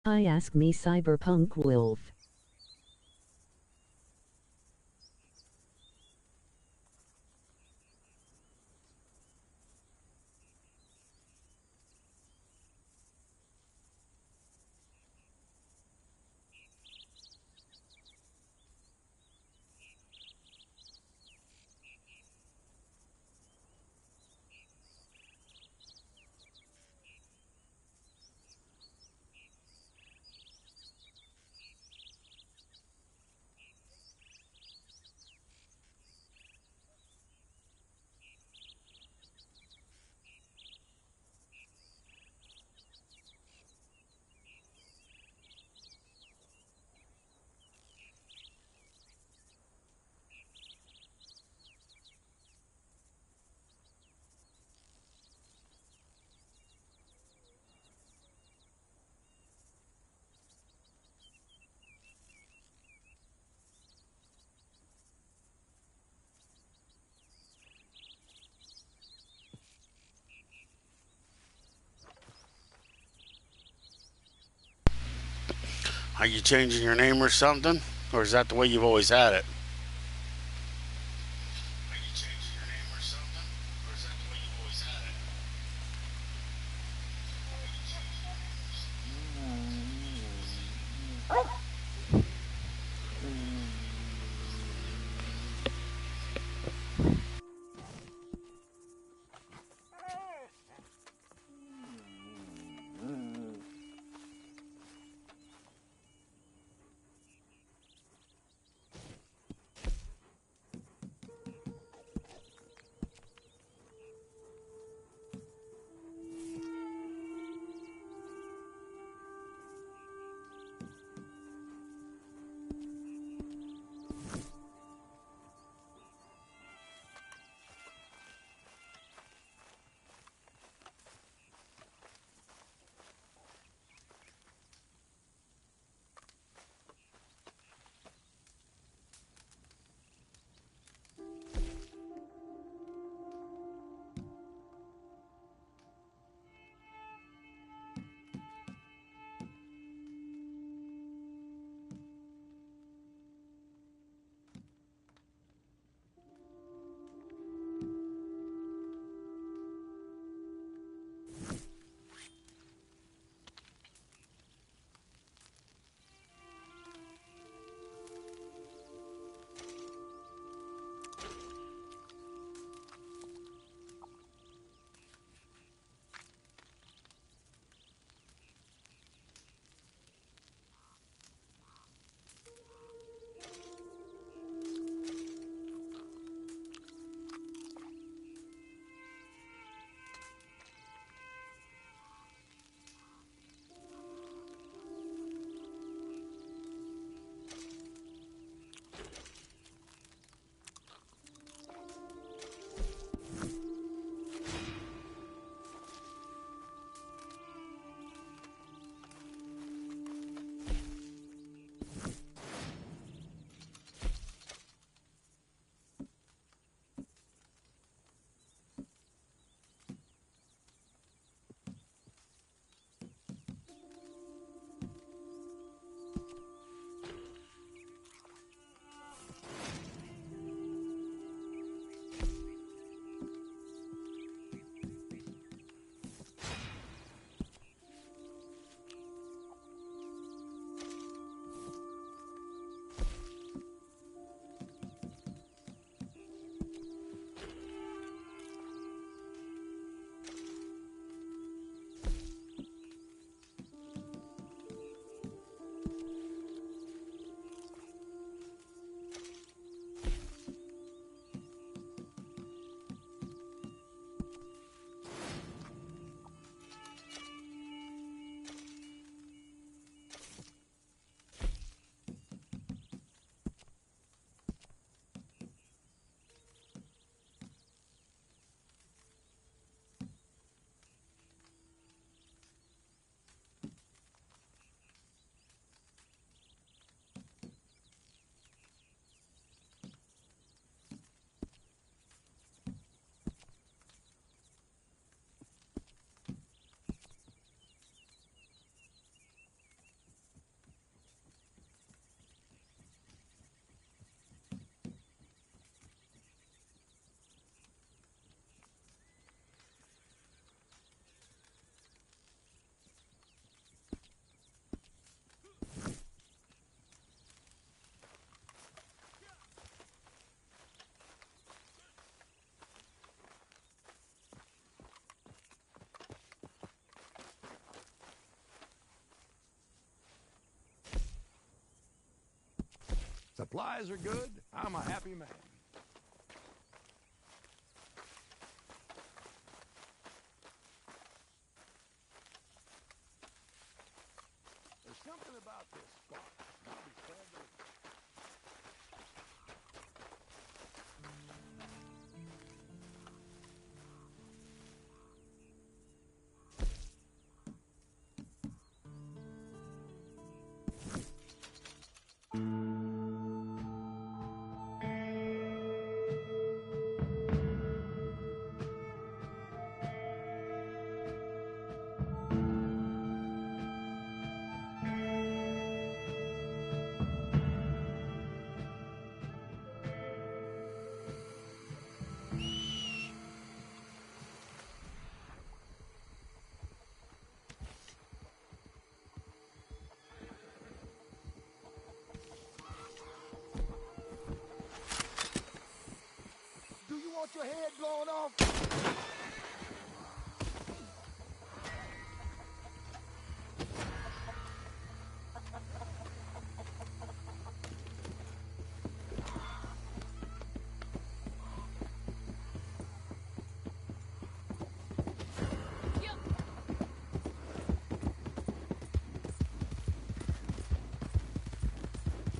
I ask me cyberpunk wolf. Are you changing your name or something? Or is that the way you've always had it? Are you changing your name or something? Or is that the way you've always had it? supplies are good, I'm a happy man. There's something about this spot. I'll be sad to leave. Do you want your head blown off?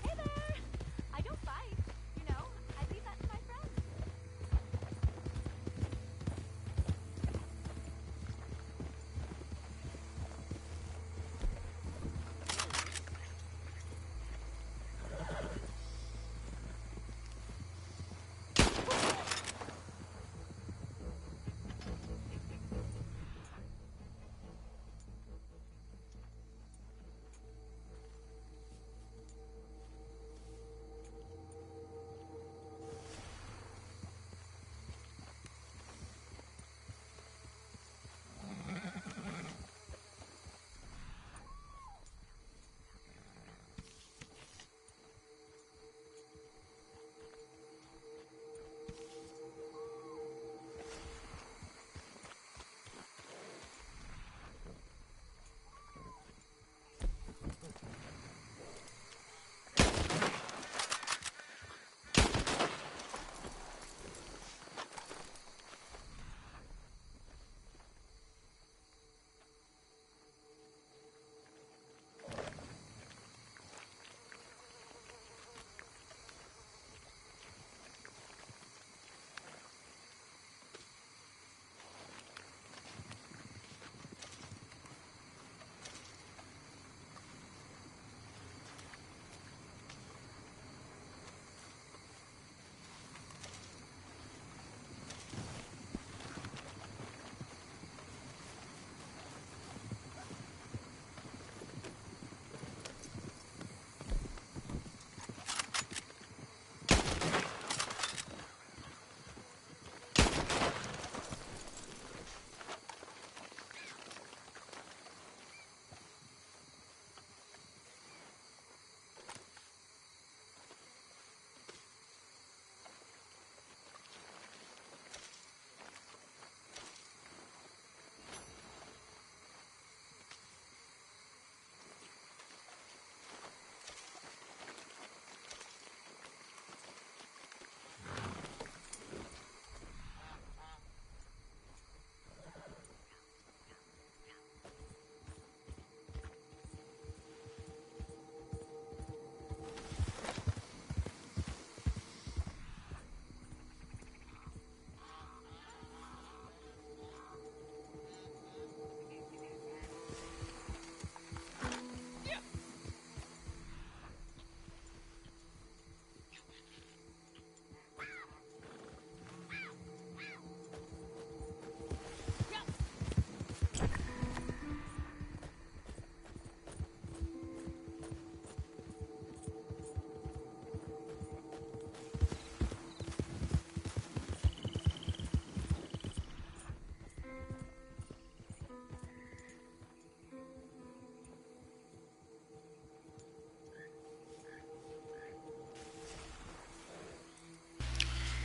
Hey there! I don't fight. You know, I leave that to my friends.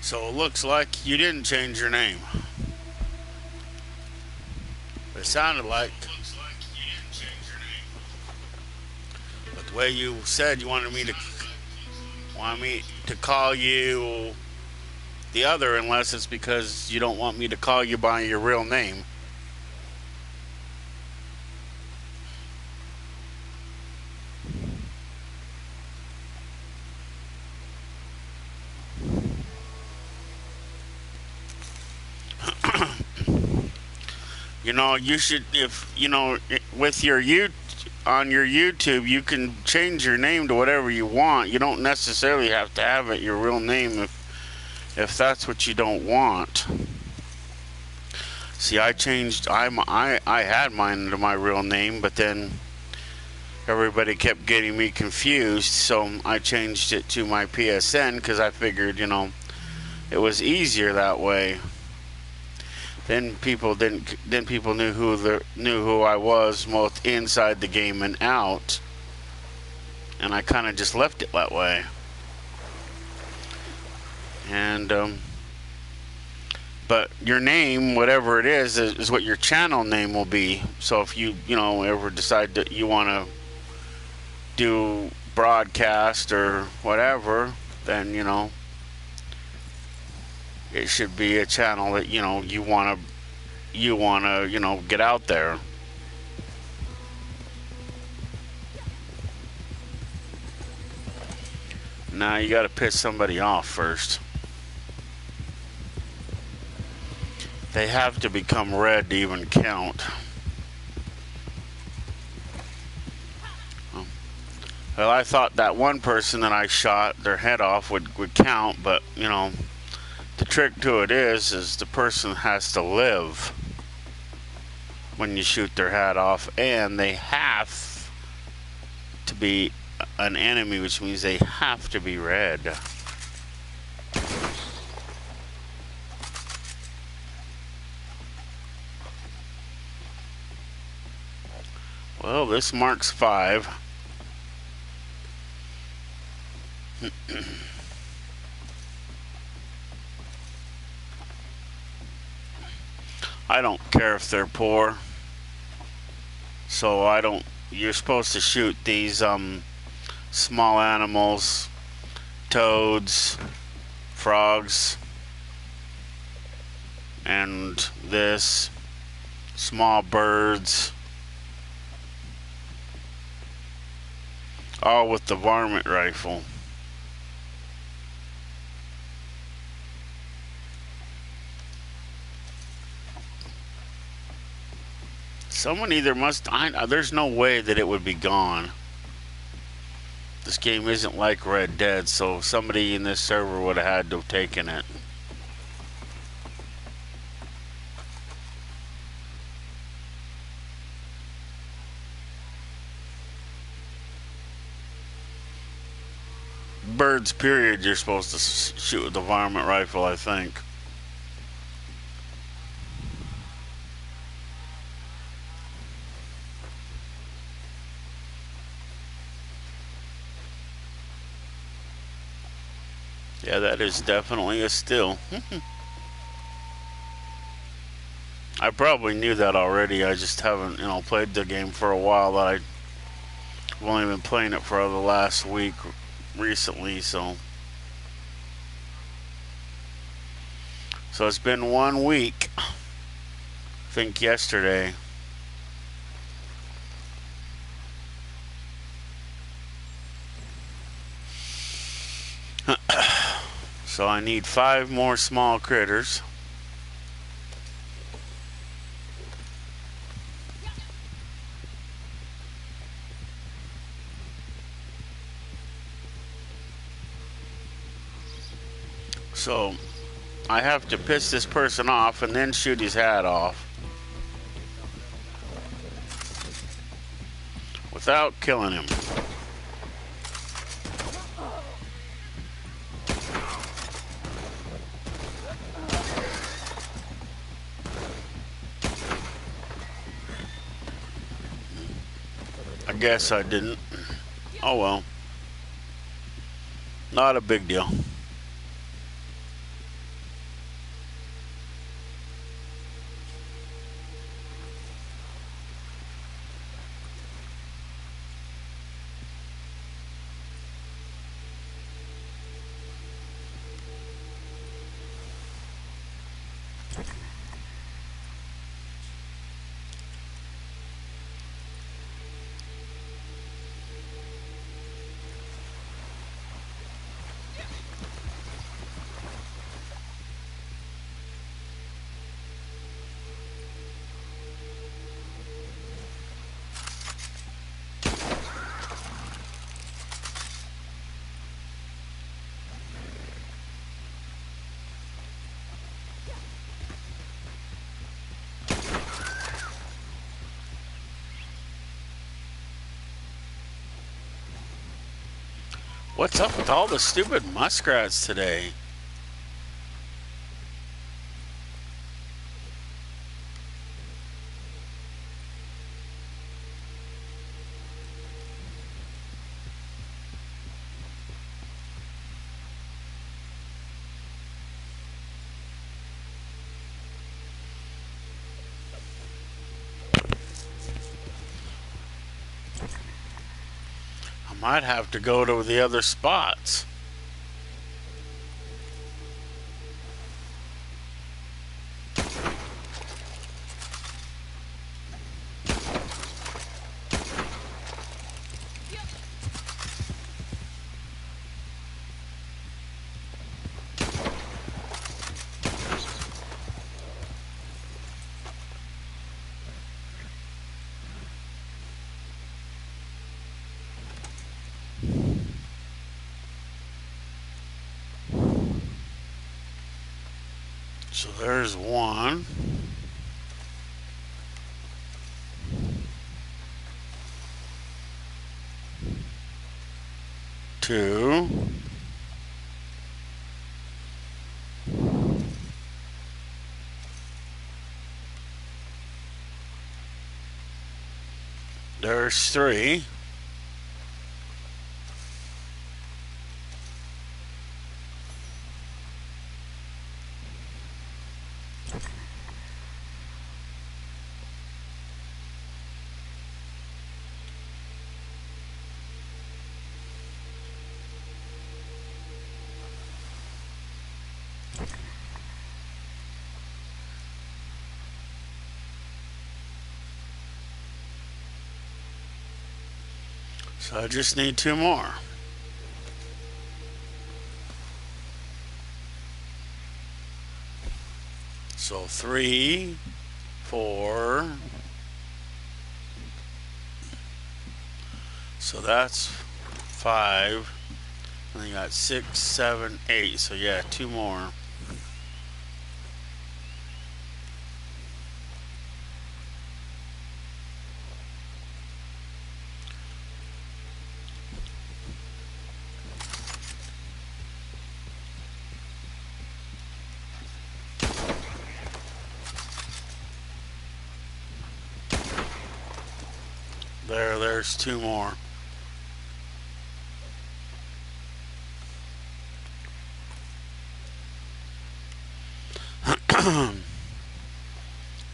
So it looks like you didn't change your name. It sounded like. But the way you said you wanted me to want me to call you the other unless it's because you don't want me to call you by your real name. You know, you should, if, you know, with your on your YouTube, you can change your name to whatever you want. You don't necessarily have to have it your real name if that's what you don't want. See, I changed, I had mine to my real name, but then everybody kept getting me confused, so I changed it to my PSN because I figured, you know, it was easier that way. Then people knew who I was both inside the game and out, and I kind of just left it that way. And but your name, whatever it is what your channel name will be. So if you know ever decide that you want to do broadcast or whatever, then you know it should be a channel that you know you want to you know get out there. Now you got to piss somebody off first. They have to become red to even count. Well, I thought that one person that I shot their head off would count, but you know, the trick to it is the person has to live when you shoot their head off, and they have to be an enemy, which means they have to be red. Well, this marks 5. I don't care if they're poor. So I don't, you're supposed to shoot these small animals, toads, frogs, and this, small birds, all with the varmint rifle. Someone either must, there's no way that it would be gone. This game isn't like Red Dead, so somebody in this server would have had to have taken it. Birds, period, you're supposed to shoot with the varmint rifle, I think. Yeah, that is definitely a still. I probably knew that already. I just haven't, you know, played the game for a while. I've only been playing it for the last week recently, so it's been 1 week. I think yesterday. So I need 5 more small critters. So I have to piss this person off and then shoot his hat off without killing him. I guess I didn't. Oh well. Not a big deal. What's up with all the stupid muskrats today? I might have to go to the other spots. So there's one. Two. There's three. So I just need two more. So 3, 4. So that's 5. And then you got 6, 7, 8. So yeah, two more. There's two more.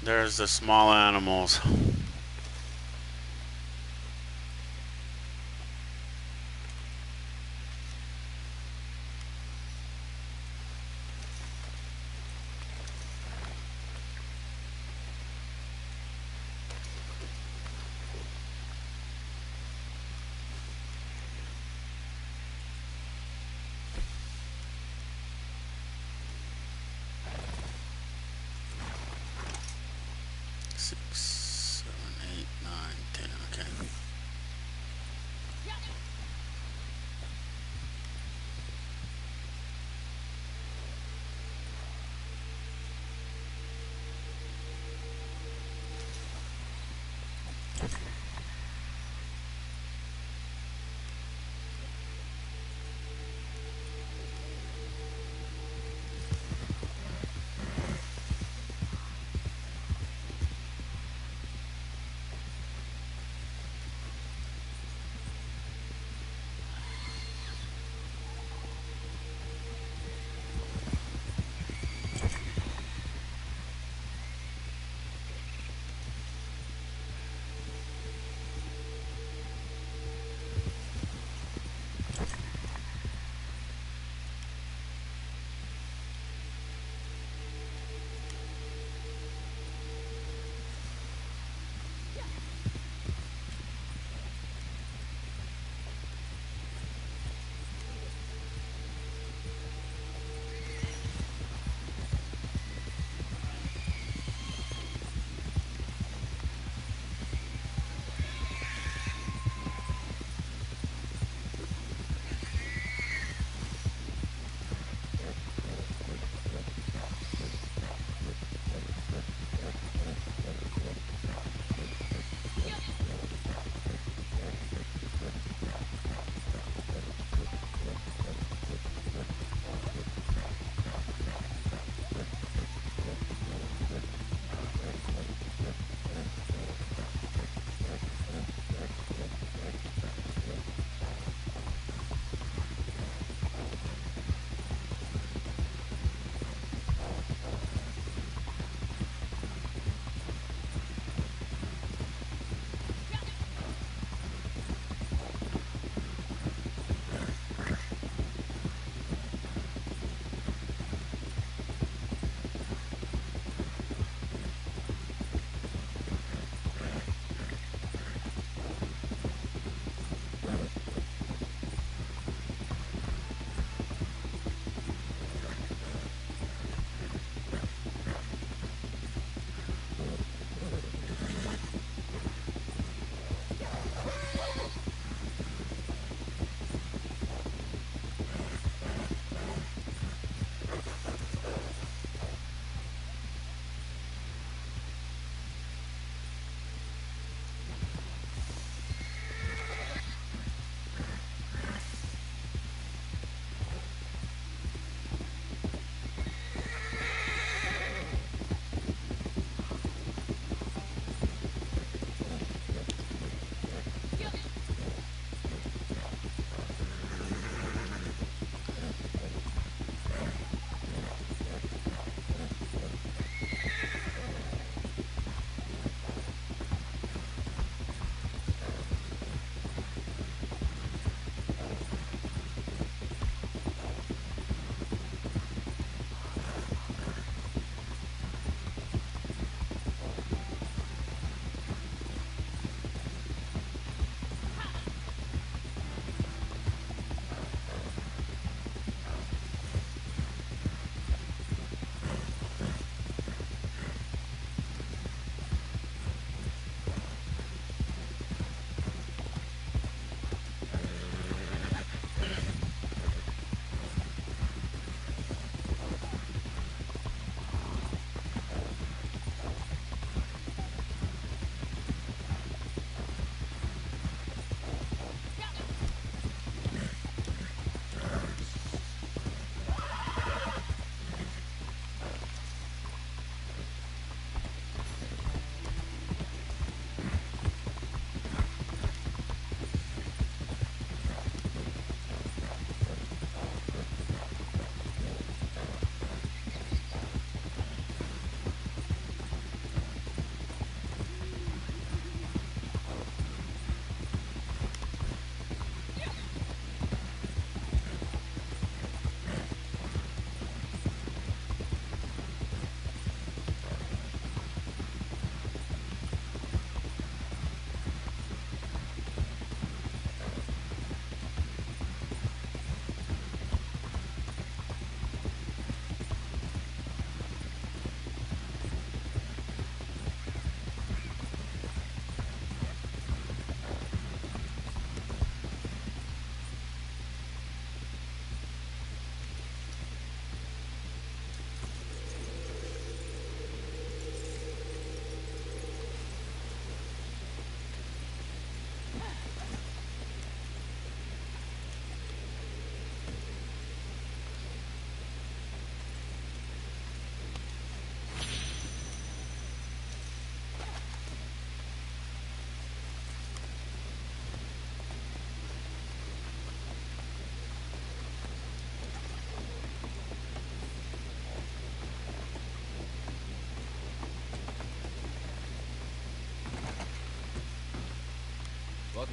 There's the small animals.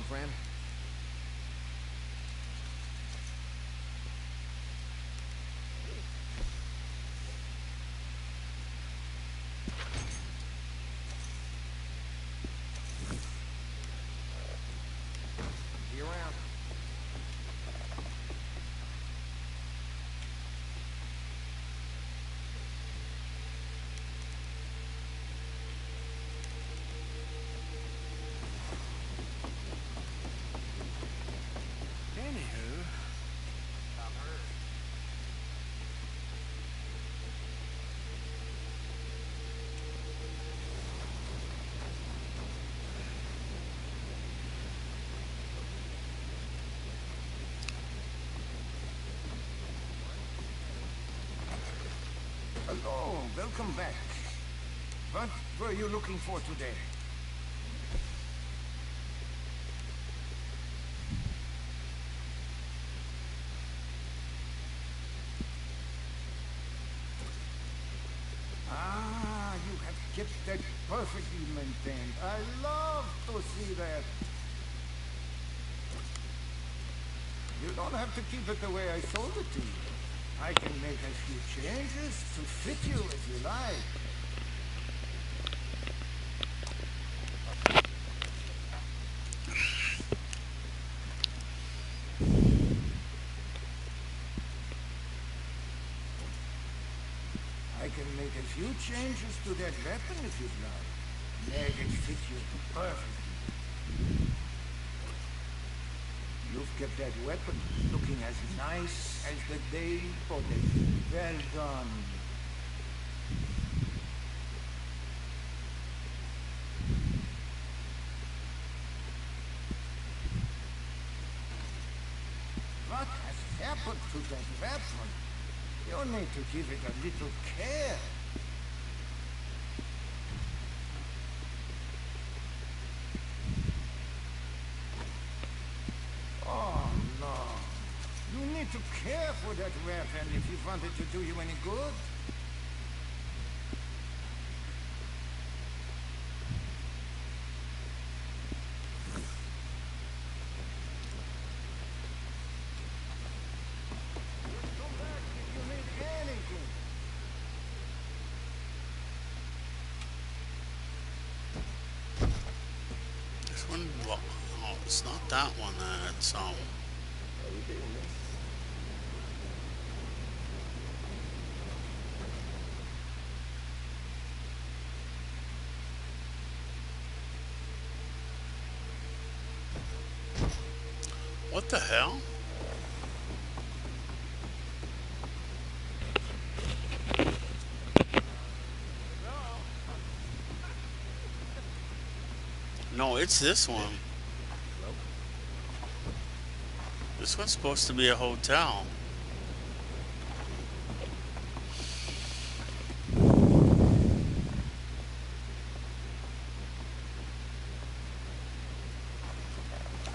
friend. Be around. Anywho, I've heard. Hello, welcome back. What were you looking for today? Ah, you have kept that perfectly maintained. I love to see that. You don't have to keep it the way I sold it to you. I can make a few changes to fit you if you like. I can make a few changes to that weapon if you'd like. Make it fit you perfectly. You've kept that weapon looking as nice as the day for the well done. What has happened to that weapon? You need to give it a little care. Oh, no. You need to care for that weapon if you want it to do you any good. Come back if you need anything. This one, well, oh, it's not that one. It's what the hell? No, it's this one. This one's supposed to be a hotel.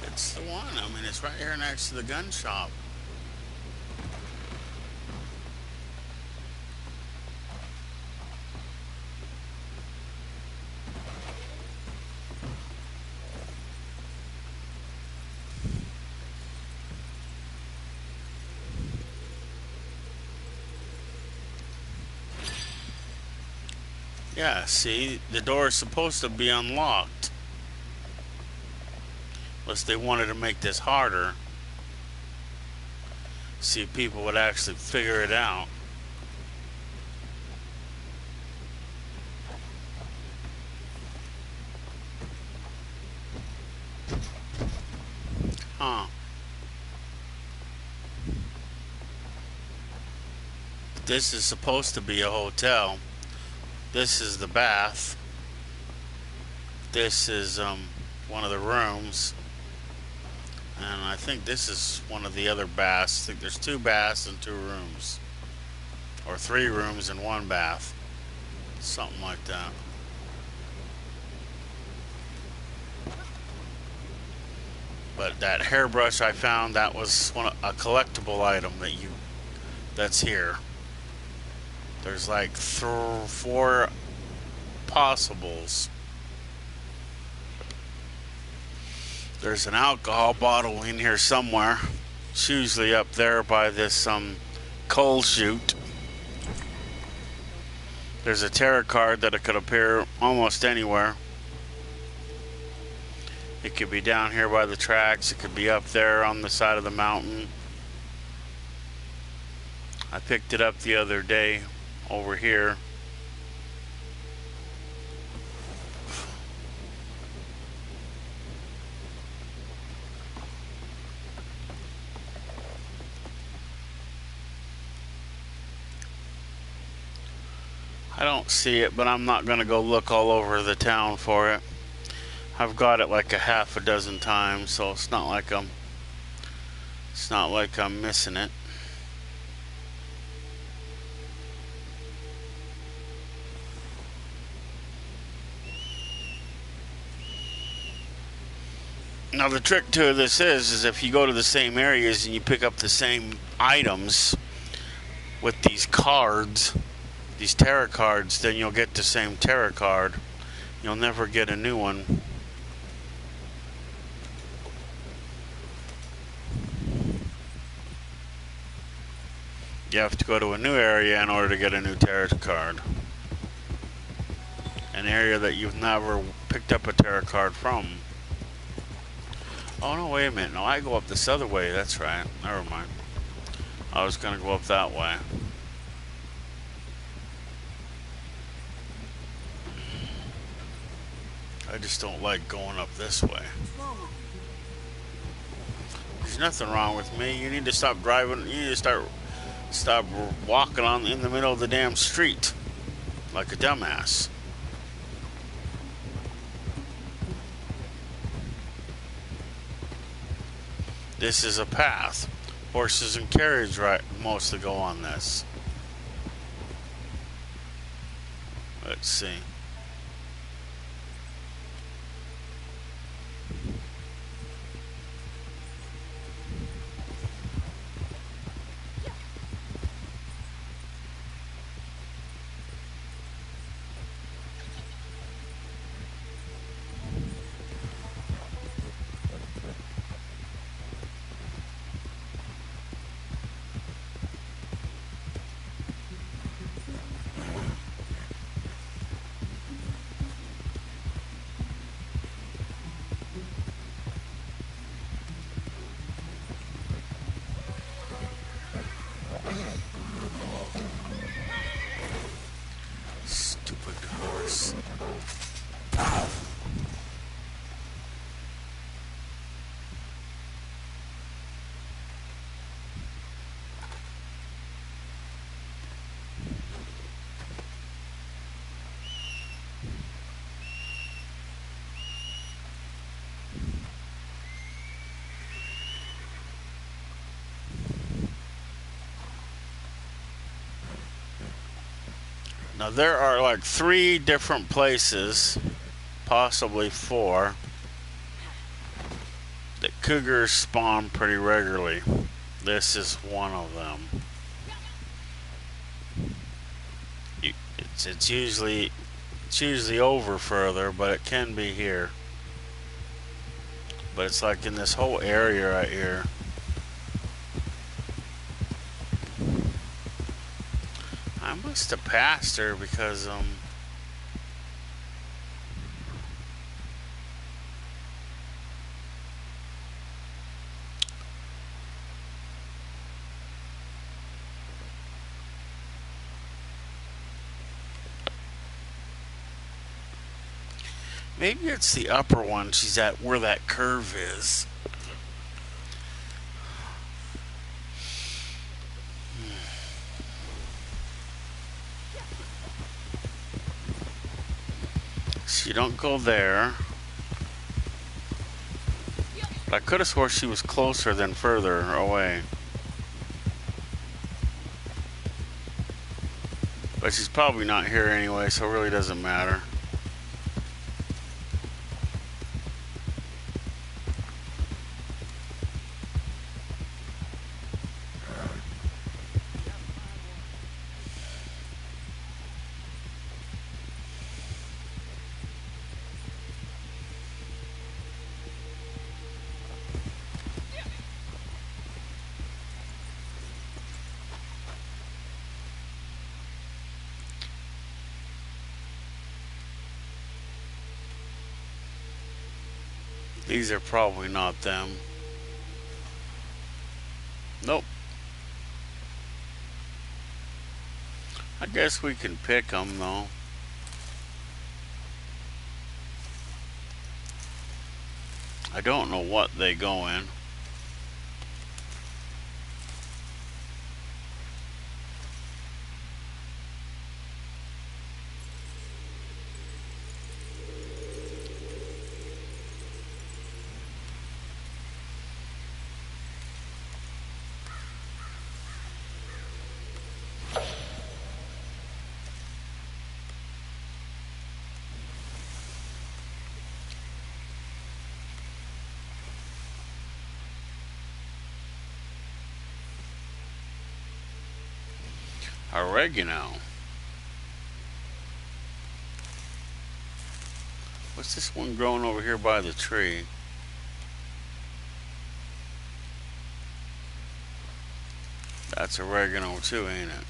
It's the one. I mean, it's right here next to the gun shop. Yeah, see, the door is supposed to be unlocked. Unless they wanted to make this harder. See if people would actually figure it out. Huh. This is supposed to be a hotel. This is the bath. This is one of the rooms. And I think this is one of the other baths. I think there's 2 baths and 2 rooms. Or 3 rooms and 1 bath. Something like that. But that hairbrush I found, that was a collectible item that's here. There's like 4 possibles. There's an alcohol bottle in here somewhere. It's usually up there by this coal chute. There's a tarot card that it could appear almost anywhere. It could be down here by the tracks. It could be up there on the side of the mountain. I picked it up the other day over here. I don't see it, but I'm not gonna go look all over the town for it. I've got it like a half a dozen times, so it's not like I'm missing it. Now the trick to this is if you go to the same areas and you pick up the same items with these cards, these tarot cards, then you'll get the same tarot card. You'll never get a new one. You have to go to a new area in order to get a new tarot card. An area that you've never picked up a tarot card from. Oh no, wait a minute. No, I go up this other way. That's right. Never mind. I was gonna go up that way. I just don't like going up this way. There's nothing wrong with me. You need to stop driving. You need to stop walking in the middle of the damn street like a dumbass. This is a path. Horses and carriage mostly go on this. Let's see. Stupid horse. Now there are like 3 different places, possibly 4, that cougars spawn pretty regularly. This is one of them. It's usually over further, but it can be here. But it's like in this whole area right here. I must have passed her because maybe it's the upper one she's at where that curve is. So you don't go there. But I could have swore she was closer than further away. But she's probably not here anyway, so it really doesn't matter. These are probably not them. Nope. I guess we can pick them though. I don't know what they go in. Oregano. What's this one growing over here by the tree? That's oregano too, ain't it?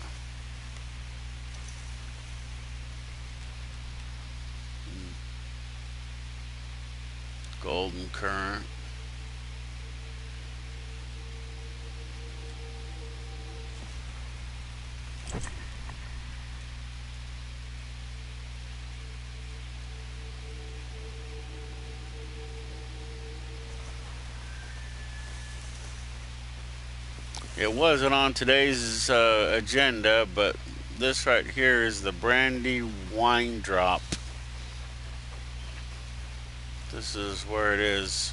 Golden currant. It wasn't on today's agenda, but this right here is the brandy wine drop. This is where it is.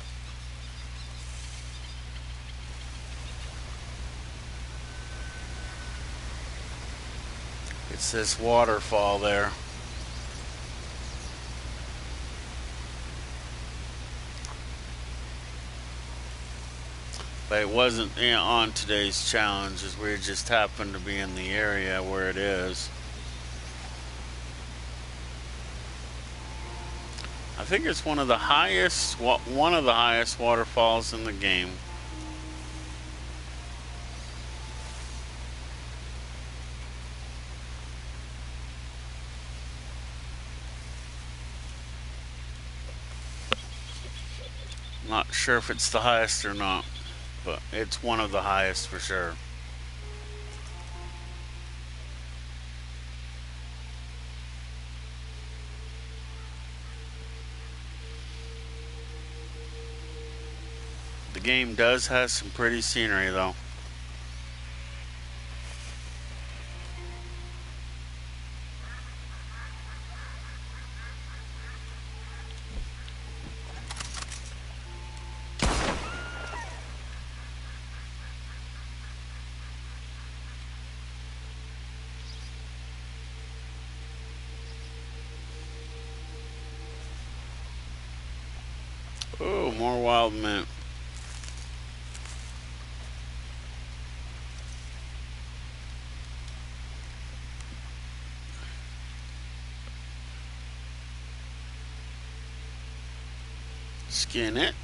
It's this waterfall there. But it wasn't on today's challenge, as we just happened to be in the area where it is. I think it's one of the highest waterfalls in the game. Not sure if it's the highest or not, but it's one of the highest for sure. The game does have some pretty scenery though. Oh, more wild mint. Skin it.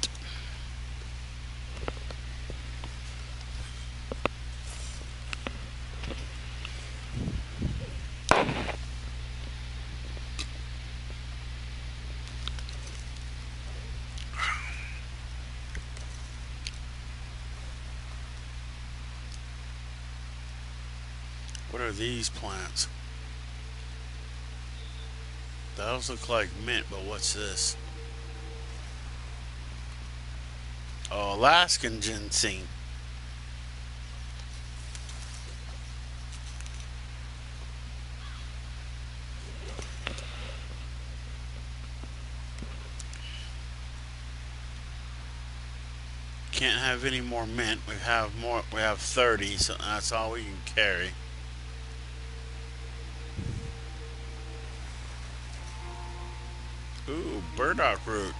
What are these plants? Those look like mint, but what's this? Oh, Alaskan ginseng. Can't have any more mint. We have 30, so that's all we can carry. Ooh, burdock root.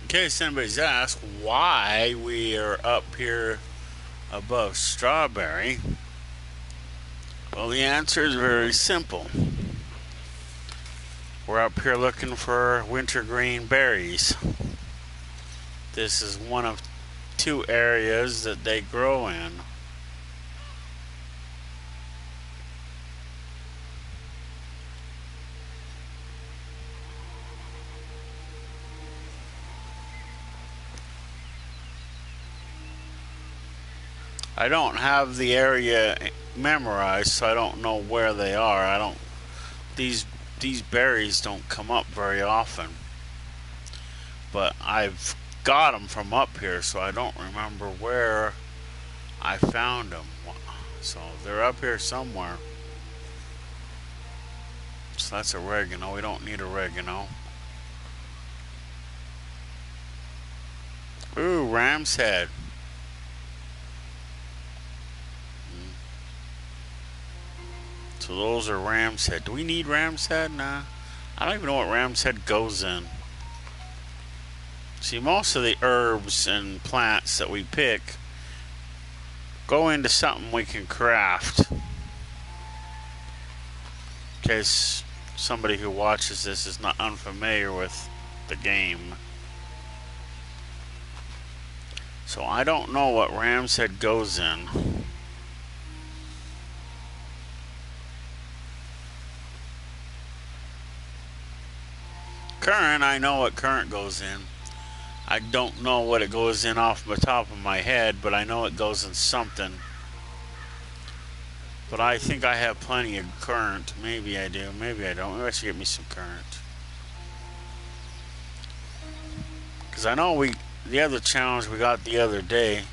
case anybody's asked why we are up here above Strawberry, well, the answer is very simple. We're up here looking for wintergreen berries. This is one of two areas that they grow in. I don't have the area memorized, so I don't know where they are. These berries don't come up very often. But I've got them from up here, so I don't remember where I found them. So they're up here somewhere. So that's oregano. We don't need oregano. Ooh, ram's head. So those are ram's head. Do we need ram's head? Nah. I don't even know what ram's head goes in. See, most of the herbs and plants that we pick go into something we can craft. In case somebody who watches this is not unfamiliar with the game. So I don't know what ram's head goes in. Currant, I know what currant goes in. I don't know what it goes in off the top of my head, but I know it goes in something. But I think I have plenty of currant. Maybe I do, maybe I don't. Maybe I should get me some currant. Because I know the other challenge we got the other day,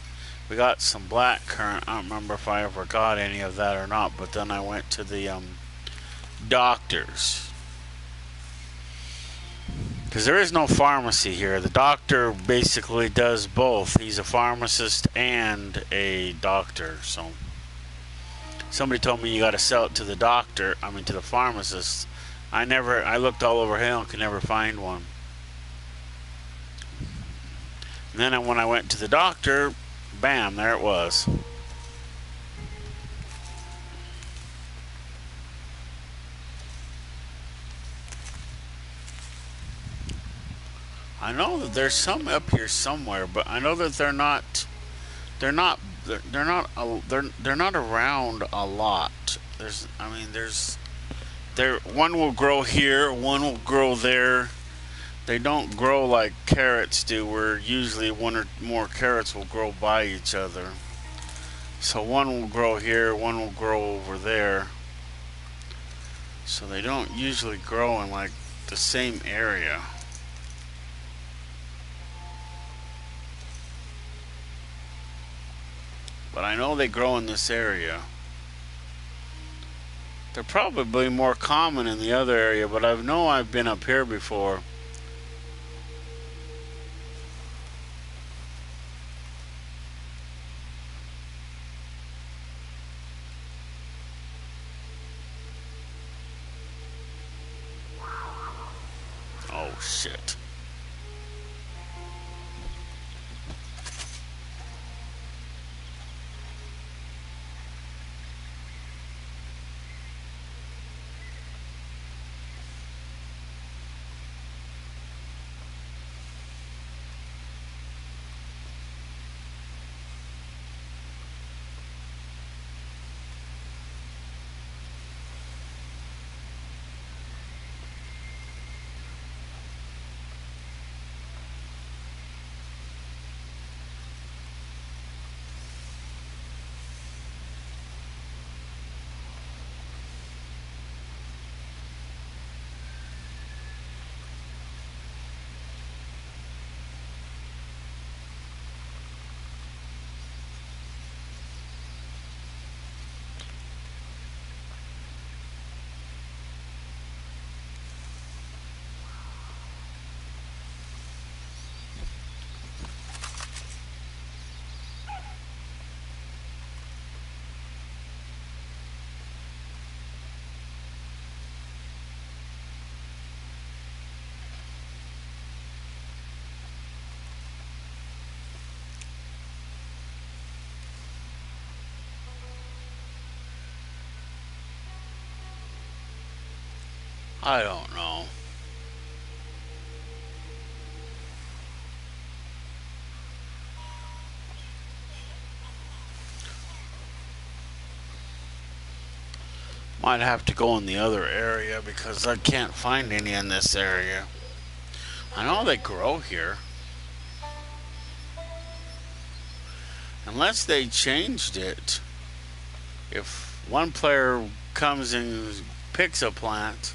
we got some black currant. I don't remember if I ever got any of that or not, but then I went to the doctor's. Because there is no pharmacy here. The doctor basically does both. He's a pharmacist and a doctor. So somebody told me you got to sell it to the doctor. I mean to the pharmacist. I looked all over hell and could never find one. And then when I went to the doctor, bam, there it was. I know that there's some up here somewhere, but I know that they're not around a lot. One will grow here, one will grow there. They don't grow like carrots do, where usually one or more carrots will grow by each other. So one will grow here, one will grow over there. So they don't usually grow in like the same area. But I know they grow in this area. They're probably more common in the other area, but I've been up here before. Oh shit. I don't know. Might have to go in the other area because I can't find any in this area. I know they grow here. Unless they changed it. If one player comes and picks a plant,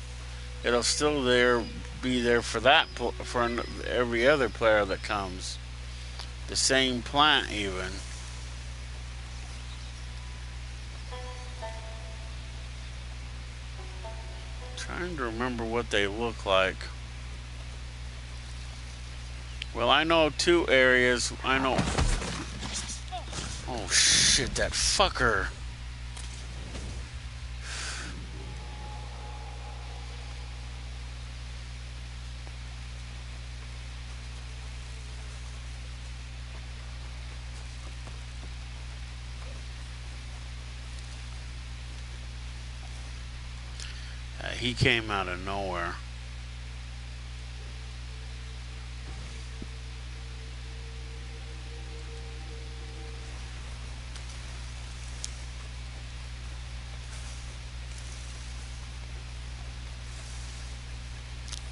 it'll still be there for every other player that comes. The same plant even. Trying to remember what they look like. Well, I know two areas. I know. Oh shit, that fucker. He came out of nowhere.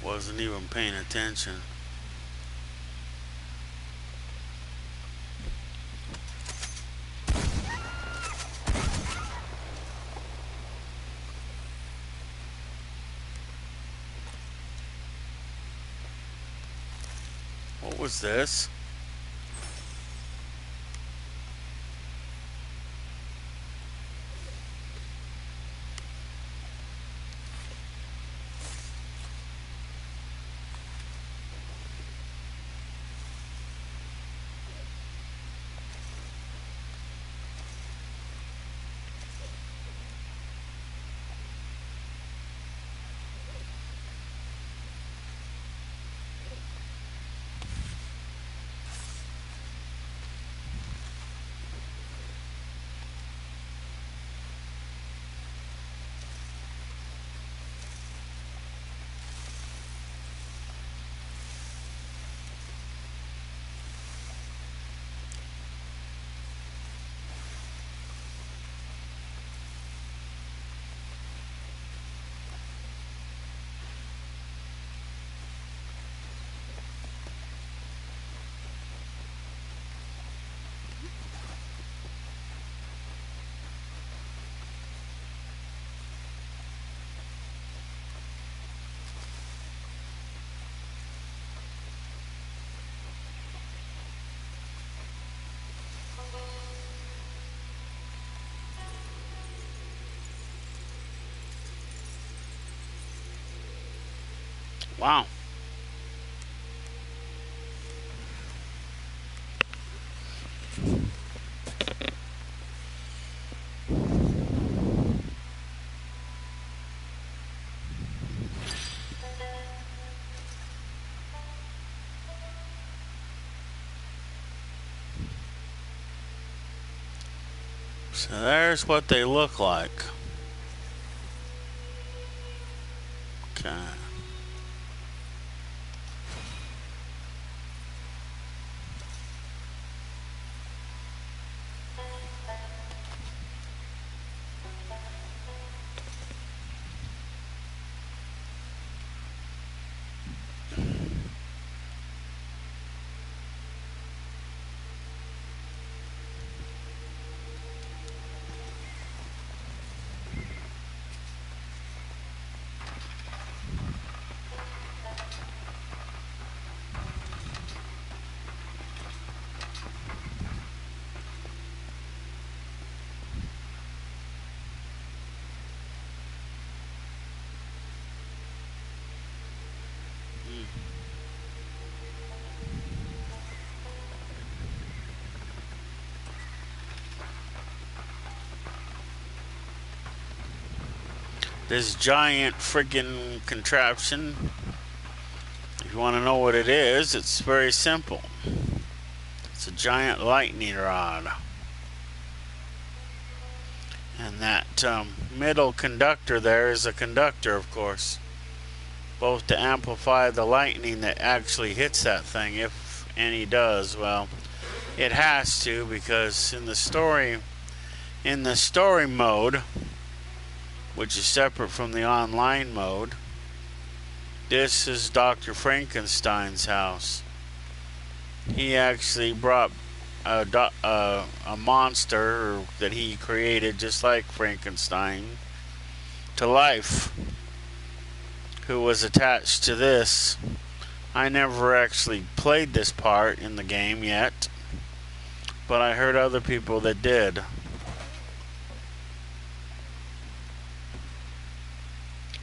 Wasn't even paying attention. What was this? Wow. So there's what they look like. Okay. This giant freaking contraption, if you want to know what it is, it's very simple. It's a giant lightning rod. And that middle conductor there is a conductor, of course. both to amplify the lightning that actually hits that thing, if any does. Well, it has to, because in the story mode, which is separate from the online mode, this is Dr. Frankenstein's house. He actually brought a monster that he created, just like Frankenstein, to life, who was attached to this. I never actually played this part in the game yet, but I heard other people that did.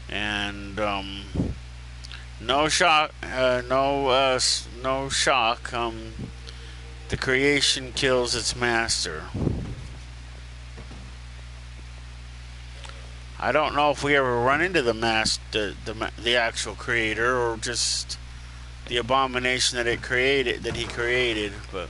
And no shock. The creation kills its master. I don't know if we ever run into the actual creator, or just the abomination that he created, but.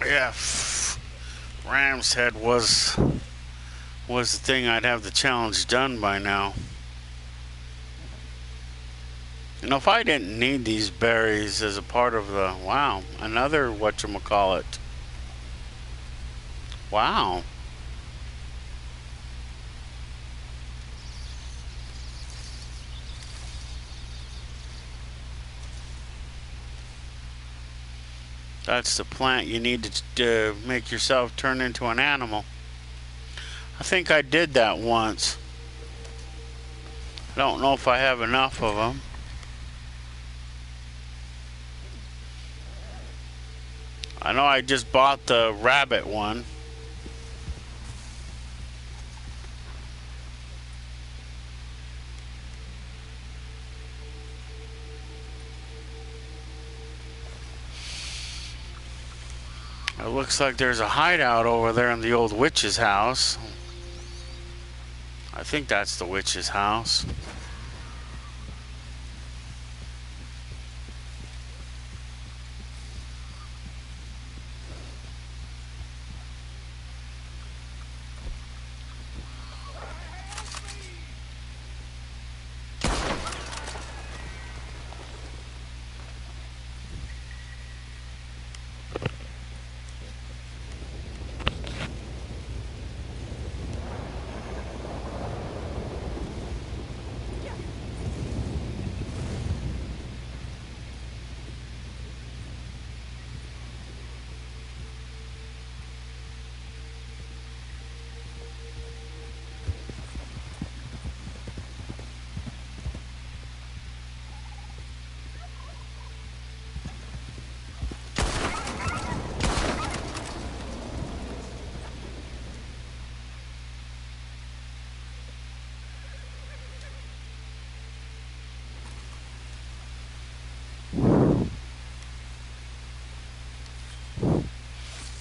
Yeah, Ram's Head was the thing. I'd have the challenge done by now. You know, if I didn't need these berries as a part of the... Wow, another whatchamacallit. Wow. That's the plant you need to make yourself turn into an animal. I think I did that once. I don't know if I have enough of them. I know I just bought the rabbit one. It looks like there's a hideout over there in the old witch's house. I think that's the witch's house.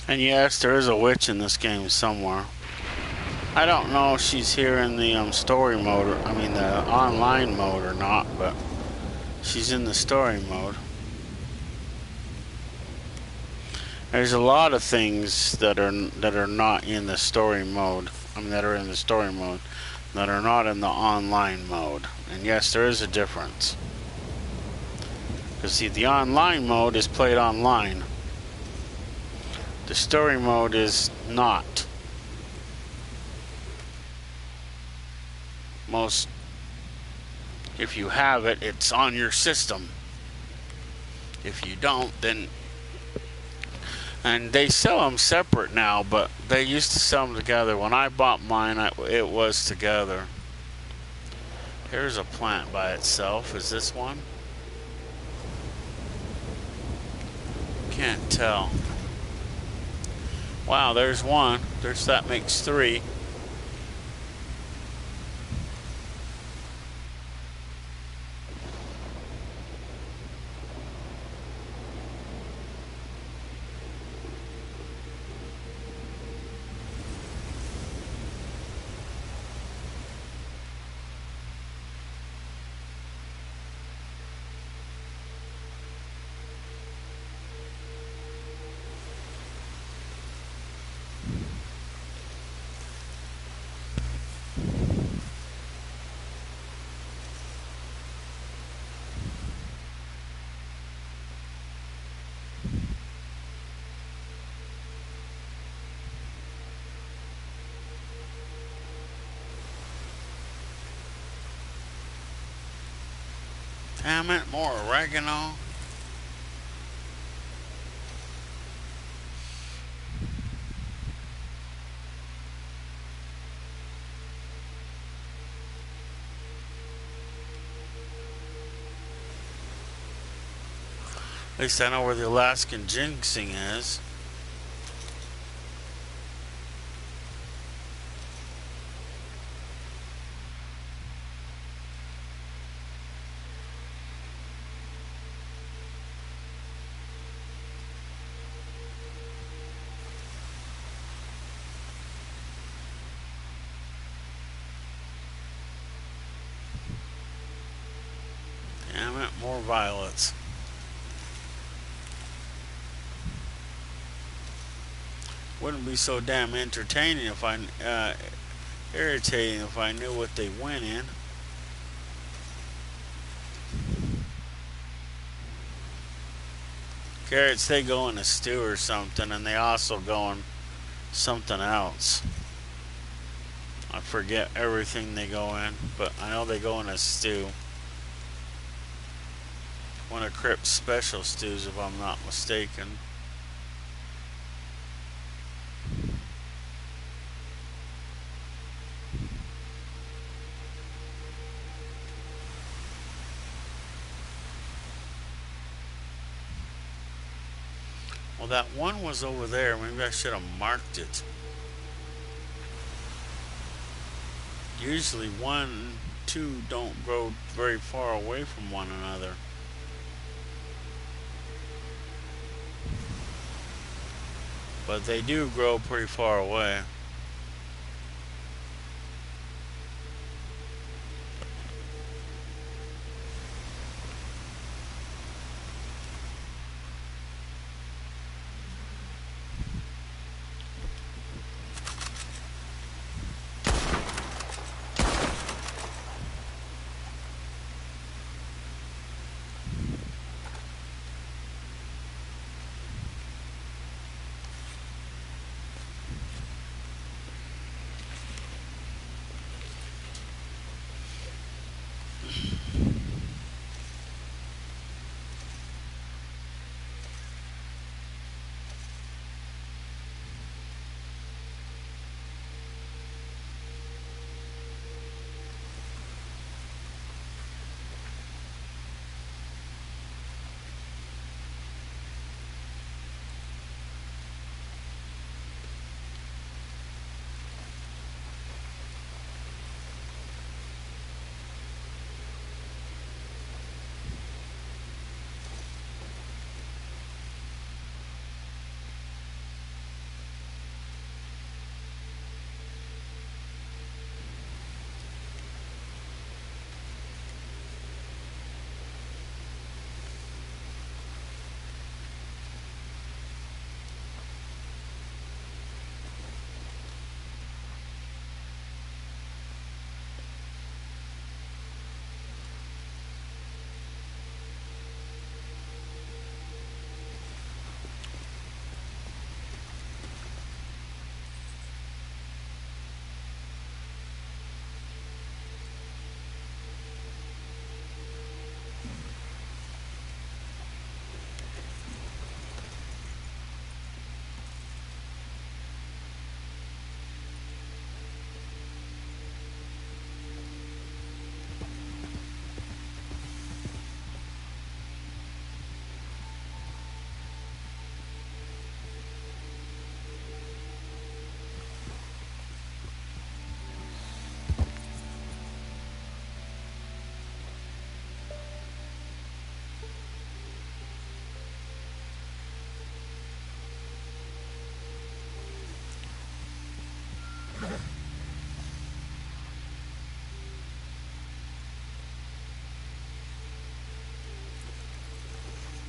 And yes, there is a witch in this game somewhere. I don't know if she's here in the story mode, or, I mean the online mode or not, but she's in the story mode. There's a lot of things that are not in the story mode. I mean that are in the story mode that are not in the online mode. And yes, there is a difference. Because see, the online mode is played online. The story mode is not. Most, if you have it, it's on your system. If you don't, then... And they sell them separate now, but they used to sell them together. When I bought mine, it was together. Here's a plant by itself. Is this one? Can't tell. Wow, there's one. That makes three. Damn it, more oregano. At least I know where the Alaskan ginseng is. Damn it, more violets. Wouldn't be so damn entertaining if I irritating if I knew what they went in. Carrots, they go in a stew or something, and they also go in something else. I forget everything they go in, but I know they go in a stew. One of Crip's special stews, if I'm not mistaken. Well, that one was over there. Maybe I should have marked it. Usually 1, 2 don't grow very far away from one another. But they do grow pretty far away.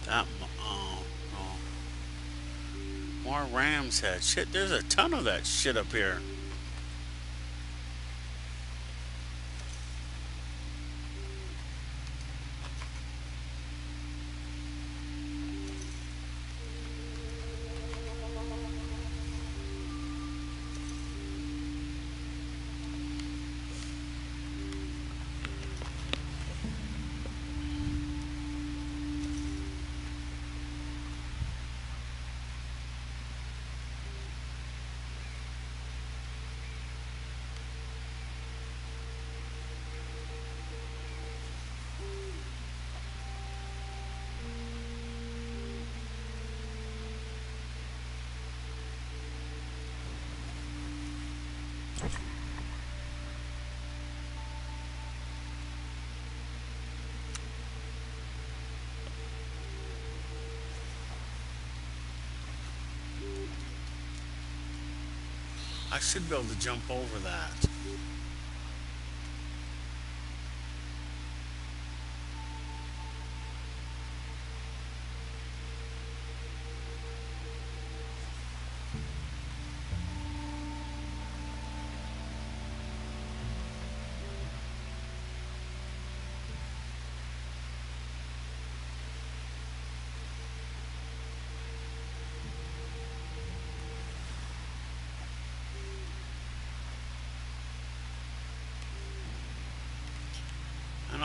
That, oh, oh. More ram's head. Shit, there's a ton of that shit up here. I should be able to jump over that.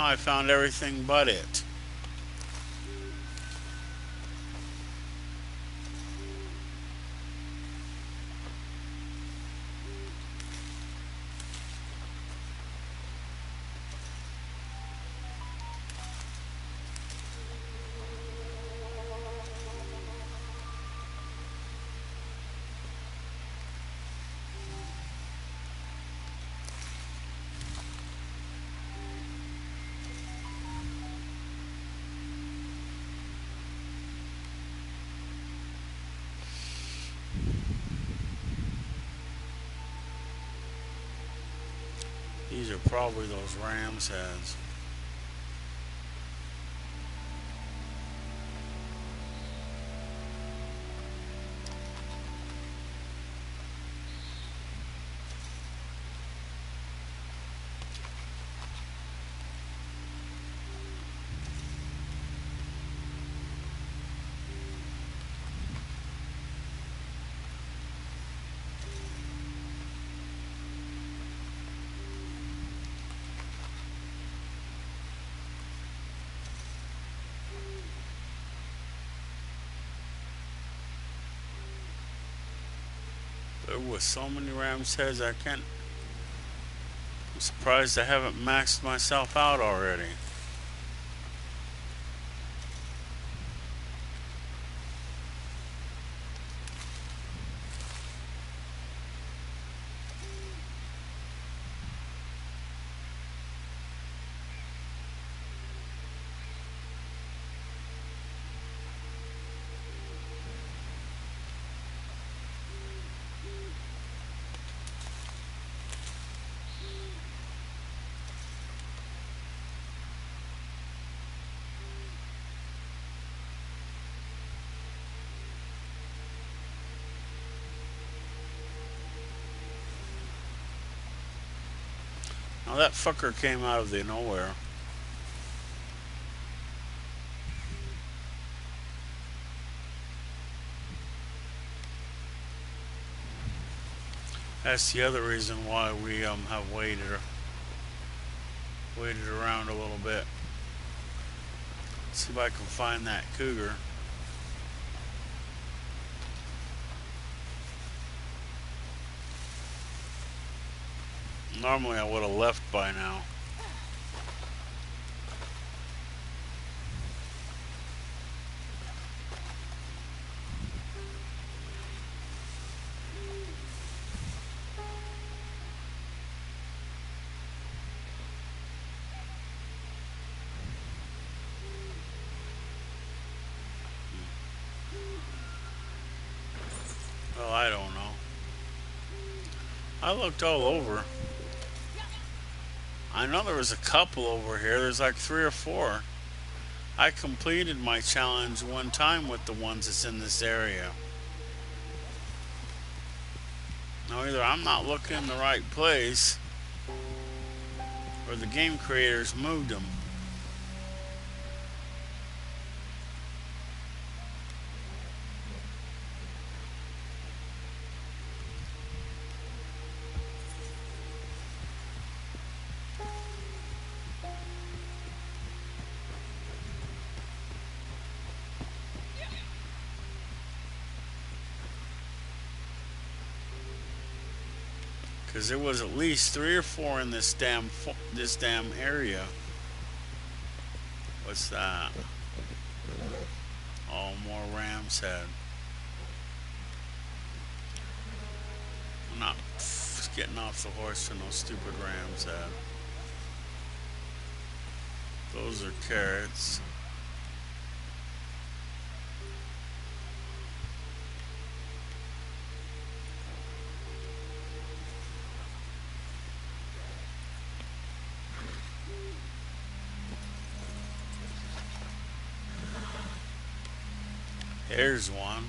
No, I found everything but it. These are probably those ram's heads. There was so many ram's heads I can't. I'm surprised I haven't maxed myself out already. Now that fucker came out of the nowhere. That's the other reason why we have waited around a little bit. See if I can find that cougar. Normally I would have left by now. Well, I don't know. I looked all over. I know there was a couple over here. There's like 3 or 4. I completed my challenge one time with the ones that's in this area. Now either I'm not looking in the right place, or the game creators moved them. Because there was at least 3 or 4 in this damn area. What's that? Oh, more ram's head. I'm not getting off the horse for no stupid ram's head. Those are carrots. Here's one.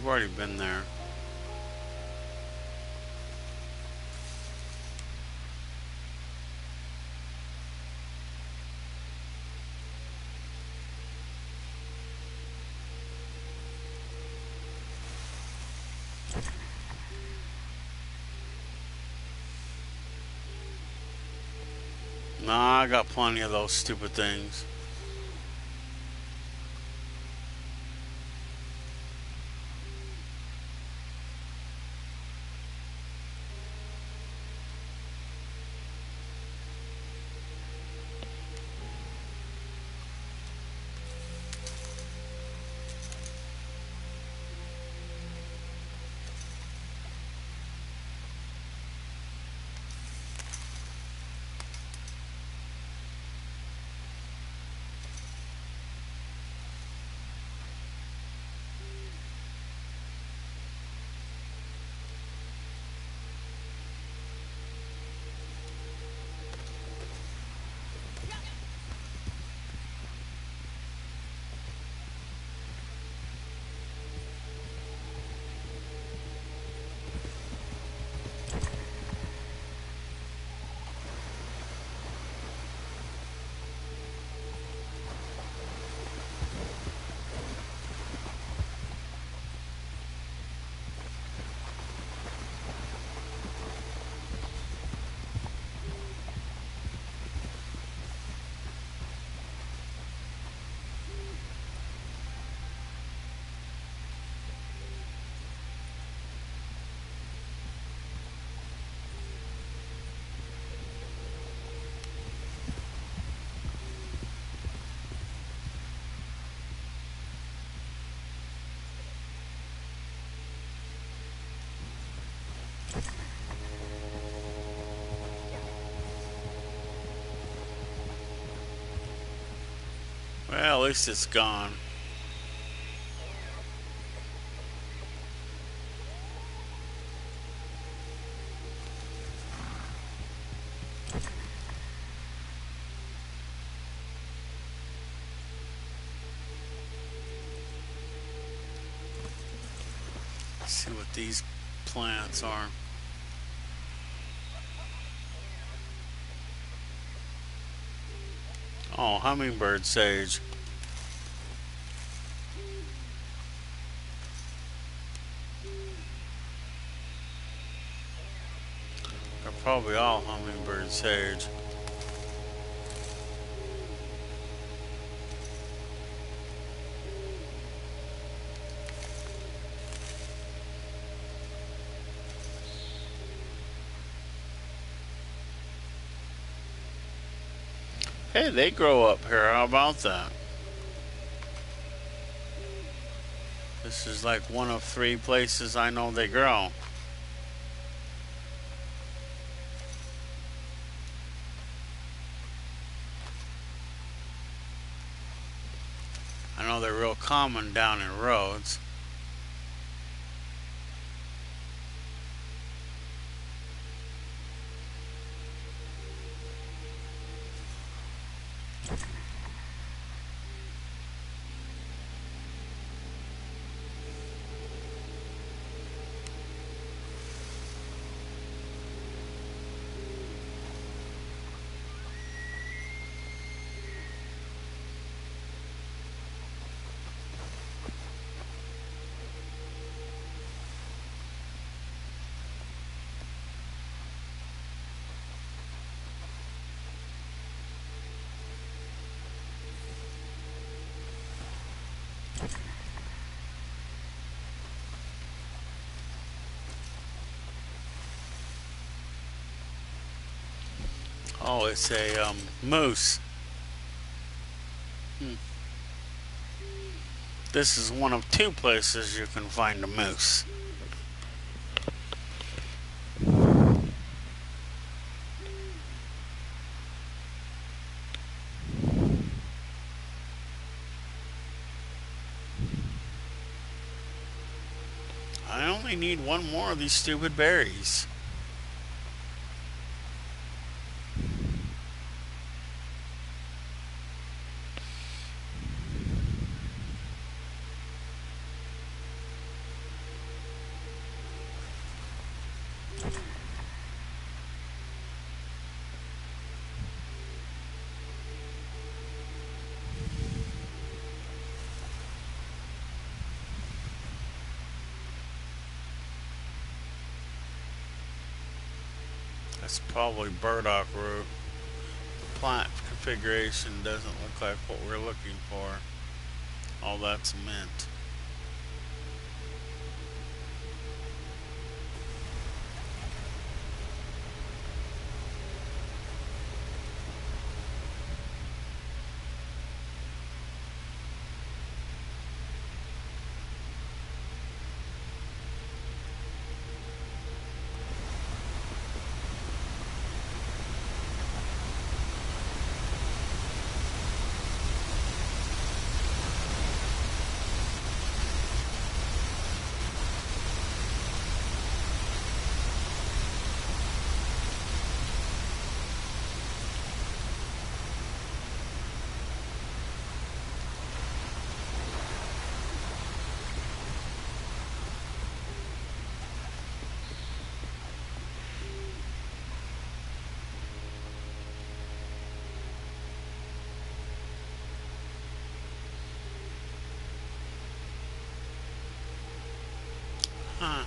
already been there. Nah, I got plenty of those stupid things. Well, at least it's gone. Let's see what these plants are. Oh, hummingbird sage. They're probably all hummingbird sage. Hey, they grow up here. How about that? This is like one of 3 places I know they grow. I know they're real common down in roads. Oh, it's a moose. This is one of 2 places you can find a moose. I only need 1 more of these stupid berries. That's probably burdock root. The plant configuration doesn't look like what we're looking for. All that's mint. Huh.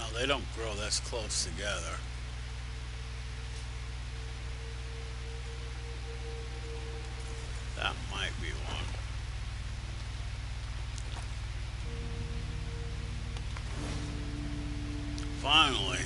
No, they don't grow this close together. That might be one. Finally.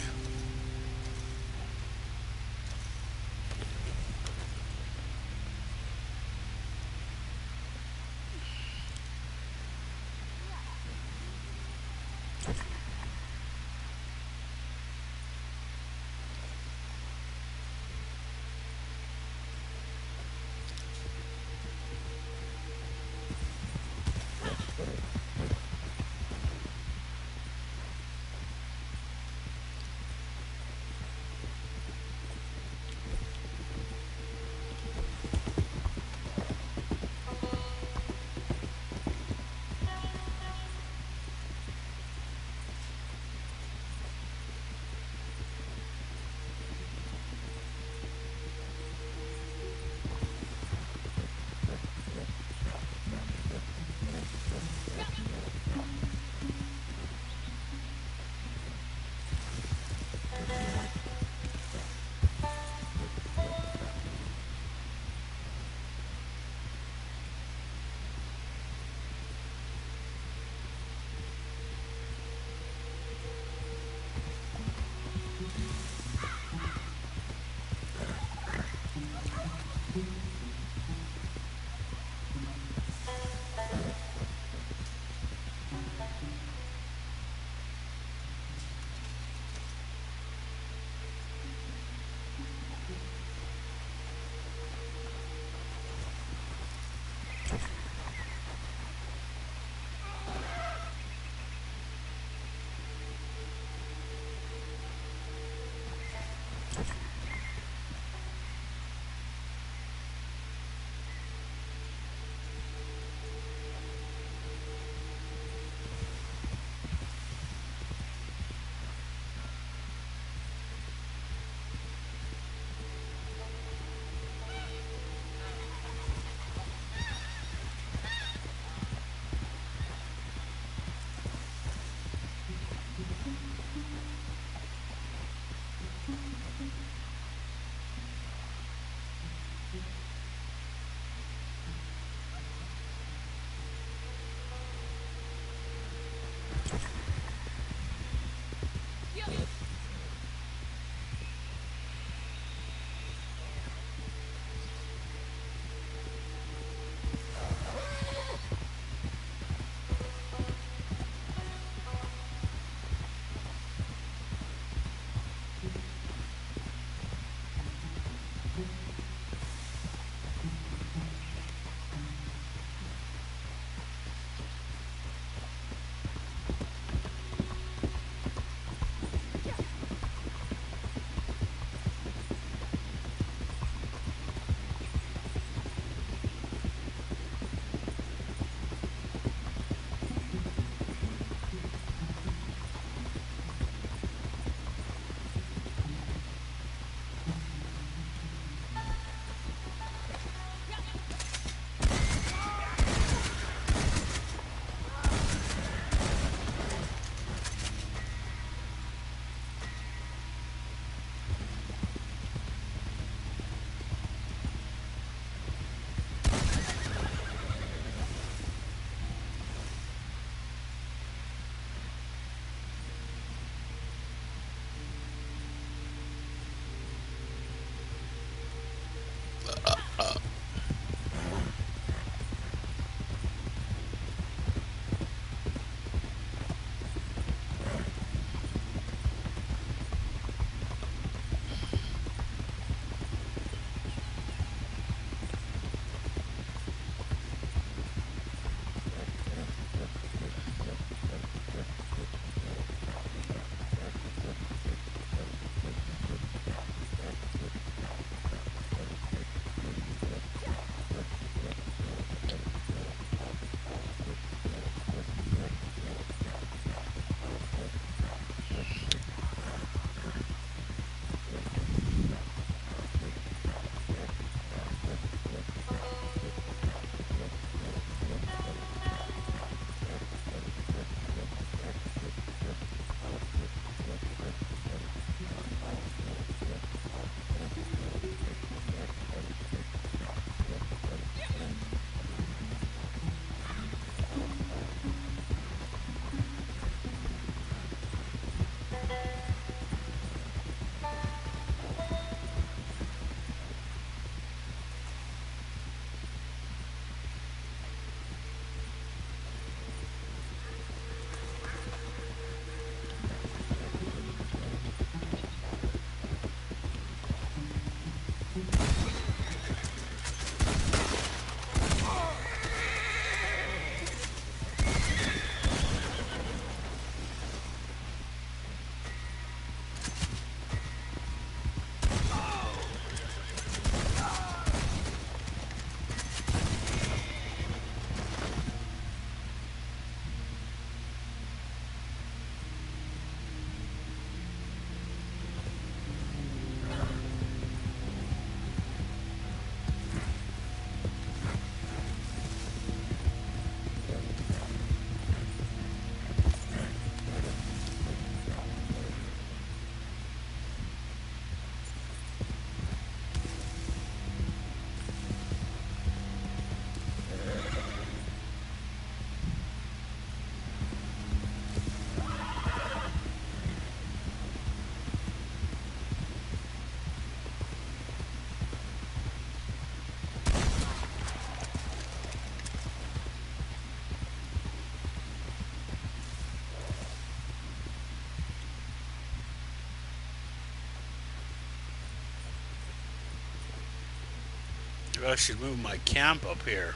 I should move my camp up here.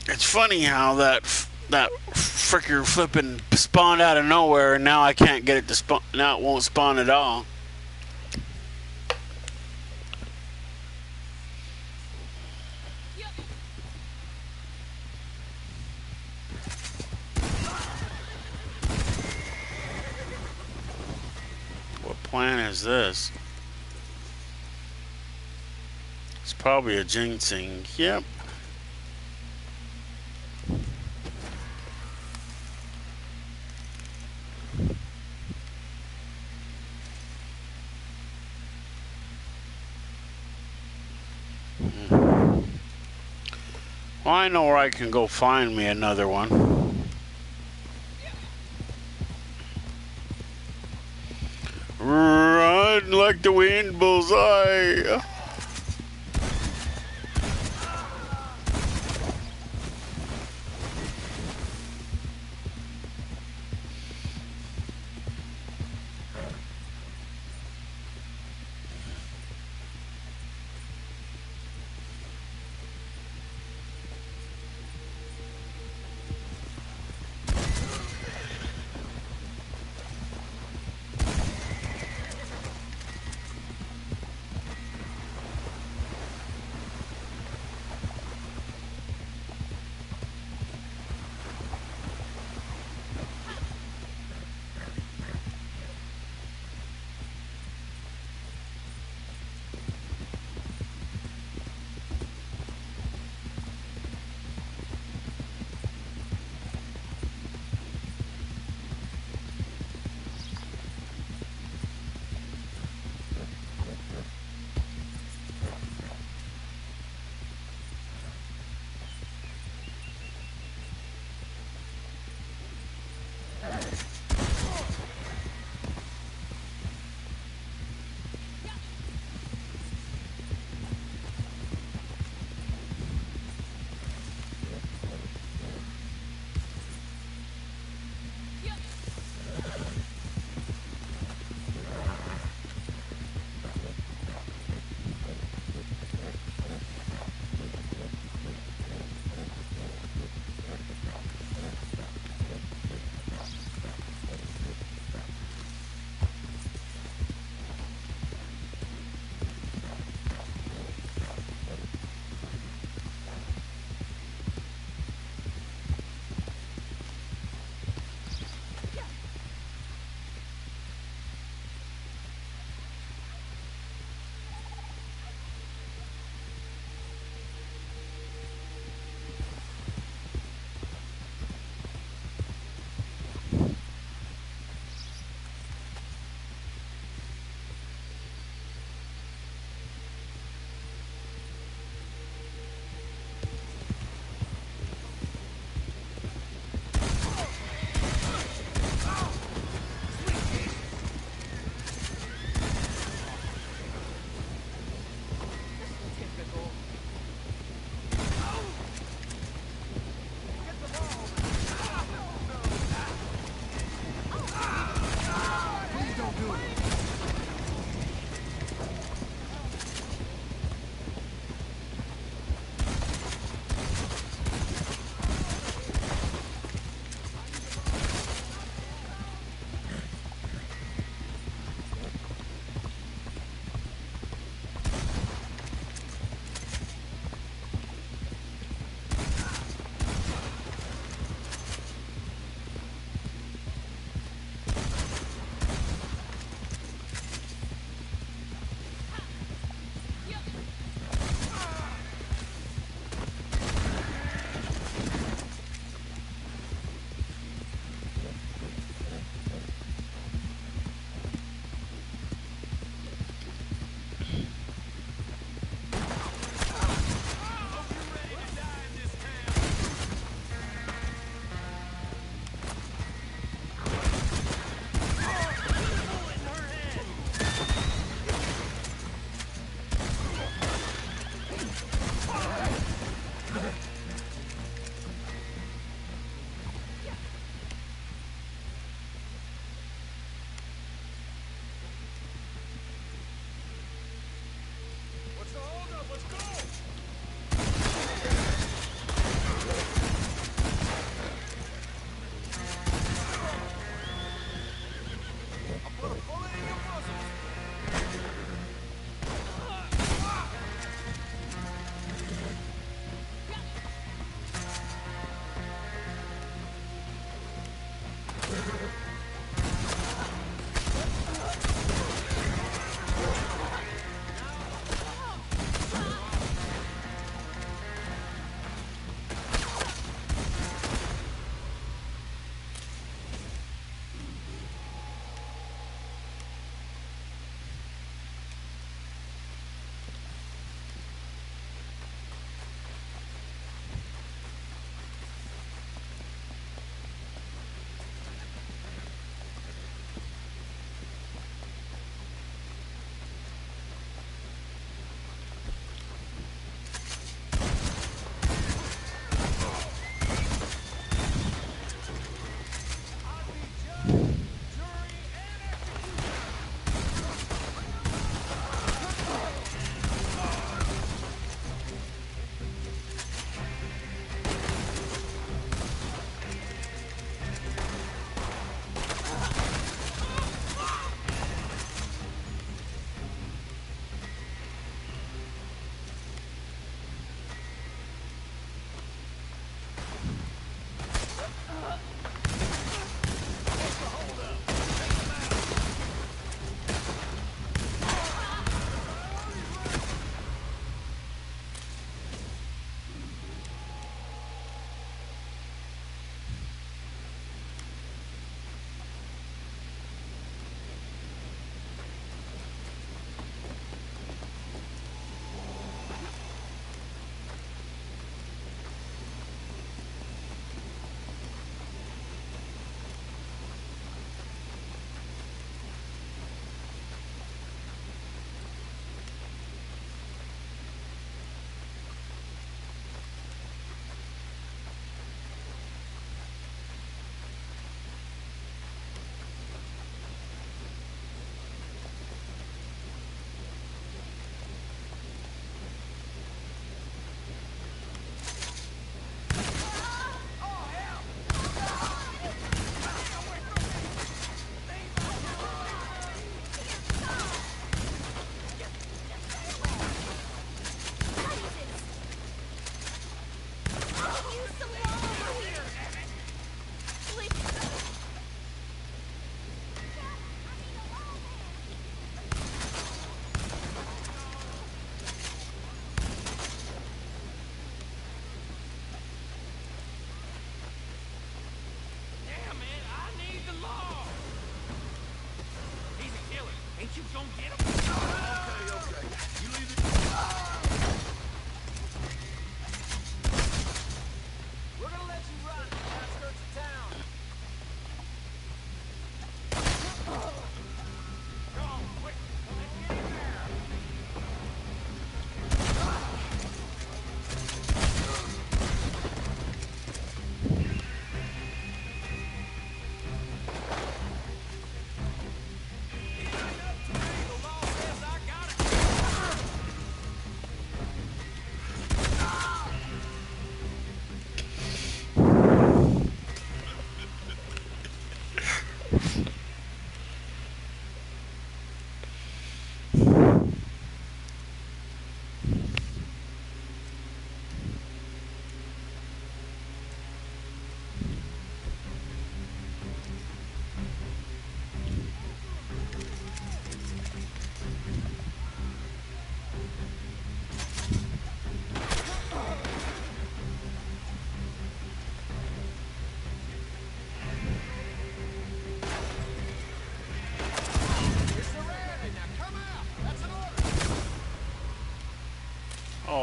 It's funny how that fricker flipping spawned out of nowhere, and now I can't get it to spawn. Now it won't spawn at all. What plan is this? It's probably a ginseng. Yep. Well, I know where I can go find me another one. Run like the wind, bullseye.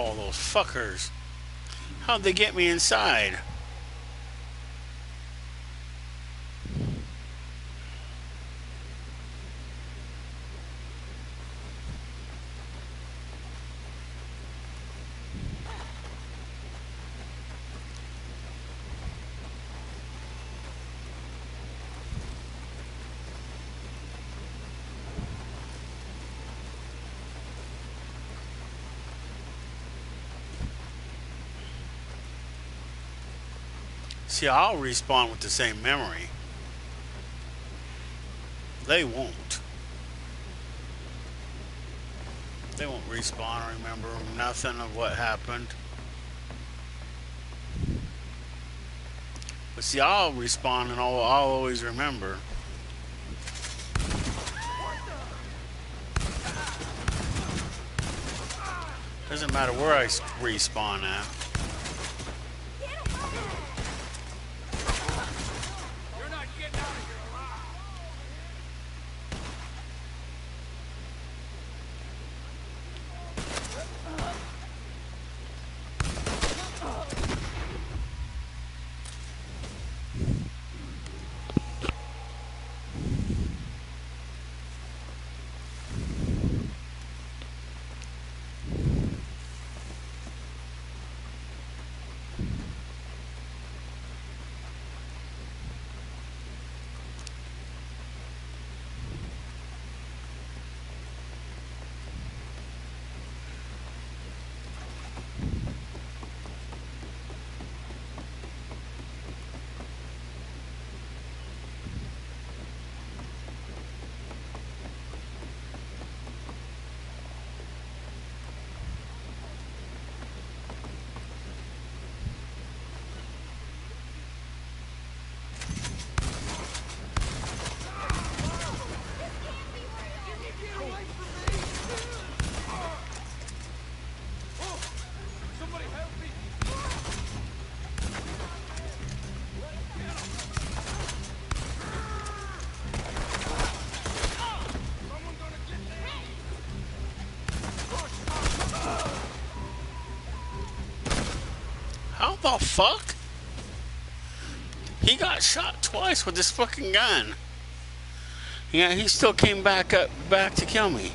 Oh, those fuckers. How'd they get me inside? See, I'll respawn with the same memory. They won't. They won't respawn or remember nothing of what happened. But see, I'll respawn and I'll always remember. Doesn't matter where I respawn at. How the fuck? He got shot twice with this fucking gun. Yeah, he still came back to kill me.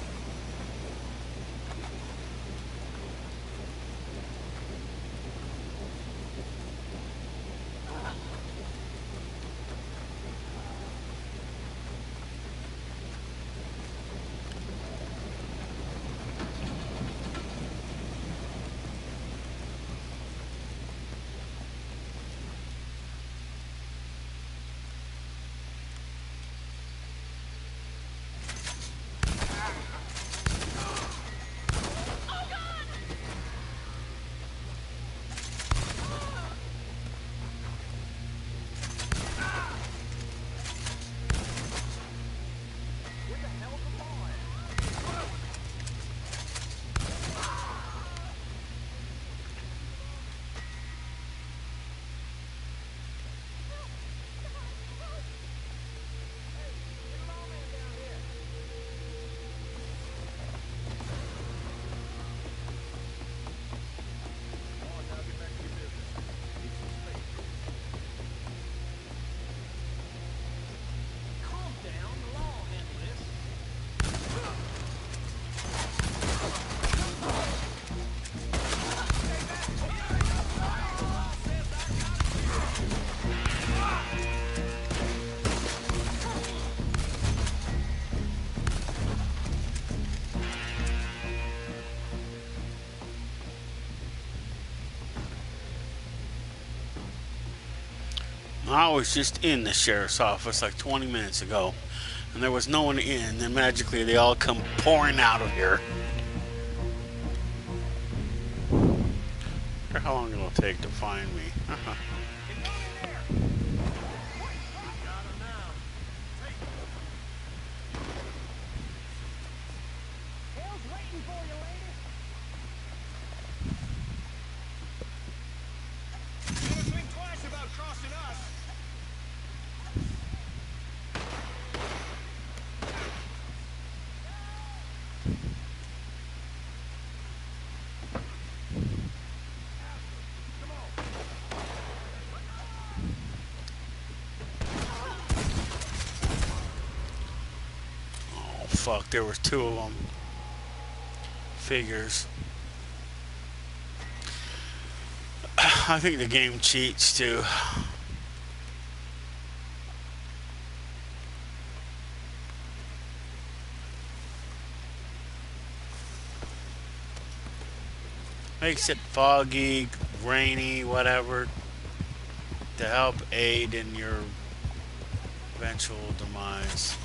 I was just in the sheriff's office like 20 minutes ago, and there was no one in, and then magically they all come pouring out of here. I wonder how long it'll take to find me. fuck, there was two of them. Figures. I think the game cheats too. Makes it foggy, rainy, whatever, to help aid in your eventual demise.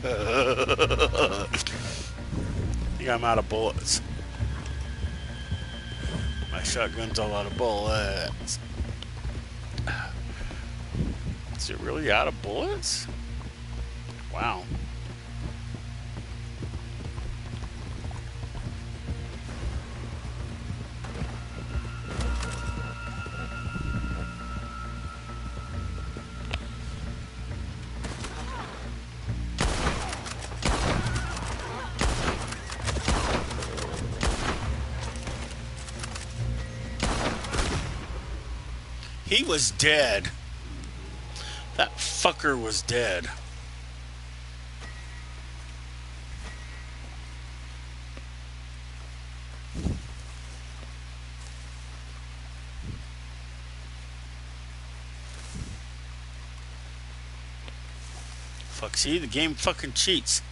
I think I'm out of bullets. My shotgun's all out of bullets. Is it really out of bullets? Wow. He was dead. That fucker was dead. Fuck, see, the game fucking cheats.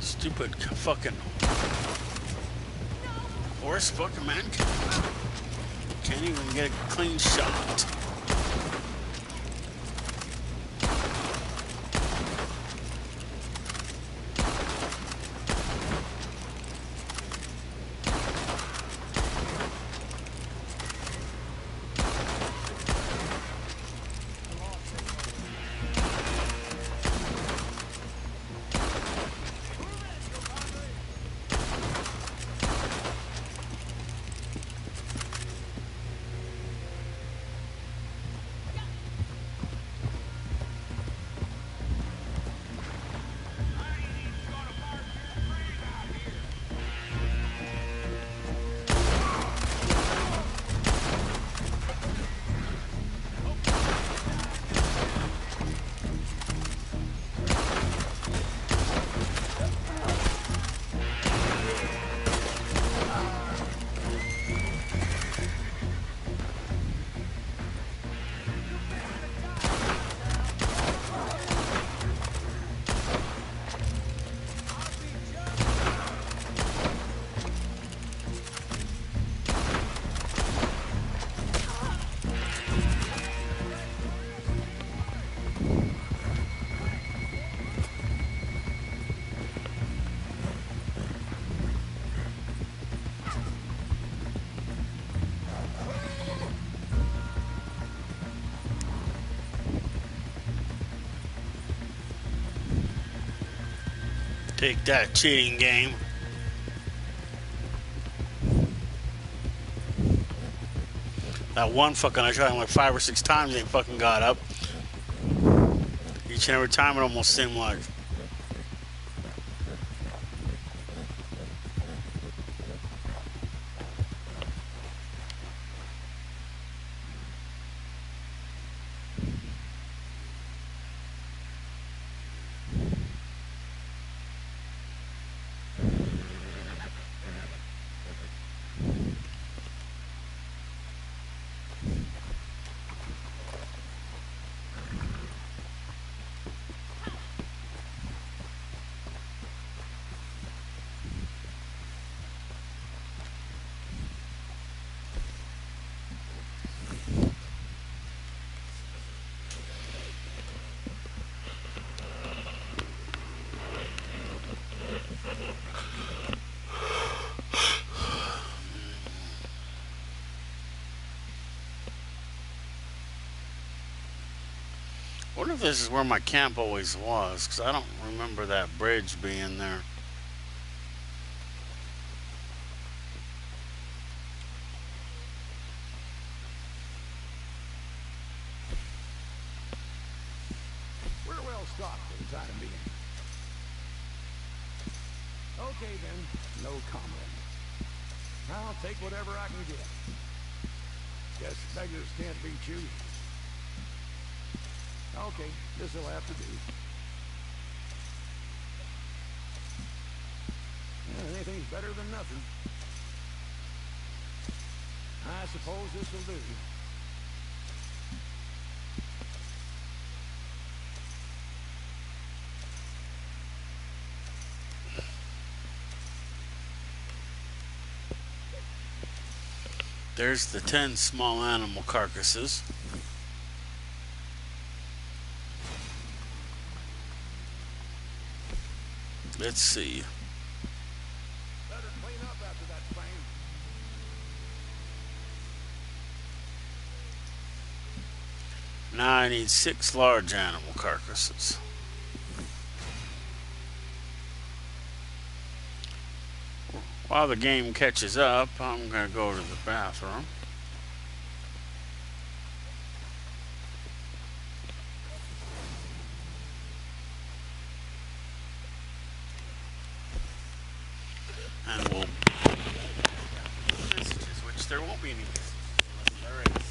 Stupid fucking horse fucking man can't even get a clean shot. Take that, cheating game. That one fucking, I tried him like 5 or 6 times, they fucking got up. Each and every time it almost seemed like. I wonder if this is where my camp always was, because I don't remember that bridge being there. We're well stocked for the time being. Okay then, no comment. I'll take whatever I can get. Guess beggars can't be choosers. Okay, this'll have to do. Well, anything's better than nothing. I suppose this'll do. There's the 10 small animal carcasses. Let's see. Better clean up after that flame. Now I need 6 large animal carcasses. While the game catches up, I'm going to go to the bathroom. And we'll messages, which there won't be any messages unless there is.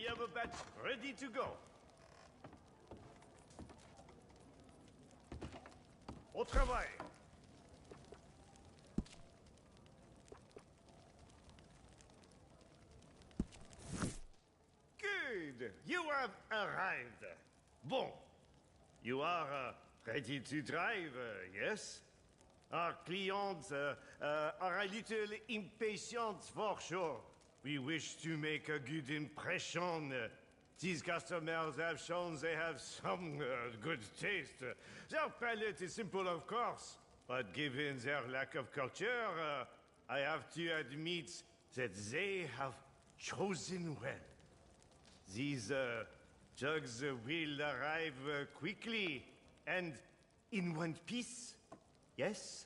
have a batch ready to go. Au travail. Good. You have arrived. Bon. You are ready to drive, yes? Our clients are a little impatient for sure. We wish to make a good impression. These customers have shown they have some good taste. Their palate is simple, of course, but given their lack of culture, I have to admit that they have chosen well. These jugs will arrive quickly and in one piece, yes?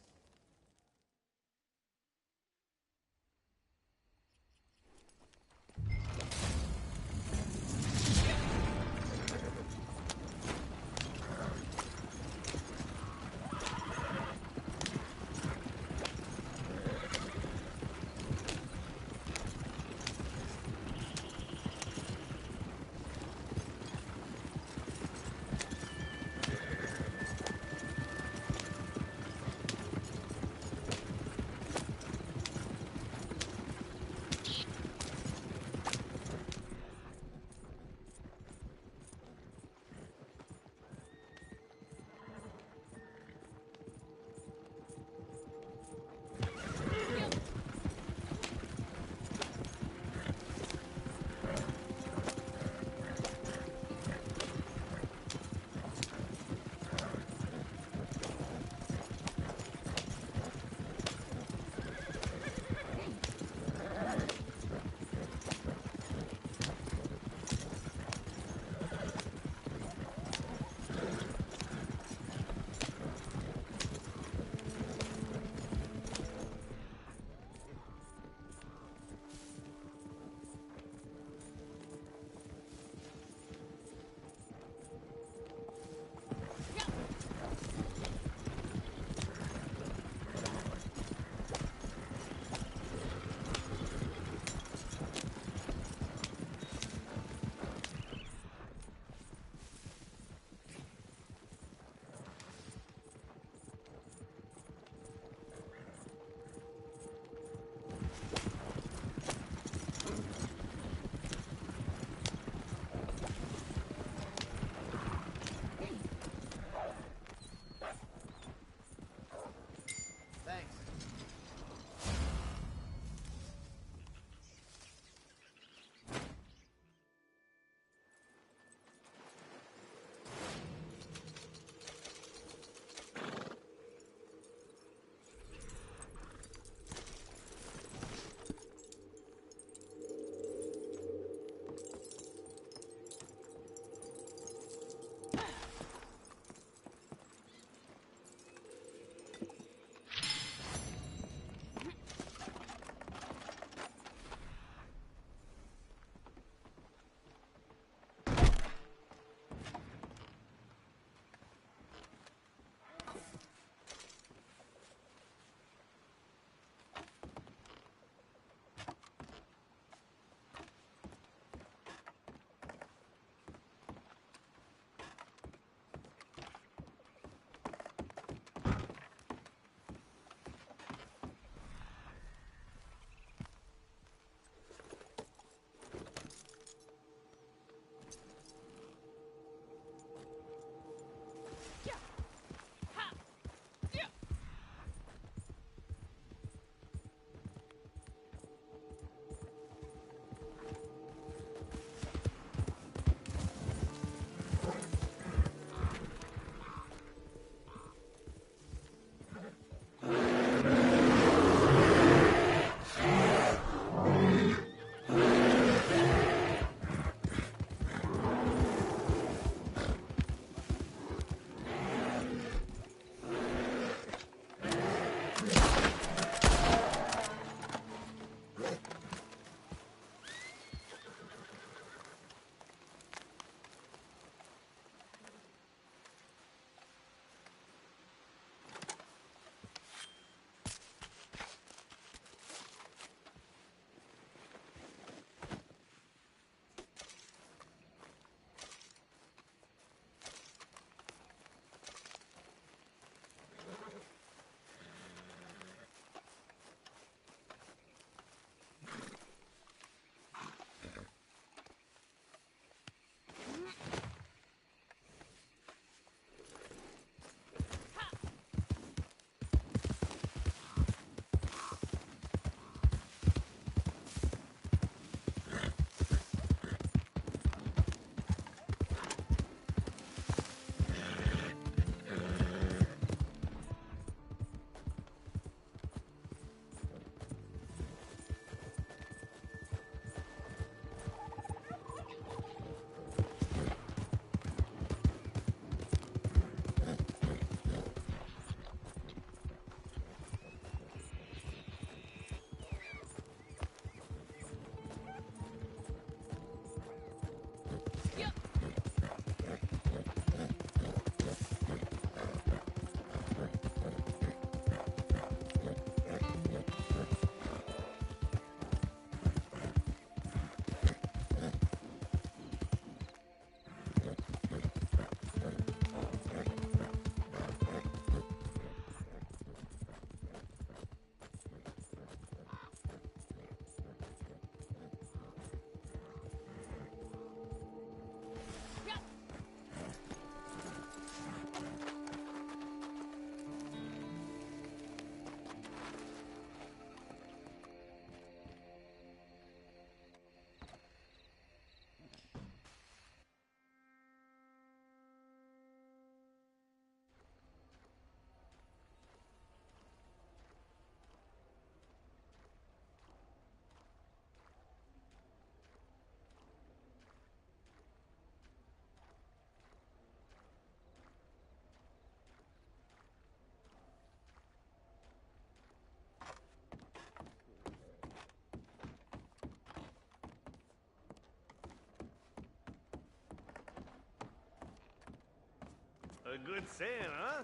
A good saying, huh?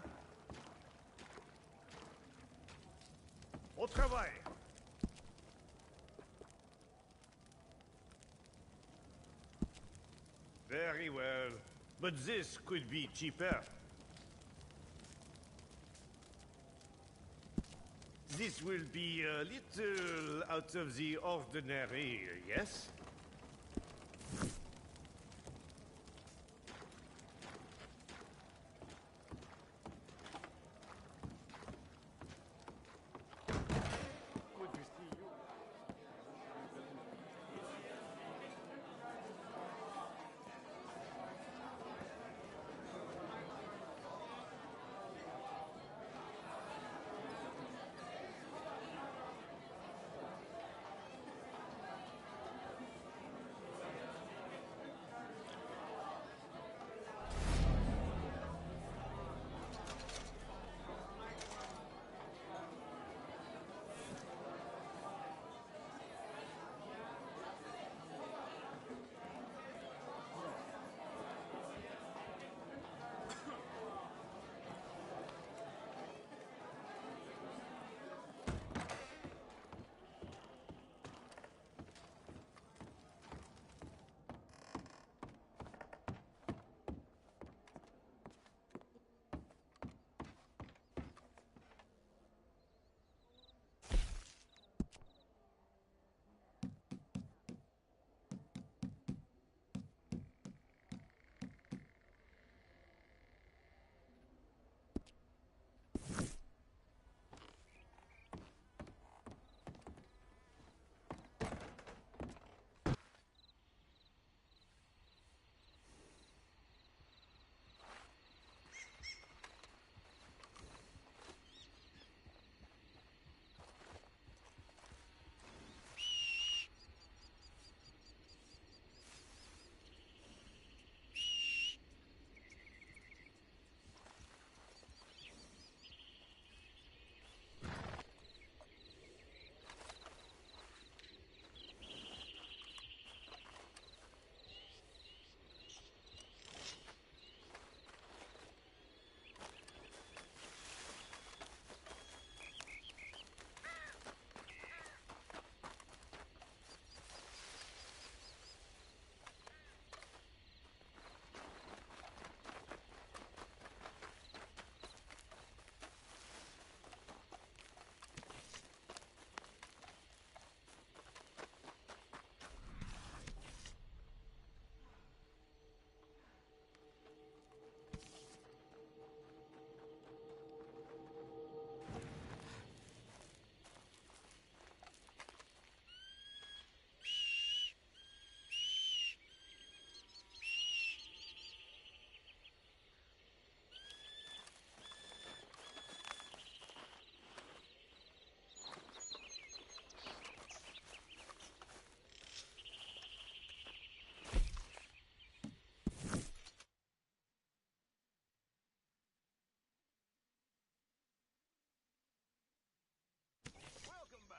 Au travail. Very well. But this could be cheaper. This will be a little out of the ordinary, yes? Good to see you. Welcome back.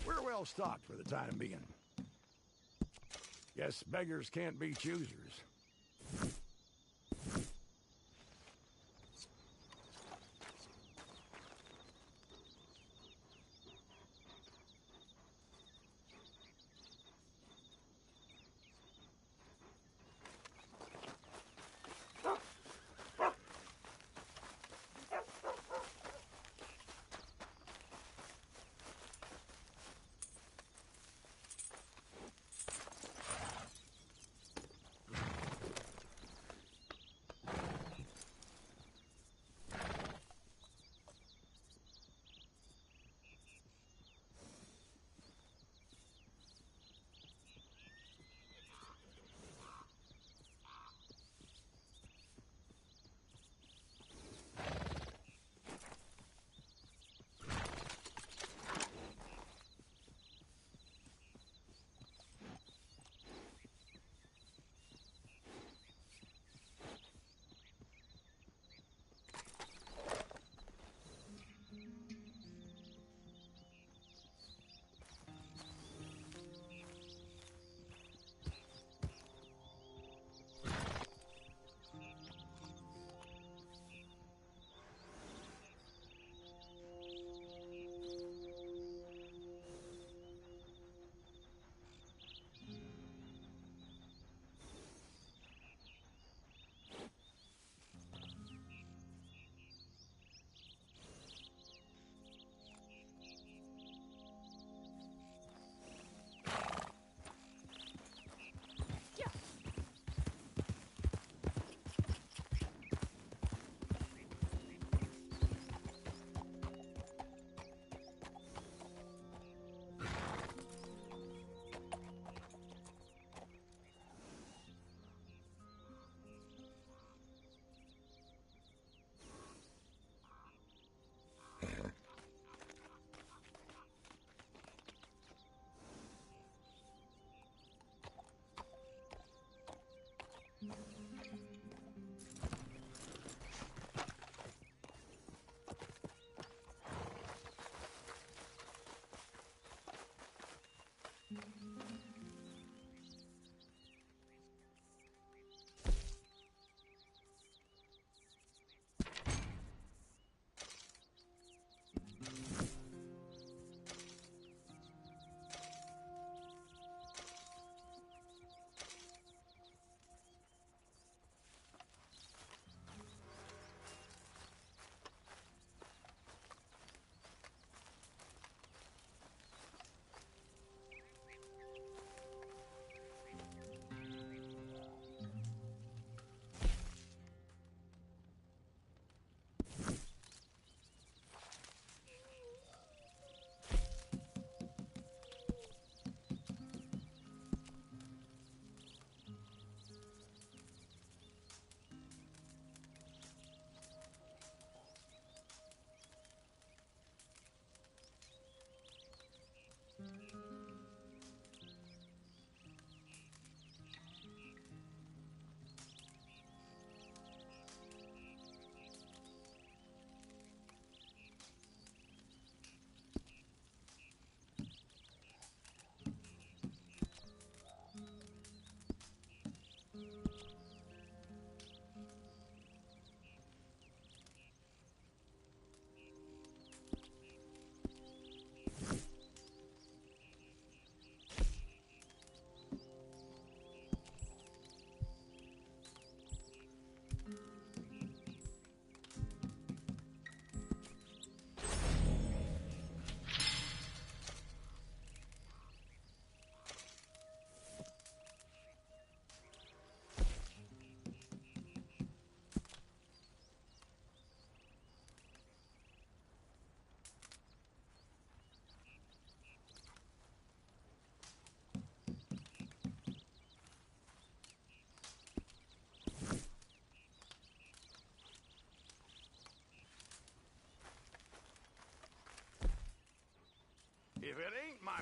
We're well stocked for the time being. Guess beggars can't be choosers.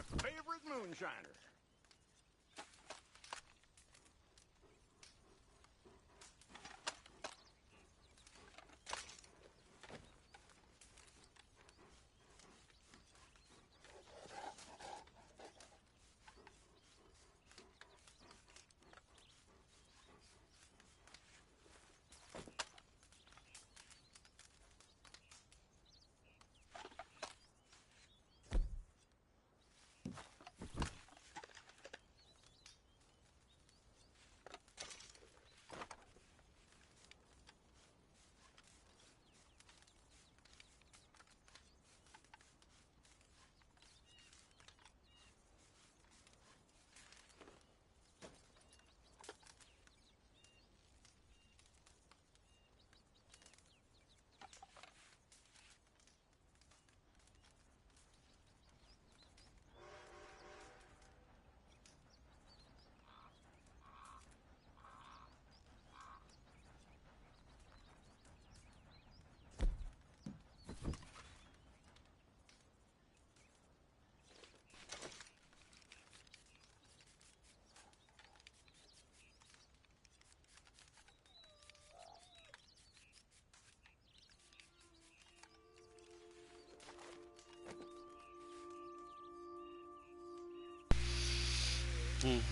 my favorite moonshiner.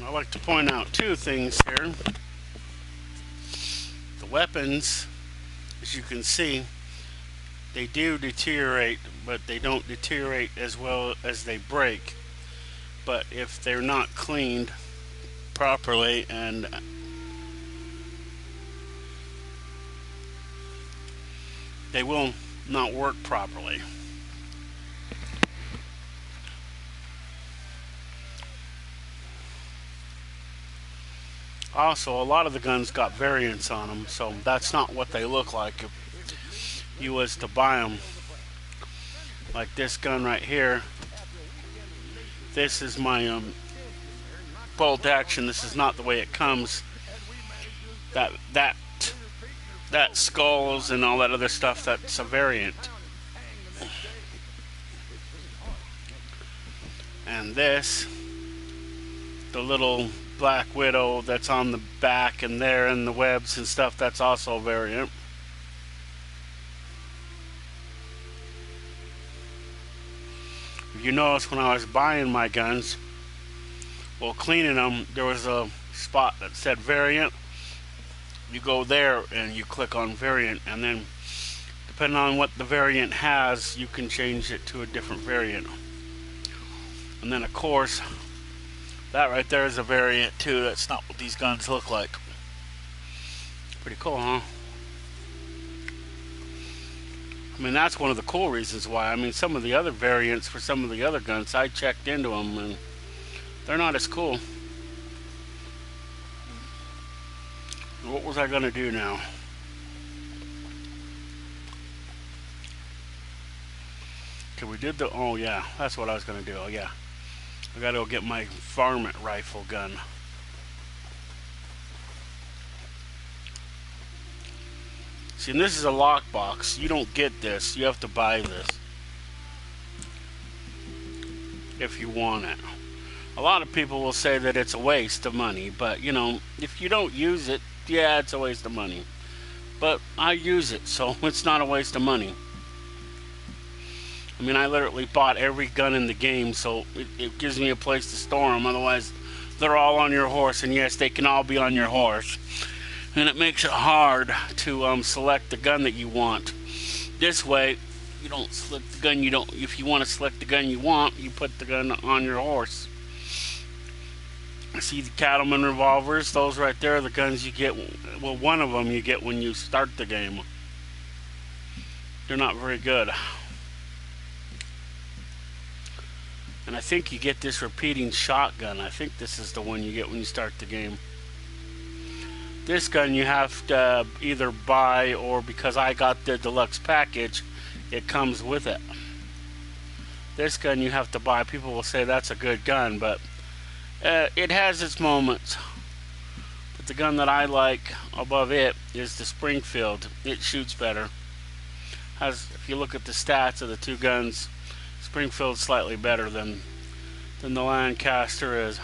I like to point out two things here. The weapons, as you can see, they do deteriorate, but they don't deteriorate as well as they break. But if they're not cleaned properly and they will not work properly. Also, a lot of the guns got variants on them, so that's not what they look like if you was to buy them. Like this gun right here. This is my bolt action. This is not the way it comes. That skulls and all that other stuff, that's a variant. And this, the little Black Widow that's on the back and there and the webs and stuff, that's also a variant. You notice when I was buying my guns, well, cleaning them, there was a spot that said variant. You go there and you click on variant, and then depending on what the variant has, you can change it to a different variant. And then of course, that right there is a variant too. That's not what these guns look like. Pretty cool, huh? I mean, that's one of the cool reasons why. I mean, some of the other variants for some of the other guns, I checked into them and they're not as cool. What was I gonna do now? Okay, we did the, oh yeah, that's what I was gonna do. Oh yeah, I gotta go get my varmint rifle gun. See, and this is a lockbox. You don't get this. You have to buy this if you want it. A lot of people will say that it's a waste of money, but you know, if you don't use it, yeah, it's a waste of money. But I use it, so it's not a waste of money. I mean, I literally bought every gun in the game, so it gives me a place to store them. Otherwise, they're all on your horse, and yes, they can all be on your horse. And it makes it hard to select the gun that you want. This way, you don't select the gun you don't. If you want to select the gun you want, you put the gun on your horse. See the Cattleman Revolvers? Those right there are the guns you get. Well, one of them you get when you start the game. They're not very good. And I think you get this repeating shotgun. I think this is the one you get when you start the game. This gun you have to either buy, or because I got the deluxe package, it comes with it. This gun you have to buy. People will say that's a good gun, but it has its moments. But the gun that I like above it is the Springfield. It shoots better. If you look at the stats of the two guns, Springfield's slightly better than than the Lancaster is.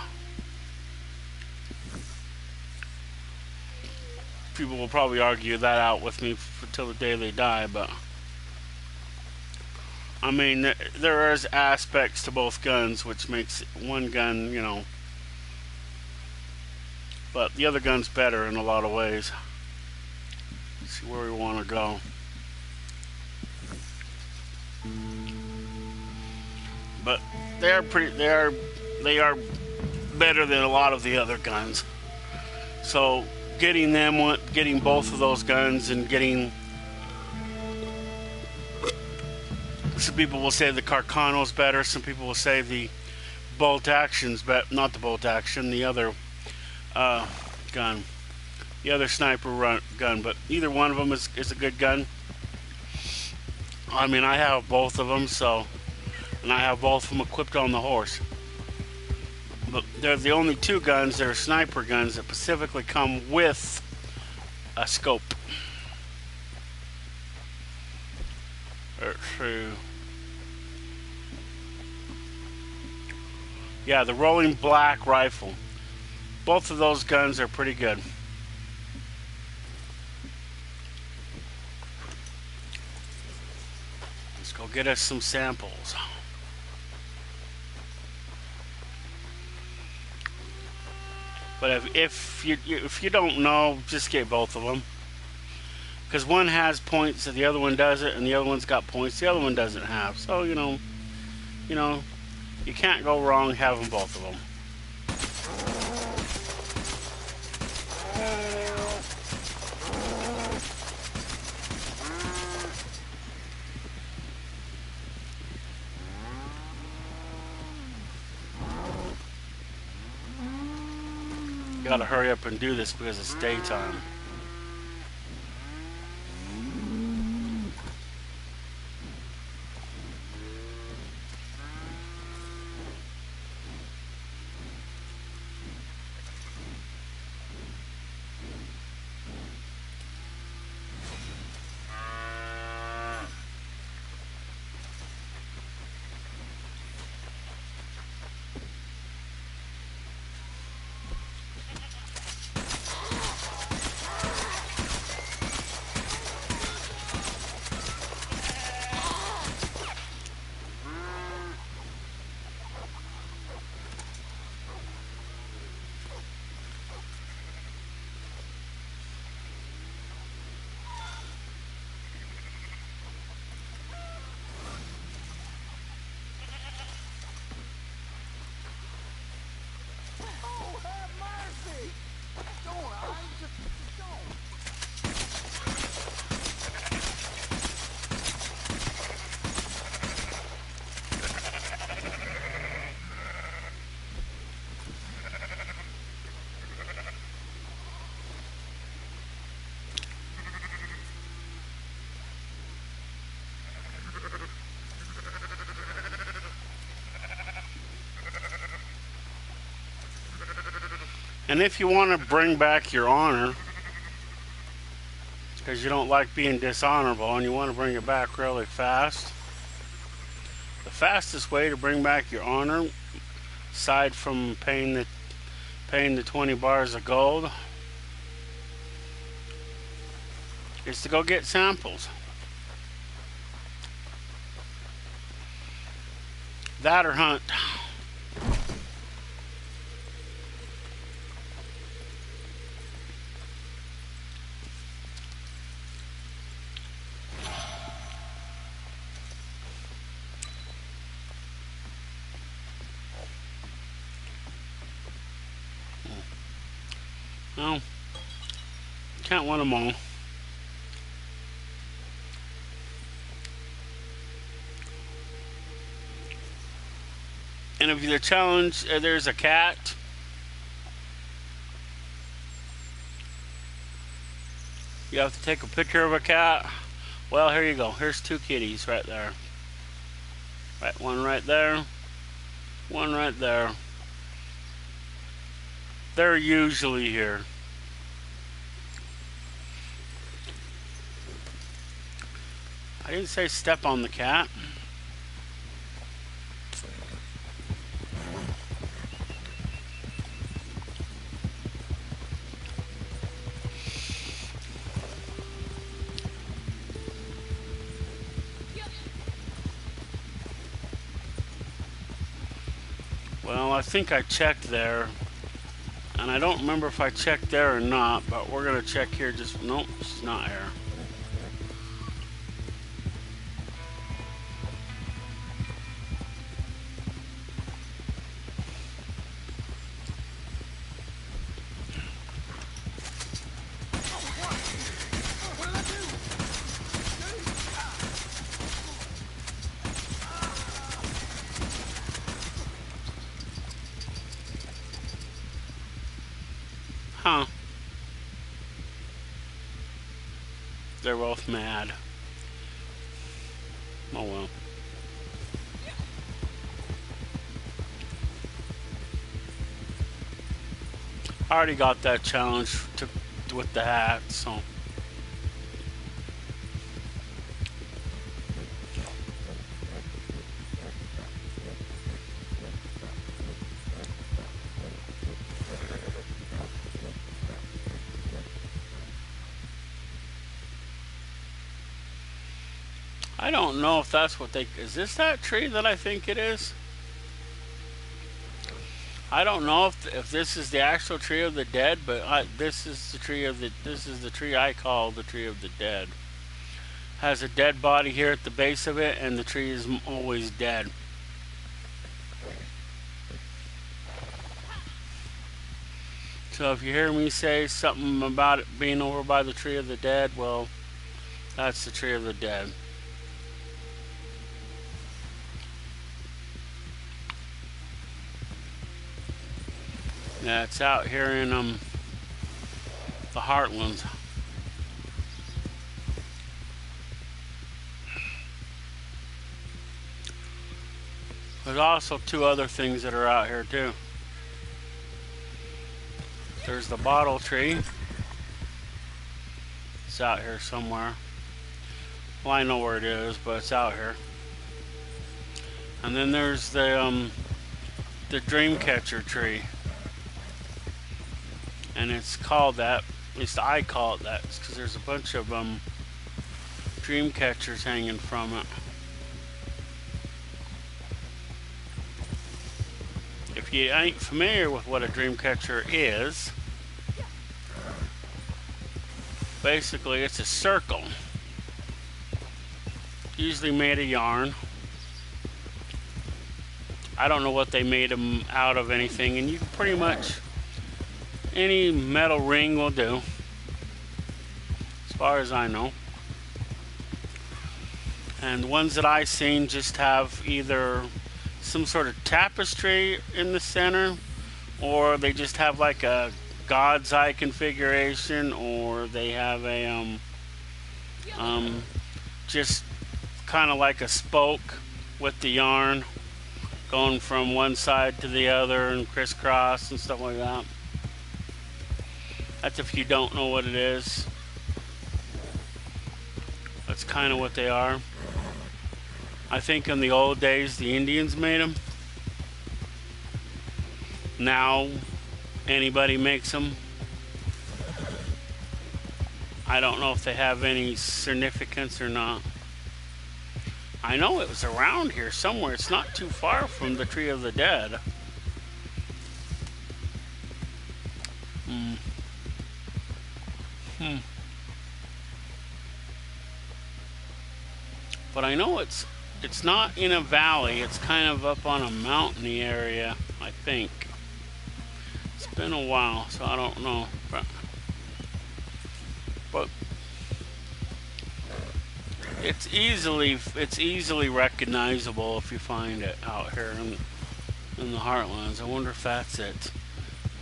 People will probably argue that out with me until the day they die, but I mean, there is aspects to both guns which makes one gun, you know, but the other gun's better in a lot of ways. Let's see where we want to go. But they are better than a lot of the other guns. So getting both of those guns and getting, some people will say the Carcano's better, some people will say the bolt action's better, not the bolt action, the other gun, the other sniper gun, but either one of them is a good gun. I mean, I have both of them, and I have both of them equipped on the horse. But they're the only two guns that are sniper guns that specifically come with a scope. Yeah, the rolling black rifle. Both of those guns are pretty good. Let's go get us some samples. But if you don't know, just get both of them. Because one has points and the other one doesn't, and the other one's got points the other one doesn't have. So you know, you can't go wrong having both of them. Gotta hurry up and do this because it's daytime. And if you want to bring back your honor, because you don't like being dishonorable and you want to bring it back really fast, the fastest way to bring back your honor, aside from paying the 20 bars of gold, is to go get samples. That or hunt. No, can't win them all. And if the challenge, there's a cat. You have to take a picture of a cat. Well, here you go. Here's two kitties right there. Right, one right there. One right there. They're usually here. I didn't say step on the cat. Well, I think I checked there. And I don't remember if I checked there or not, but we're going to check here just... Nope, she's not here. Huh. They're both mad. Oh well. I already got that challenge with the hat, so. I don't know if that's what they... Is this that tree that I think it is? I don't know if this is the actual tree of the dead, but this is the tree of the... This is the tree I call the tree of the dead. Has a dead body here at the base of it, and the tree is always dead. So if you hear me say something about it being over by the tree of the dead, well, that's the tree of the dead. Yeah, it's out here in the Heartlands. There's also two other things that are out here too. There's the bottle tree. It's out here somewhere. Well, I know where it is, but it's out here. And then there's the Dreamcatcher tree. And it's called that, at least I call it that, because there's a bunch of dream catchers hanging from it. If you ain't familiar with what a dream catcher is, basically it's a circle, usually made of yarn. I don't know what they made them out of, anything, and you can pretty much... Any metal ring will do, as far as I know. And the ones that I've seen just have either some sort of tapestry in the center, or they just have like a God's eye configuration, or they have a just kind of like a spoke with the yarn going from one side to the other and crisscross and stuff like that. That's if you don't know what it is. That's kind of what they are. I think in the old days the Indians made them. Now anybody makes them. I don't know if they have any significance or not. I know it was around here somewhere. It's not too far from the Tree of the Dead. But I know it's not in a valley. It's kind of up on a mountainy area, I think. It's been a while, so I don't know. But it's easily recognizable if you find it out here in the Heartlands. I wonder if that's it.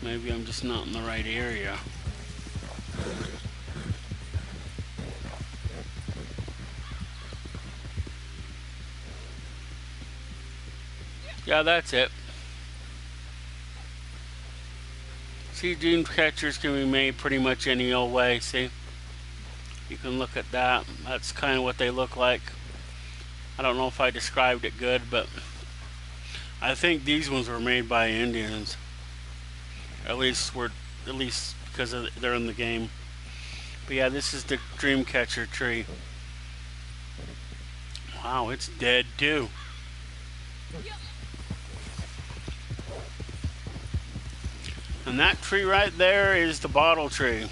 Maybe I'm just not in the right area. Yeah, that's it. See, dream catchers can be made pretty much any old way, see? You can look at that. That's kind of what they look like. I don't know if I described it good, but I think these ones were made by Indians. At least because they're in the game. But yeah, this is the dream catcher tree. Wow, it's dead too. And that tree right there is the bottle tree.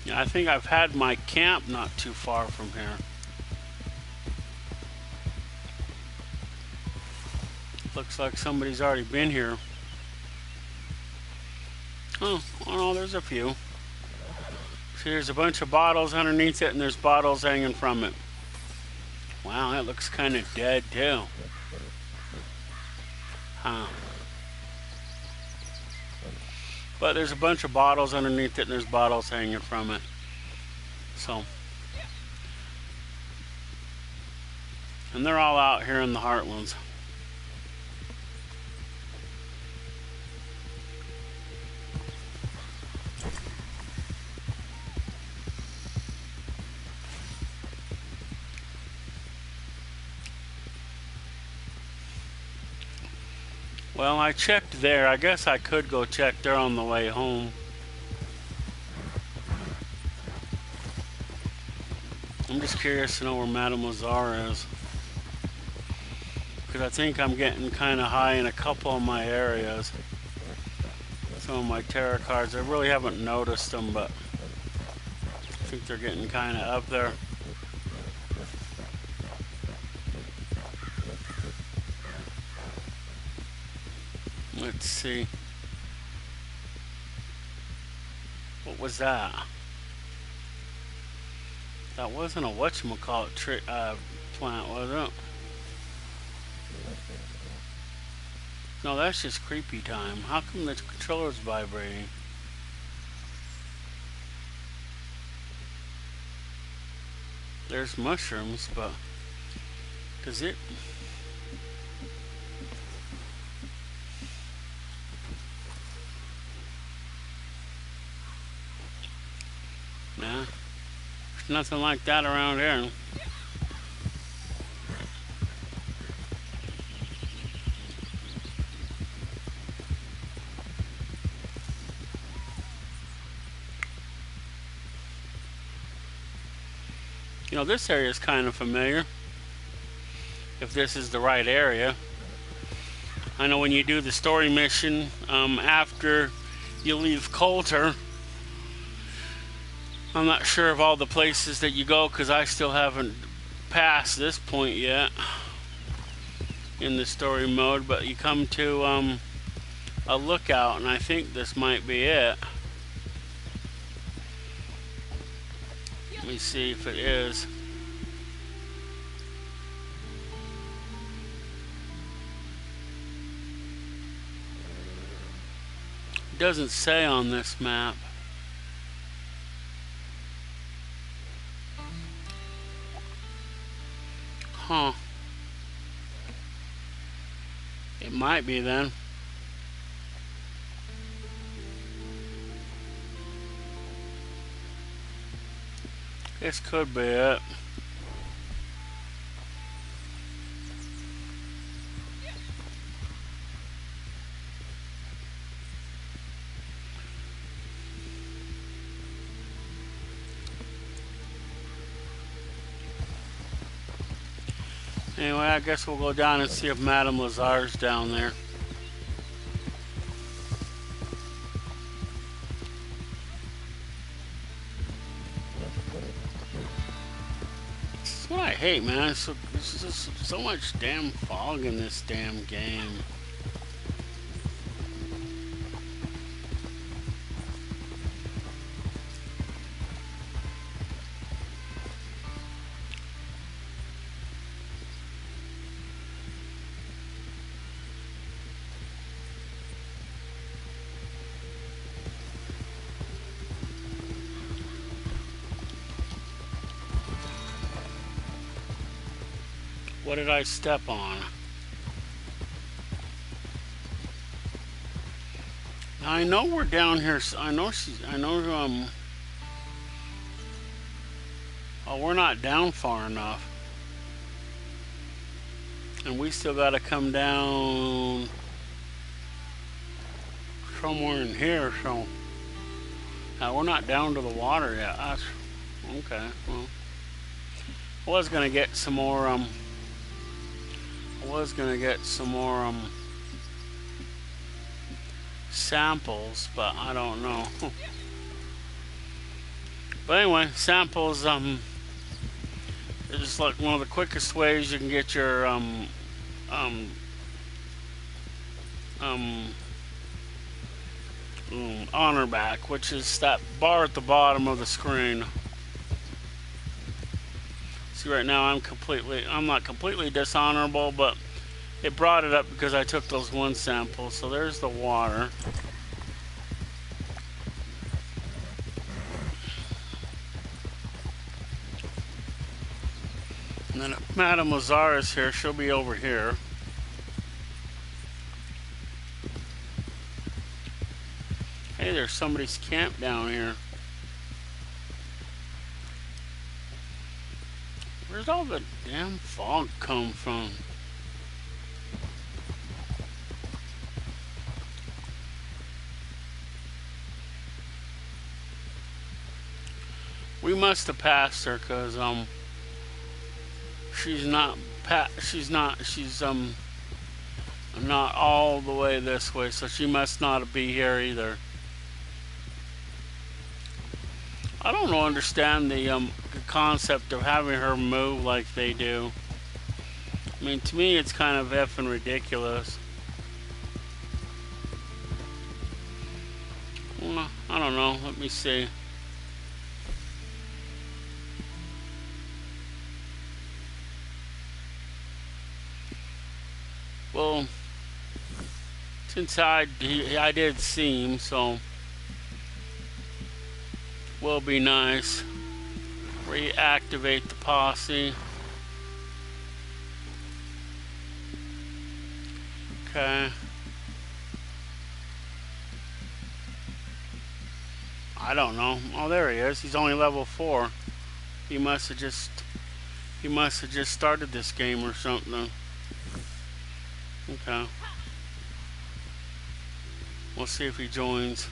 I think I've had my camp not too far from here. Looks like somebody's already been here. Oh no, there's a few. See, there's a bunch of bottles underneath it, and there's bottles hanging from it. Wow, that looks kind of dead too. Huh. But there's a bunch of bottles underneath it, and there's bottles hanging from it. So, and they're all out here in the Heartlands. Well, I checked there. I guess I could go check there on the way home. I'm just curious to know where Mademoiselle is. Because I think I'm getting kind of high in a couple of my areas. Some of my tarot cards. I really haven't noticed them, but I think they're getting kind of up there. Let's see. What was that? That wasn't a whatchamacallit plant, was it? No, that's just creepy time. How come the controller's vibrating? There's mushrooms, but does it? Nah, there's nothing like that around here. You know, this area is kind of familiar. If this is the right area. I know when you do the story mission, after you leave Coulter, I'm not sure of all the places that you go because I still haven't passed this point yet in the story mode, but you come to a lookout, and I think this might be it. Let me see if it is. It doesn't say on this map. Huh. It might be then. This could be it. Anyway, I guess we'll go down and see if Madame Lazar's down there. This is what I hate, man. There's just so much damn fog in this damn game. What did I step on? I know we're down here. I know oh, we're not down far enough. And we still gotta come down somewhere in here, so we're not down to the water yet. That's okay. Well, I was gonna get some more samples, but I don't know. But anyway, samples it's just like one of the quickest ways you can get your honor back, which is that bar at the bottom of the screen. See, right now I'm not completely dishonorable, but it brought it up because I took those one samples. So there's the water. And then if Madame Lazar is here, she'll be over here. Hey, there's somebody's camp down here. Where's all the damn fog come from? We must have passed her, cause she's not all the way this way, so she must not be here either. I don't understand the concept of having her move like they do. I mean, to me, it's kind of effing ridiculous. Well, I don't know. Let me see. Well, since I did see him, so will be nice. Reactivate the posse. Okay. I don't know. Oh, there he is. He's only level 4. He must have just started this game or something. Okay. We'll see if he joins.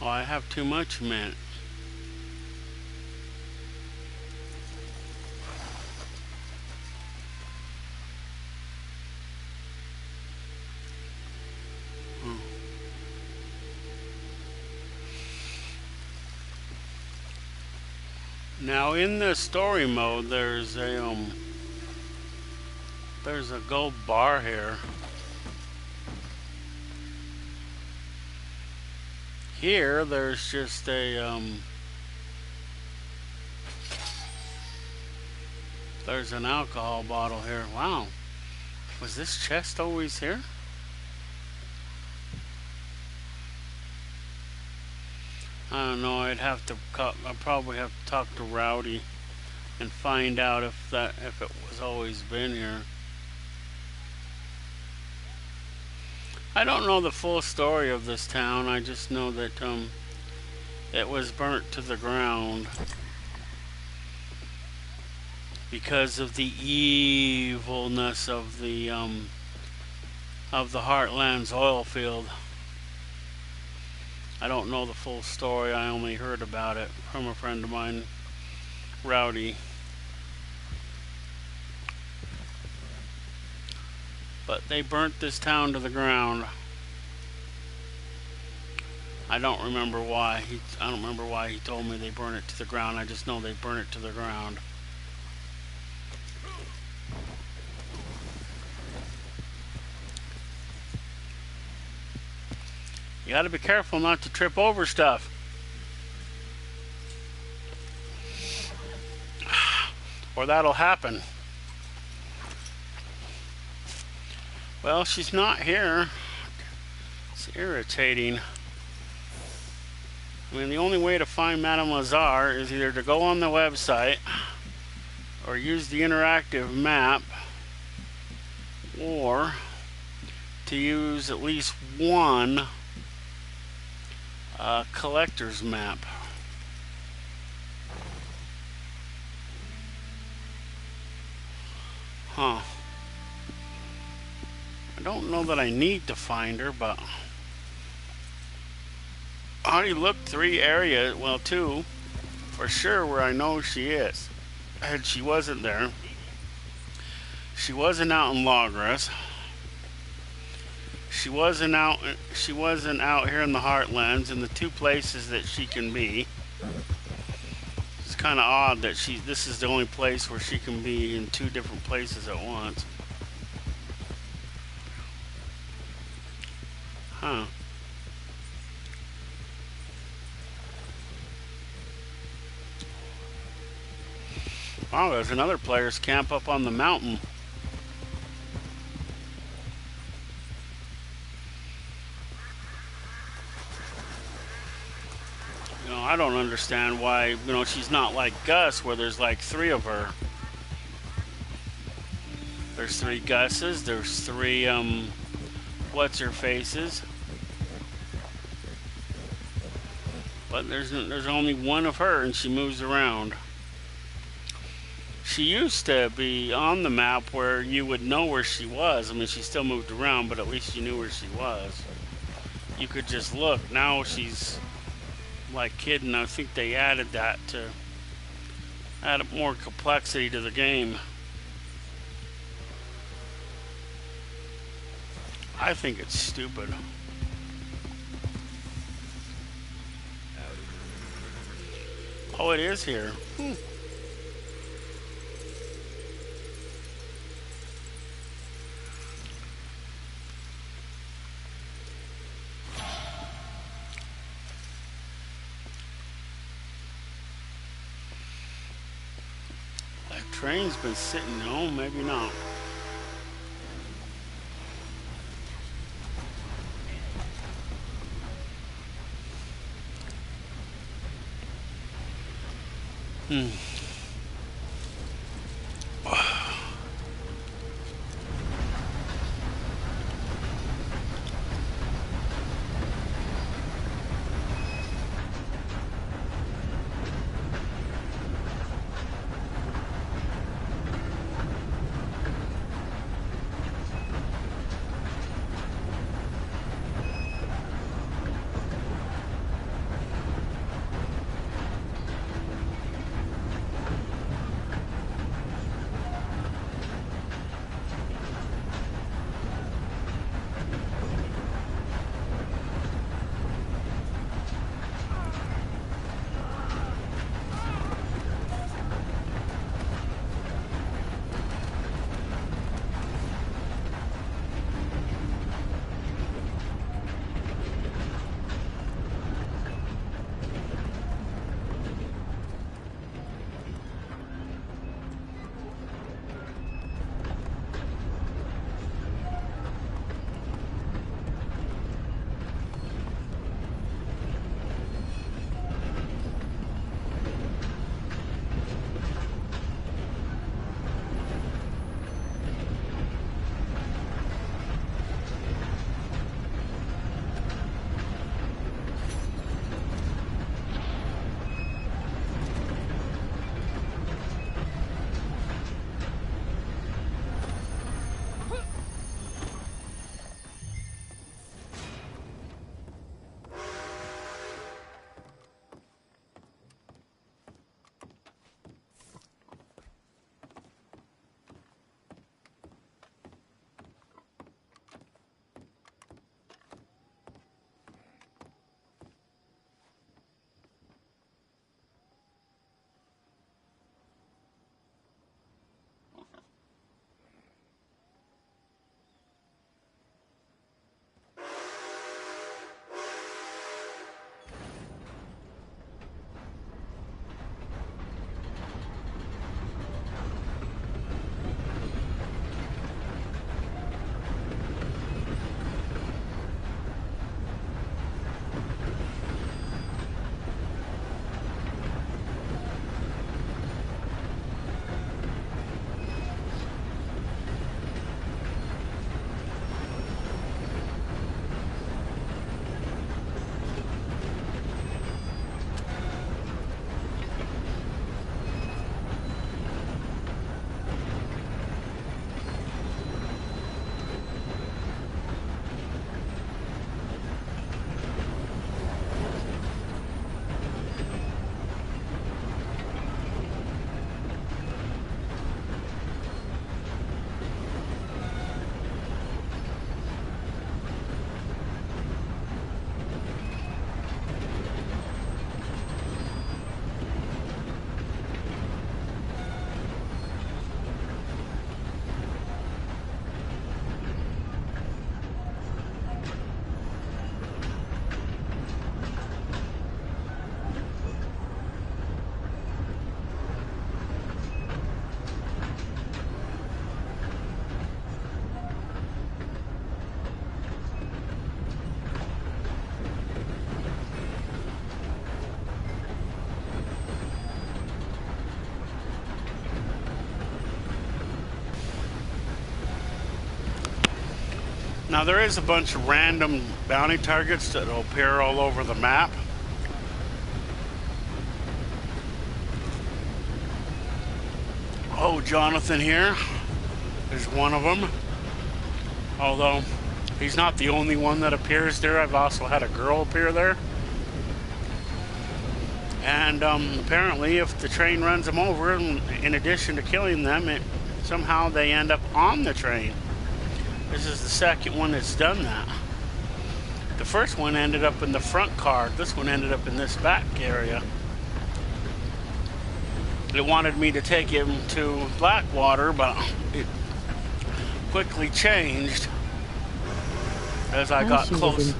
Oh, I have too much mint. Now in the story mode, there's a gold bar here. Here, there's just a there's an alcohol bottle here. Wow, was this chest always here? I don't know. I'd probably have to talk to Rowdy and find out if it was always been here. I don't know the full story of this town. I just know that it was burnt to the ground because of the evilness of the Heartland's oil field. I don't know the full story. I only heard about it from a friend of mine, Rowdy. But they burnt this town to the ground. I don't remember why. I don't remember why he told me they burn it to the ground. I just know they burn it to the ground. You gotta be careful not to trip over stuff. Or that'll happen. Well, she's not here. It's irritating. I mean, the only way to find Madame Lazare is either to go on the website or use the interactive map, or to use at least one collector's map. Huh. I don't know that I need to find her, but I already looked 3 areas, well 2, for sure where I know she is. And she wasn't there. She wasn't out in Logras. She wasn't out here in the Heartlands, in the 2 places that she can be. It's kind of odd that this is the only place where she can be in 2 different places at once. Huh. Oh, there's another player's camp up on the mountain. You know, I don't understand why, you know, she's not like Gus, where there's like 3 of her. There's 3 Gus's, there's 3, what's-her-faces. But there's only 1 of her, and she moves around. She used to be on the map where you would know where she was. I mean, she still moved around, but at least you knew where she was. You could just look. Now she's like hidden. I think they added that to add more complexity to the game. I think it's stupid. Oh, it is here. That train's been sitting home, maybe not. Now there is a bunch of random bounty targets that will appear all over the map. Oh, Jonathan here is one of them. Although he's not the only one that appears there. I've also had a girl appear there. And apparently if the train runs them over, in addition to killing them, somehow they end up on the train. This is the second one that's done that. The first one ended up in the front car. This one ended up in this back area. It wanted me to take him to Blackwater, but it quickly changed as I got close.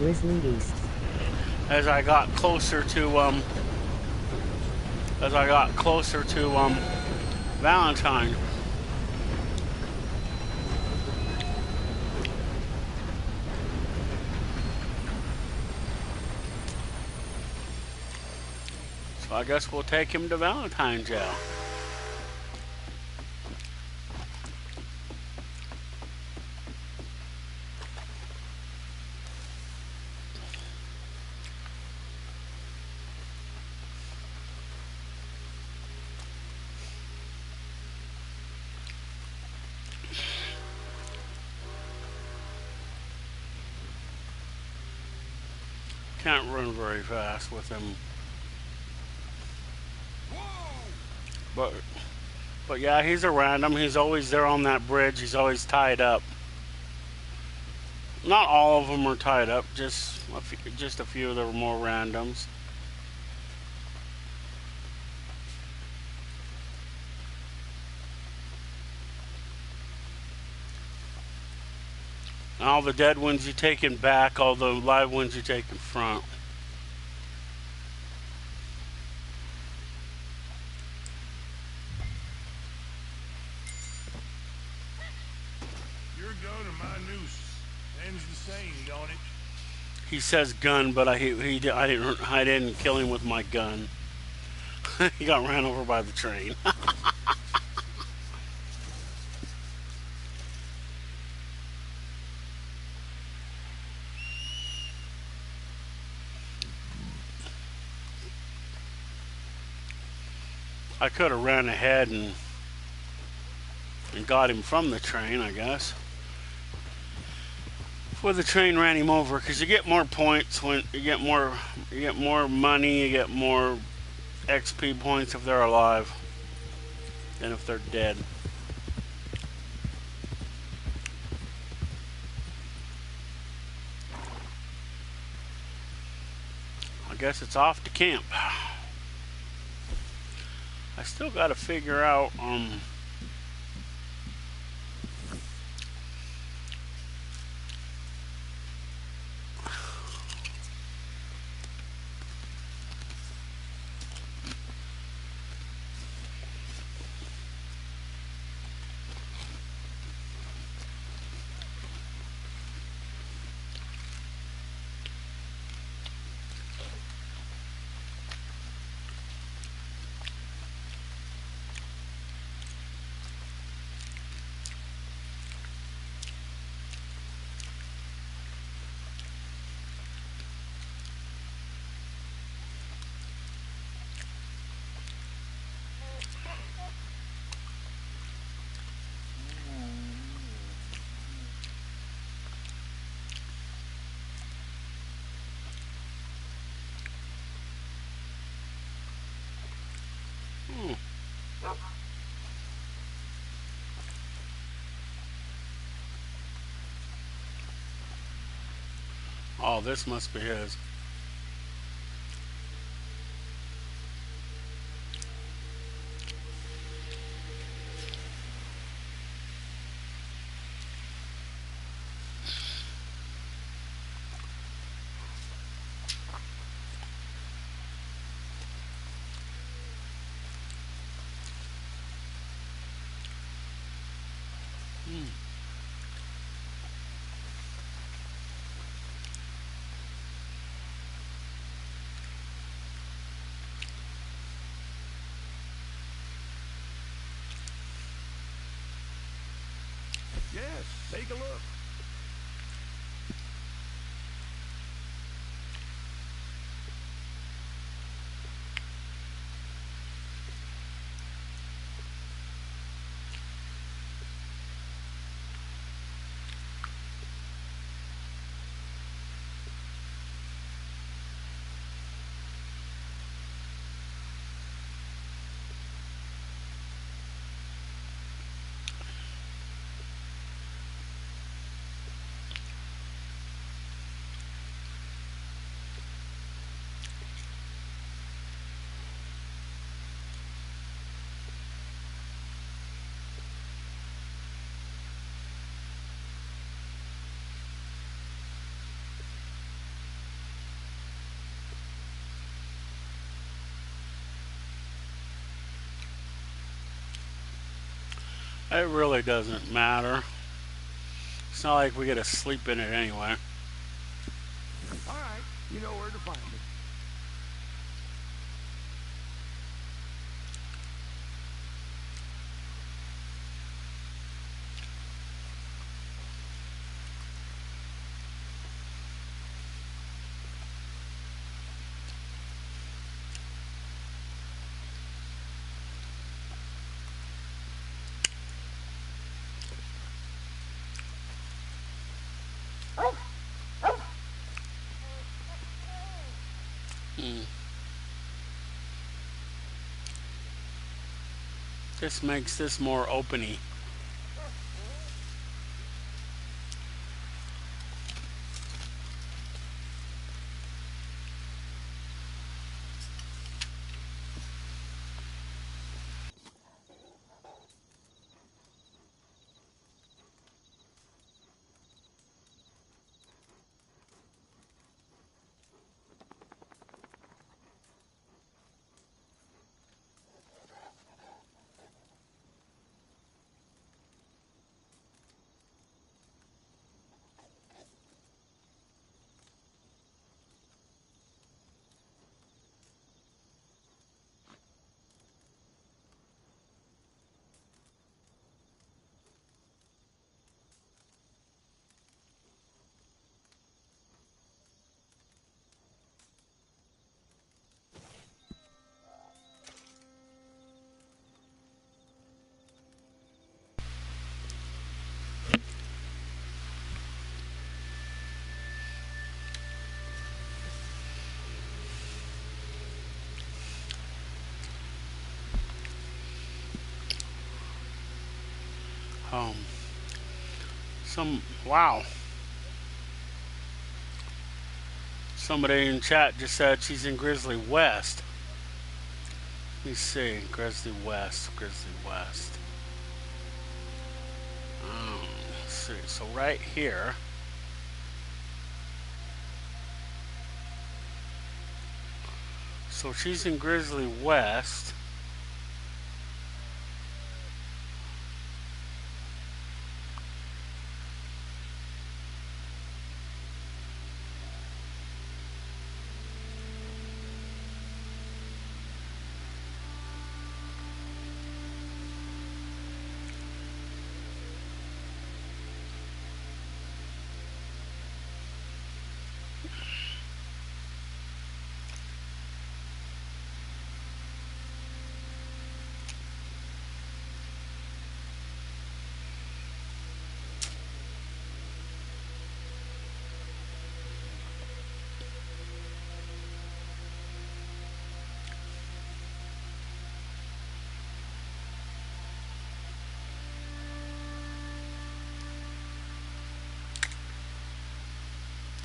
As I got closer to Valentine. So I guess we'll take him to Valentine jail. Can't run very fast with him. But yeah, he's a random. He's always there on that bridge. He's always tied up. Not all of them are tied up. Just a few of the more randoms. All the dead ones you take in back. All the live ones you take in front. He says gun, but I didn't kill him with my gun. He got ran over by the train. I could have ran ahead and got him from the train, I guess. Before the train ran him over, because you get more points when you get more money, you get more XP points if they're alive than if they're dead. I guess it's off to camp. I still got to figure out oh, this must be his. Yes, take a look. It really doesn't matter. It's not like we get to sleep in it anyway. All right, you know where to find me. This makes this more openy. Wow. Somebody in chat just said she's in Grizzly West. Let me see. Grizzly West. Let's see. So right here. So she's in Grizzly West.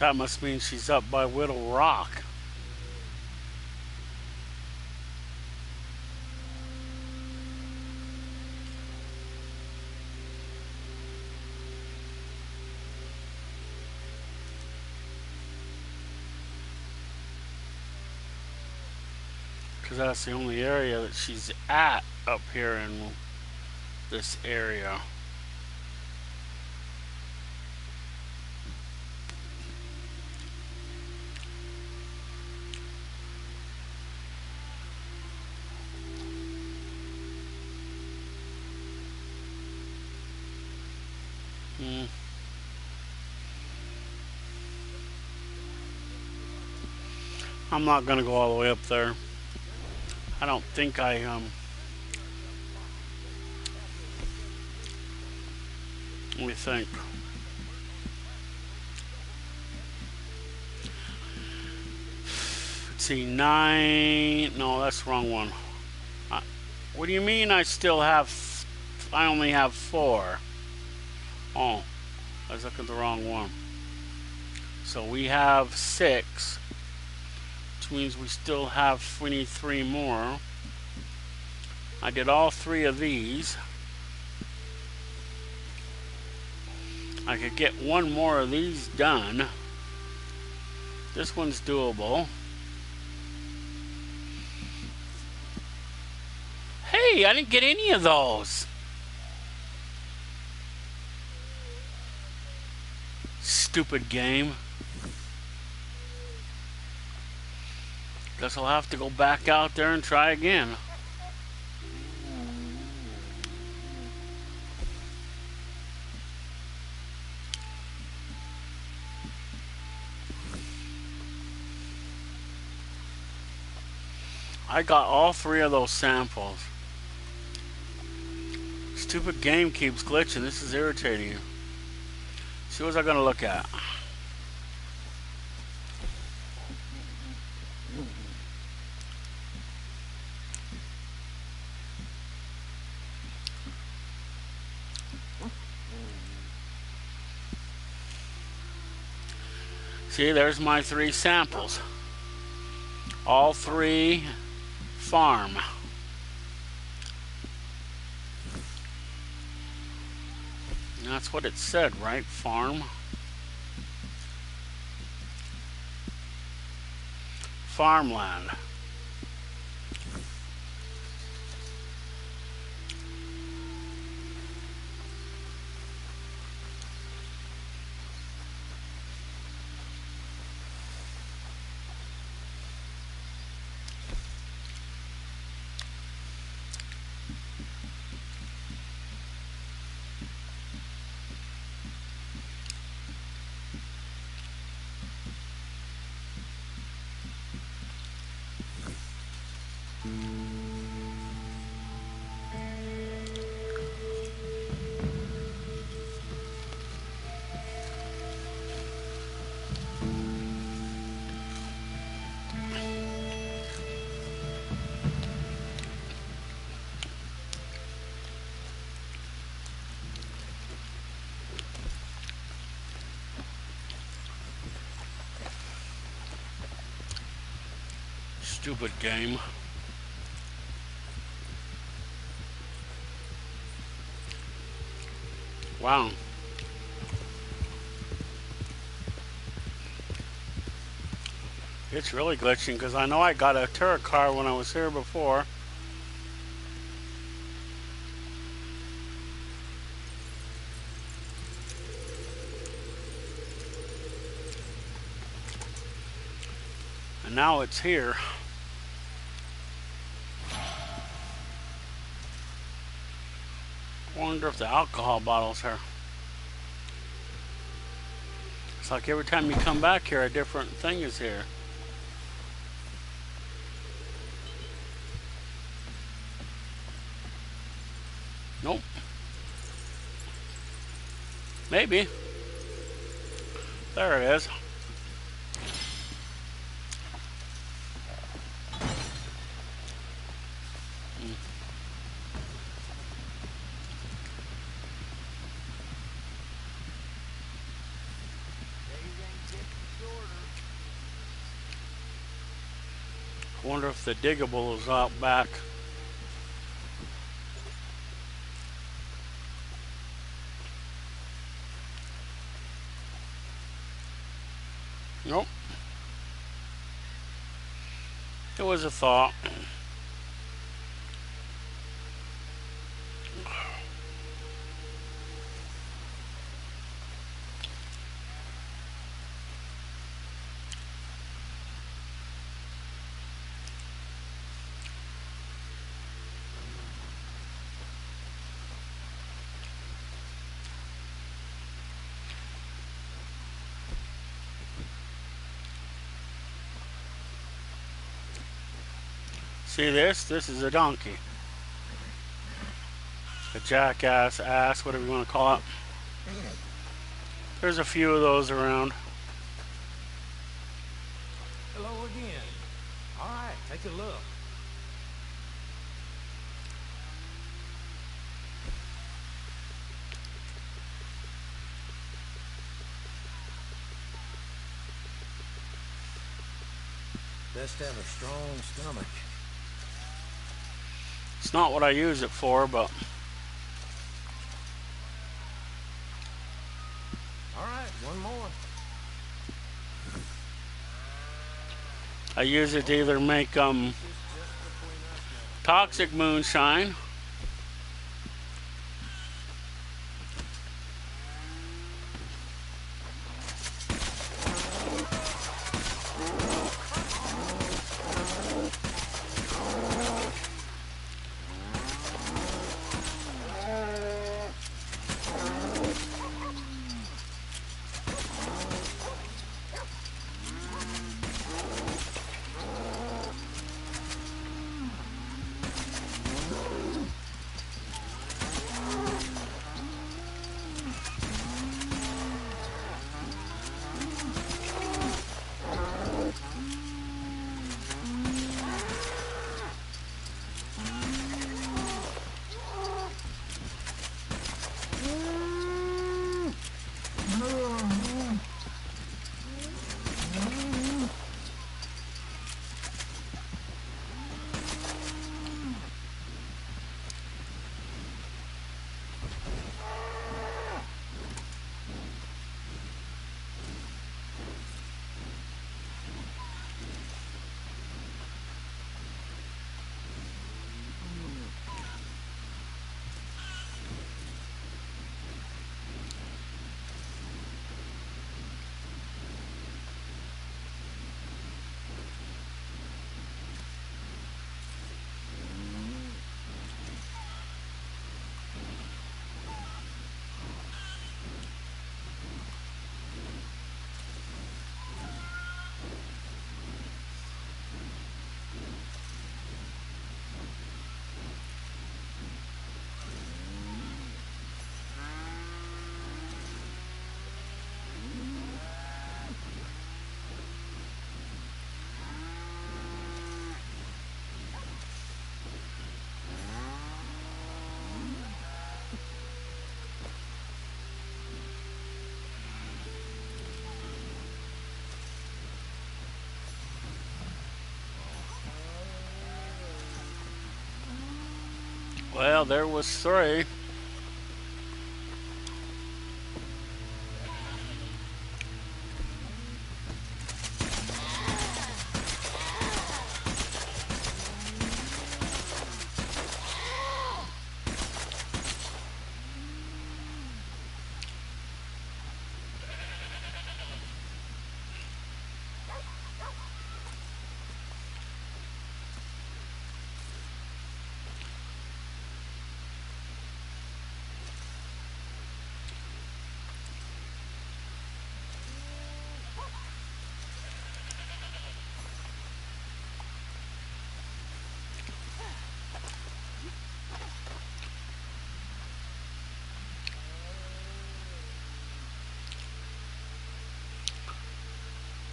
That must mean she's up by Whittle Rock. Because that's the only area that she's at up here in this area. I'm not gonna go all the way up there. I don't think I let me think. Let's see, 9. No, that's the wrong one. What do you mean I only have 4? Oh, I was looking at the wrong one. So we have 6. Which means we need 3 more. I did all 3 of these. I could get 1 more of these done. This one's doable. Hey, I didn't get any of those. Stupid game. Guess I'll have to go back out there and try again. I got all 3 of those samples. Stupid game keeps glitching. This is irritating. See, what was I gonna look at? See, there's my 3 samples. All 3 farm. That's what it said, right? Farm. Farmland. Stupid game. Wow. It's really glitching because I know I got a turret car when I was here before. And now it's here. Wonder if the alcohol bottle's here. It's like every time you come back here, a different thing is here. Nope. Maybe. There it is. I wonder if the diggable is out back. Nope. It was a thought. See this? This is a donkey. A jackass, ass, whatever you want to call it. There's a few of those around. Hello again. All right, take a look. Best have a strong stomach. It's not what I use it for, but All right, one more. I use it to either make toxic moonshine, Well, there was 3.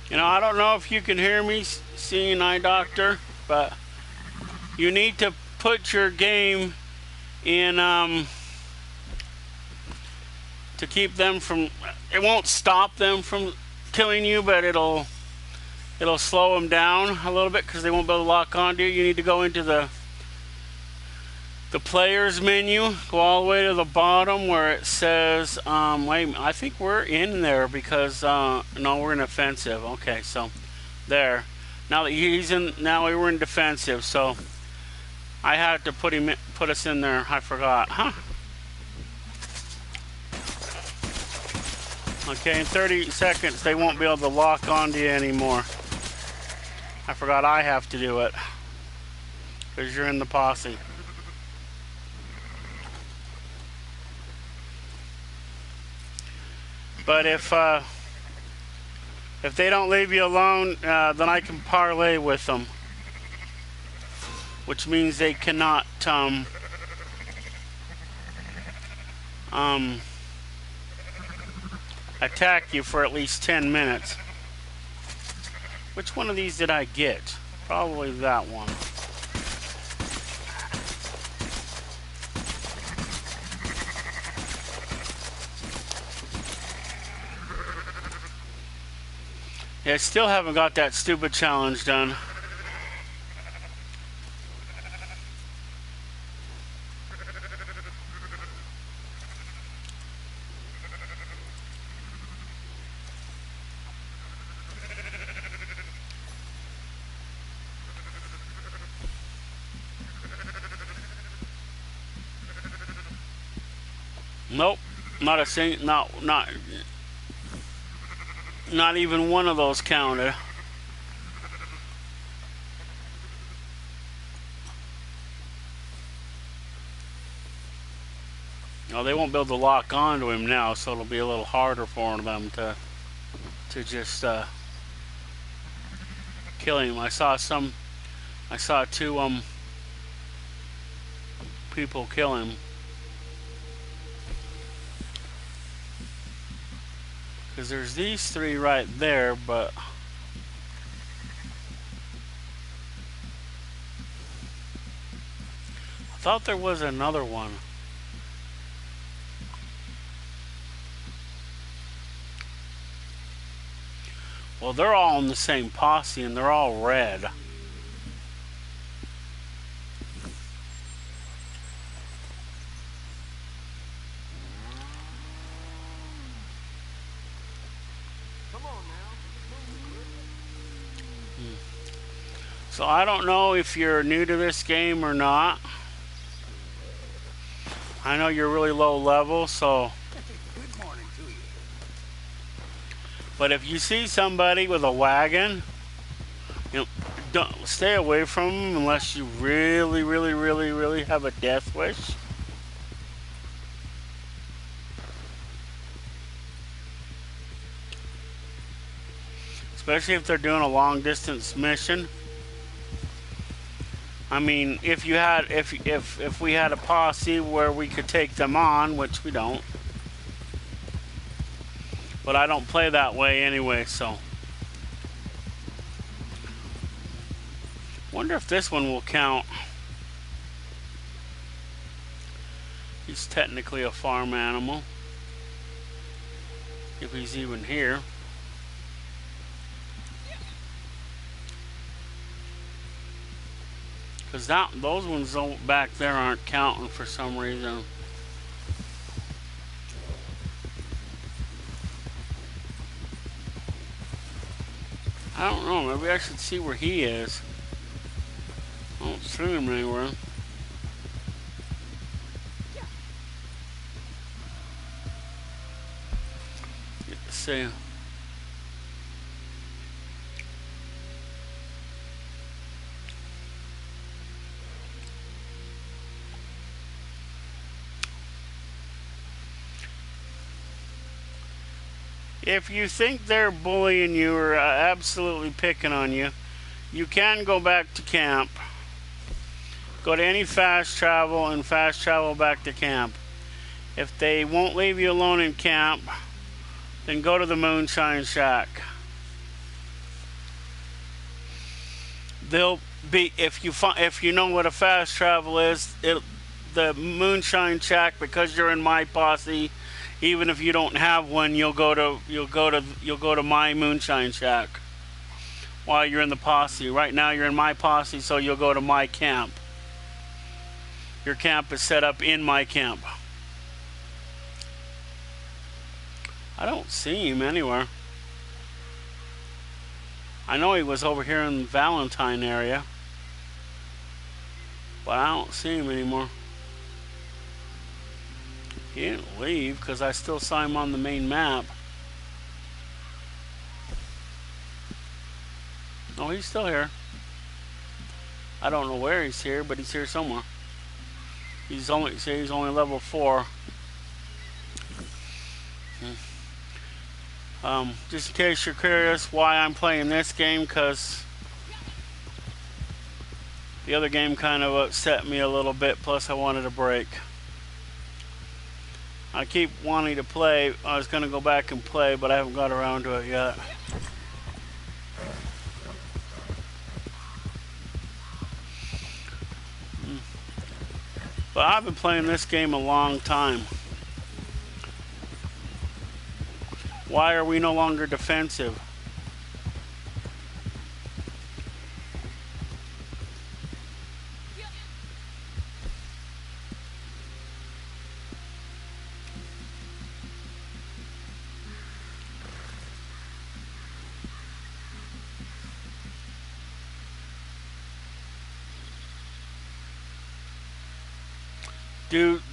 You know, I don't know if you can hear me, seeing eye doctor, but you need to put your game in to keep them from. It won't stop them from killing you, but it'll slow them down a little bit because they won't be able to lock onto you. You need to go into the players menu, go all the way to the bottom where it says, wait, I think we're in there because, no, we're in offensive. Okay, so there. Now that he's in, now we were in defensive, so I had to put us in there. I forgot, huh? Okay, in 30 seconds, they won't be able to lock onto you anymore. I forgot I have to do it because you're in the posse. But if they don't leave you alone, then I can parlay with them, which means they cannot attack you for at least 10 minutes. Which one of these did I get? Probably that one. Yeah, I still haven't got that stupid challenge done. Nope, not a single, not even one of those counted. No, they won't be able to lock onto him now, so it'll be a little harder for them to just kill him. I saw 2 people kill him. Because there's these three right there, but I thought there was another one. Well, they're all in the same posse and they're all red. So I don't know if you're new to this game or not. I know you're really low level, so. Good morning to you. But if you see somebody with a wagon, you know, don't stay away from them unless you really, really, really, really have a death wish. Especially if they're doing a long distance mission. I mean, if you had, if we had a posse where we could take them on, which we don't. But I don't play that way anyway, so. Wonder if this one will count. He's technically a farm animal. If he's even here. Because those ones back there aren't counting for some reason. I don't know, maybe I should see where he is. I don't see him anywhere. Let's see. If you think they're bullying you or absolutely picking on you, you can go back to camp. Go to any fast travel and fast travel back to camp. If they won't leave you alone in camp, then go to the Moonshine Shack. They'll be, if you know what a fast travel is, the Moonshine Shack, because you're in my posse. Even if you don't have one, you'll go to my Moonshine Shack while you're in the posse. Right now you're in my posse, so you'll go to my camp. Your camp is set up in my camp. I don't see him anywhere. I know he was over here in the Valentine area, but I don't see him anymore. He didn't leave because I still saw him on the main map. Oh, he's still here. I don't know where he's here, but he's here somewhere. He's only level 4. Just in case you're curious why I'm playing this game, because the other game kind of upset me a little bit, plus I wanted a break. I keep wanting to play. I was going to go back and play, but I haven't got around to it yet. But I've been playing this game a long time. Why are we no longer defensive?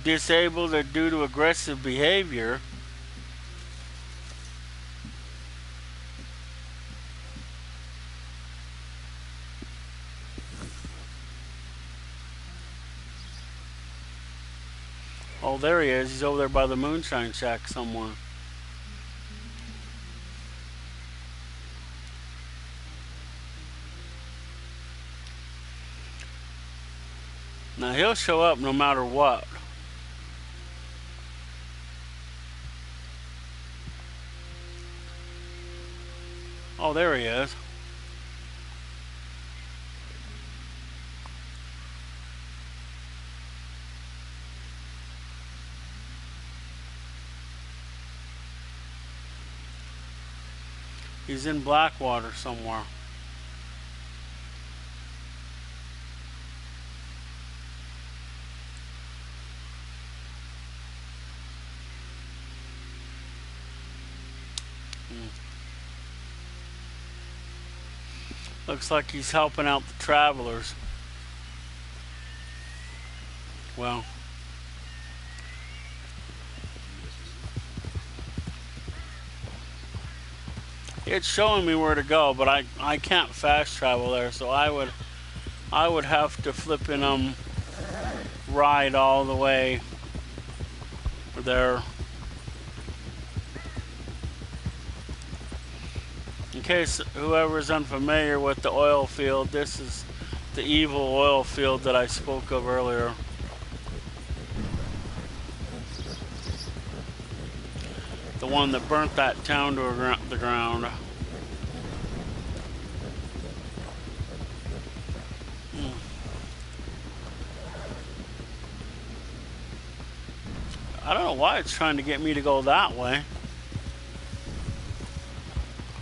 Disabled or due to aggressive behavior. Oh, there he is. He's over there by the Moonshine Shack somewhere. Now he'll show up no matter what. Oh, there he is. He's in Blackwater somewhere. Looks like he's helping out the travelers. Well, it's showing me where to go, but I can't fast travel there, so I would have to flip in ride all the way there. In case whoever's unfamiliar with the oil field, this is the evil oil field that I spoke of earlier. The one that burnt that town to the ground. I don't know why it's trying to get me to go that way.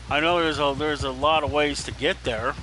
I know there's a lot of ways to get there.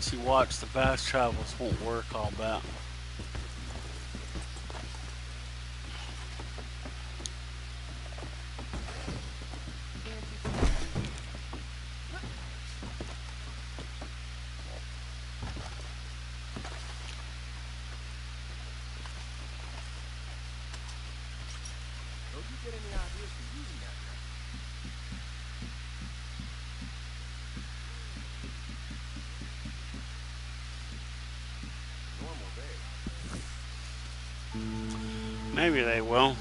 See, watch, the fast travels won't work all that. Don't you get any ideas for using that gun? Normal day. Maybe they will.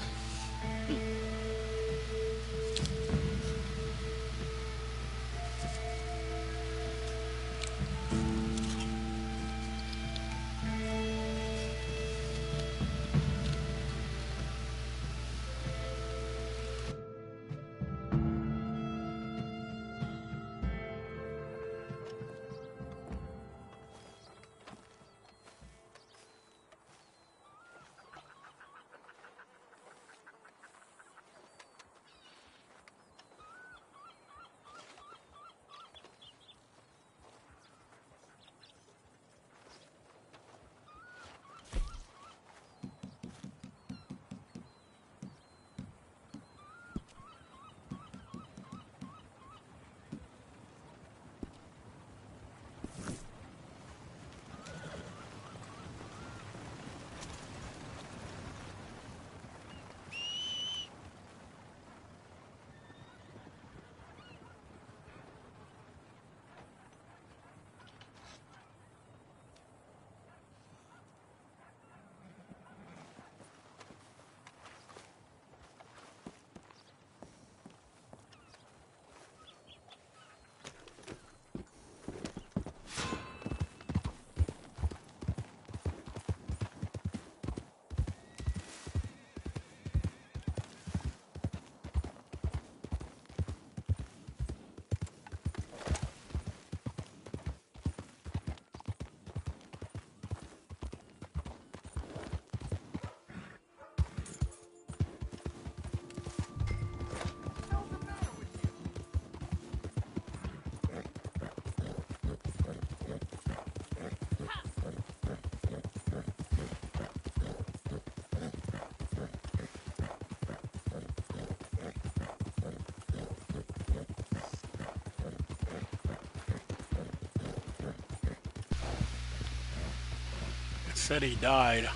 Said he died.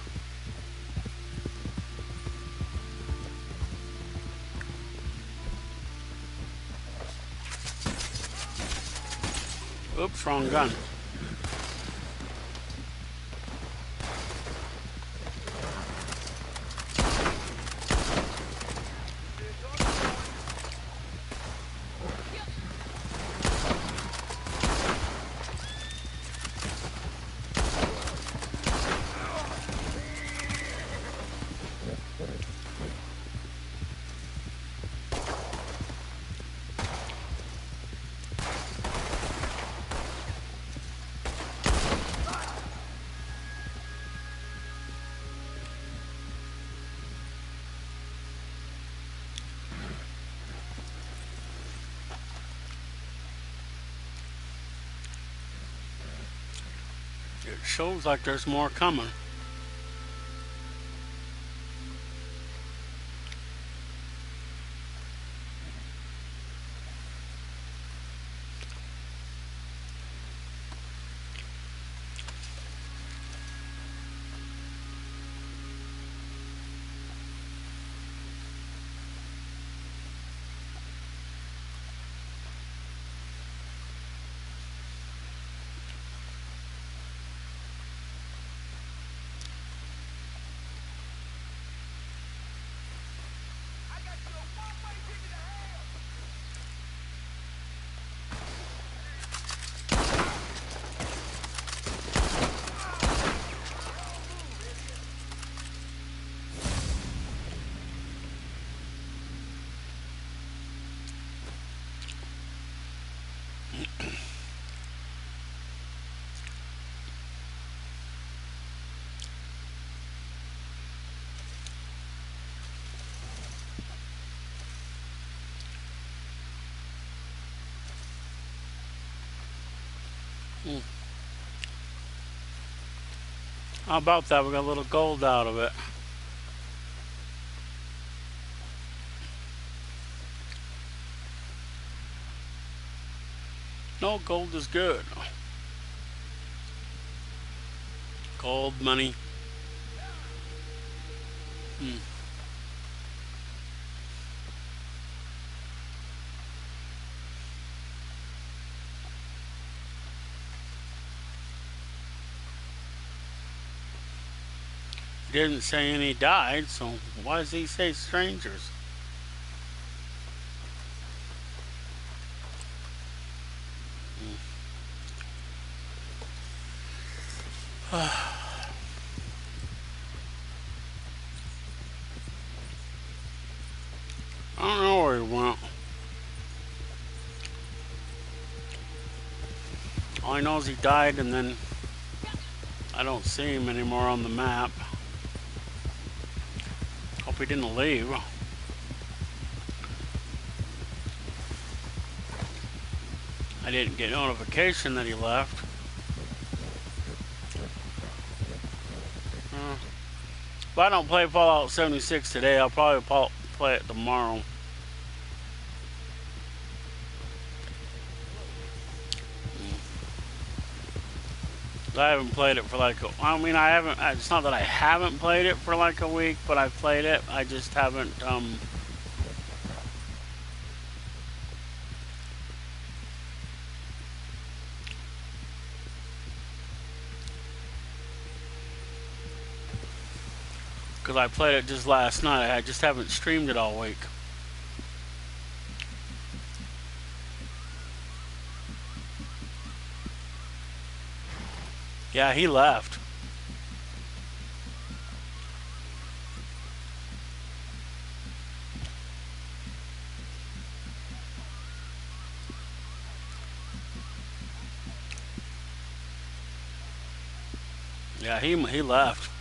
Oops, wrong gun. It shows like there's more coming. How about that? We got a little gold out of it. No, gold is good. Gold money. He didn't say any died, so why does he say strangers? I don't know where he went. All I know is he died, and then I don't see him anymore on the map. Hope he didn't leave. I didn't get notification that he left. If I don't play Fallout 76 today, I'll probably play it tomorrow. I haven't played it for like I mean, I haven't, it's not that I haven't played it for like a week, but I've played it. I just haven't, because I played it just last night. I just haven't streamed it all week. Yeah, he left. Yeah, he left.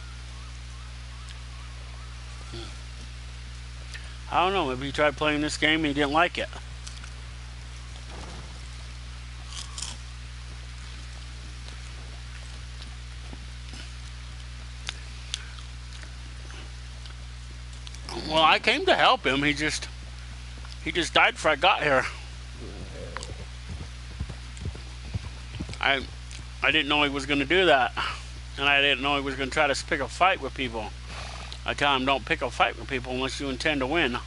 I don't know, maybe he tried playing this game and he didn't like it. Well, I came to help him. He just died before I got here. I didn't know he was going to do that. and I didn't know he was going to try to pick a fight with people. I tell him, don't pick a fight with people unless you intend to win.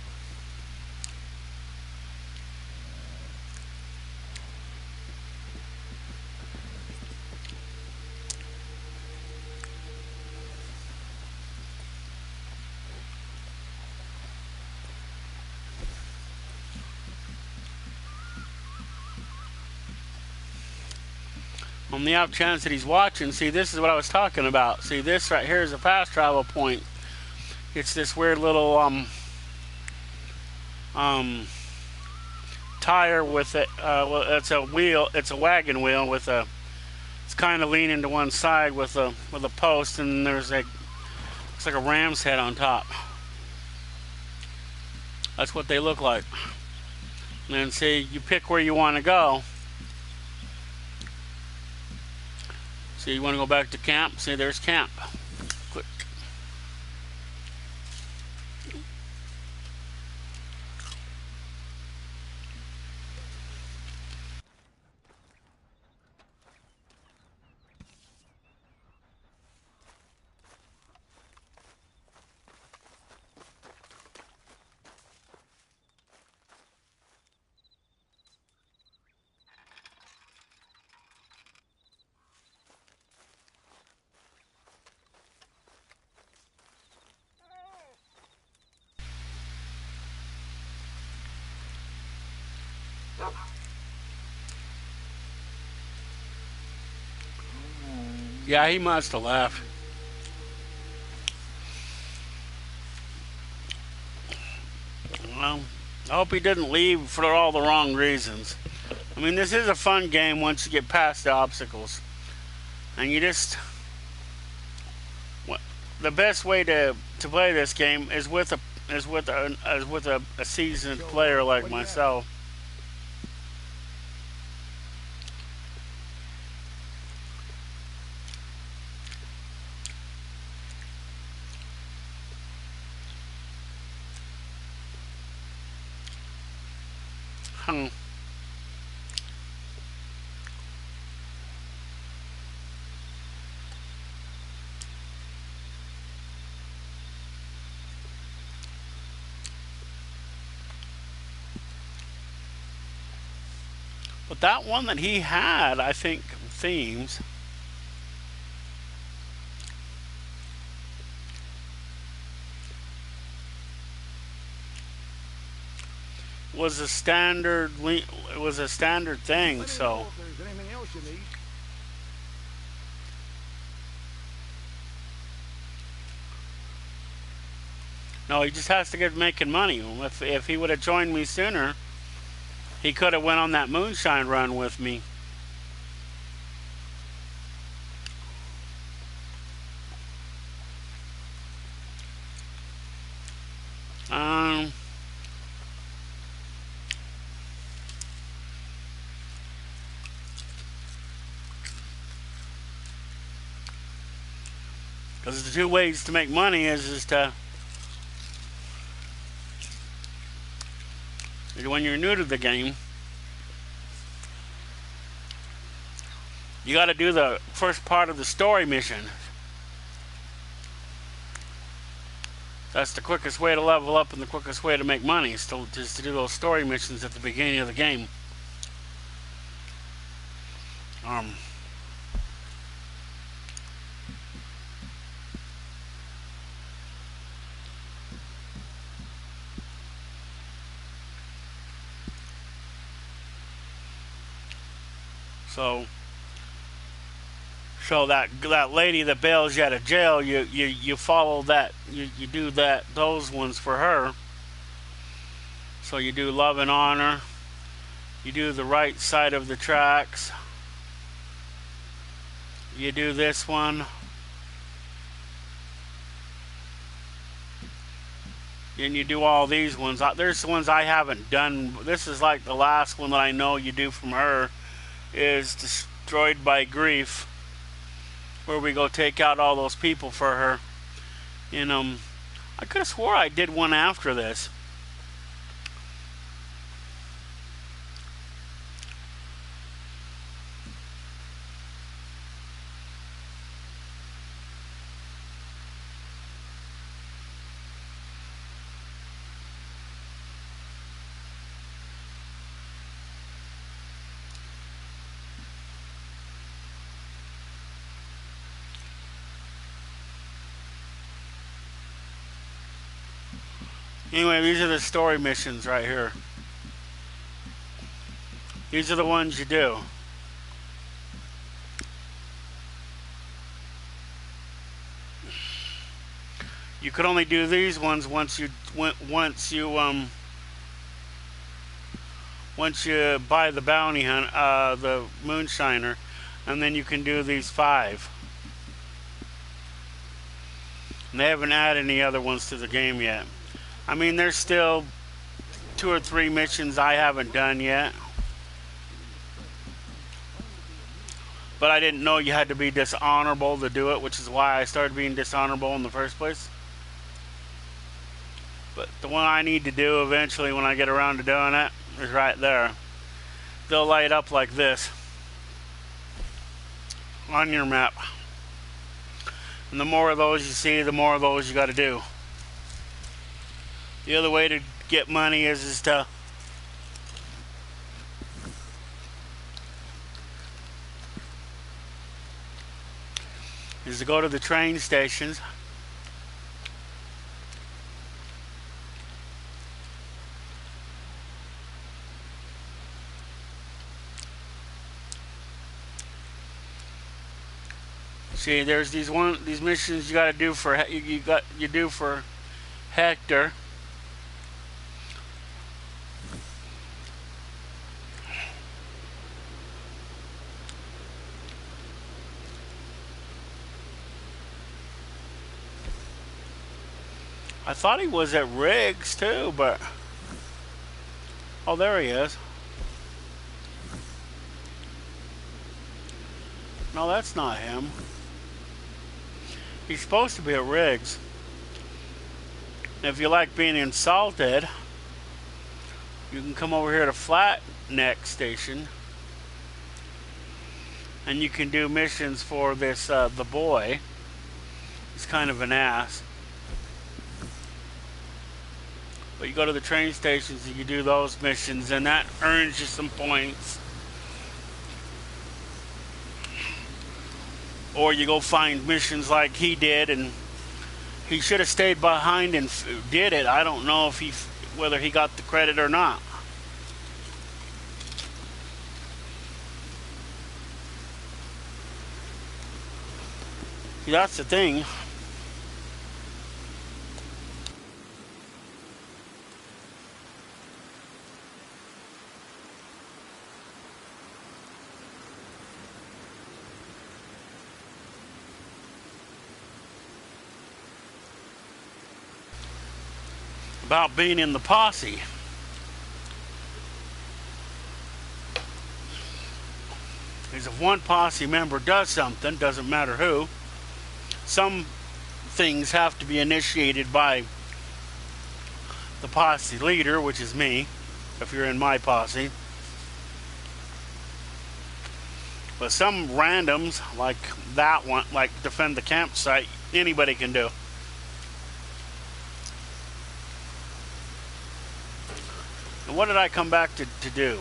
On the off chance that he's watching, see, this is what I was talking about. See, this right here is a fast travel point. It's this weird little tire with it. Well, it's a wheel. It's a wagon wheel with a. It's kind of leaning to one side with a post, and there's a. Looks like a ram's head on top. That's what they look like. And then see, you pick where you want to go. See, you want to go back to camp? See, there's camp. Click. Yeah, he must have left. Well, I hope he didn't leave for all the wrong reasons. I mean, this is a fun game once you get past the obstacles, and you just. The best way to play this game is with a seasoned player like myself. But that one that he had, I think, themes. Was a standard. It was a standard thing. So. No, he just has to get making money. If he would have joined me sooner, he could have went on that moonshine run with me. Because the two ways to make money is to, when you're new to the game, you got to do the first part of the story mission. That's the quickest way to level up and the quickest way to make money, is just to do those story missions at the beginning of the game. So that lady that bails you out of jail, you follow that, you do those ones for her. So you do love and honor, you do the right side of the tracks, you do this one, and you do all these ones. There's the ones I haven't done. This is like the last one that I know you do from her, is Destroyed by Grief, where we go take out all those people for her. And I could have swore I did one after this. Anyway, these are the story missions right here. These are the ones you do. You could only do these ones once you buy the bounty hunt, the moonshiner, and then you can do these 5. And they haven't added any other ones to the game yet. I mean, there's still 2 or 3 missions I haven't done yet. But I didn't know you had to be dishonorable to do it, which is why I started being dishonorable in the first place. But the one I need to do eventually when I get around to doing it is right there. They'll light up like this on your map. And the more of those you see, the more of those you got to do. The other way to get money is to go to the train stations. See, there's these missions you got to do for you do for Hector. I thought he was at Riggs too, but oh, there he is. No, that's not him. He's supposed to be at Riggs. If you like being insulted, you can come over here to Flat Neck Station, and you can do missions for this the boy. He's kind of an ass. But you go to the train stations and you do those missions, and that earns you some points. Or you go find missions like he did, and he should have stayed behind and did it. I don't know if whether he got the credit or not. See, that's the thing. About being in the posse. Is if one posse member does something, doesn't matter who, some things have to be initiated by the posse leader, which is me, if you're in my posse. But some randoms, like that one, like defend the campsite, anybody can do. And what did I come back to do?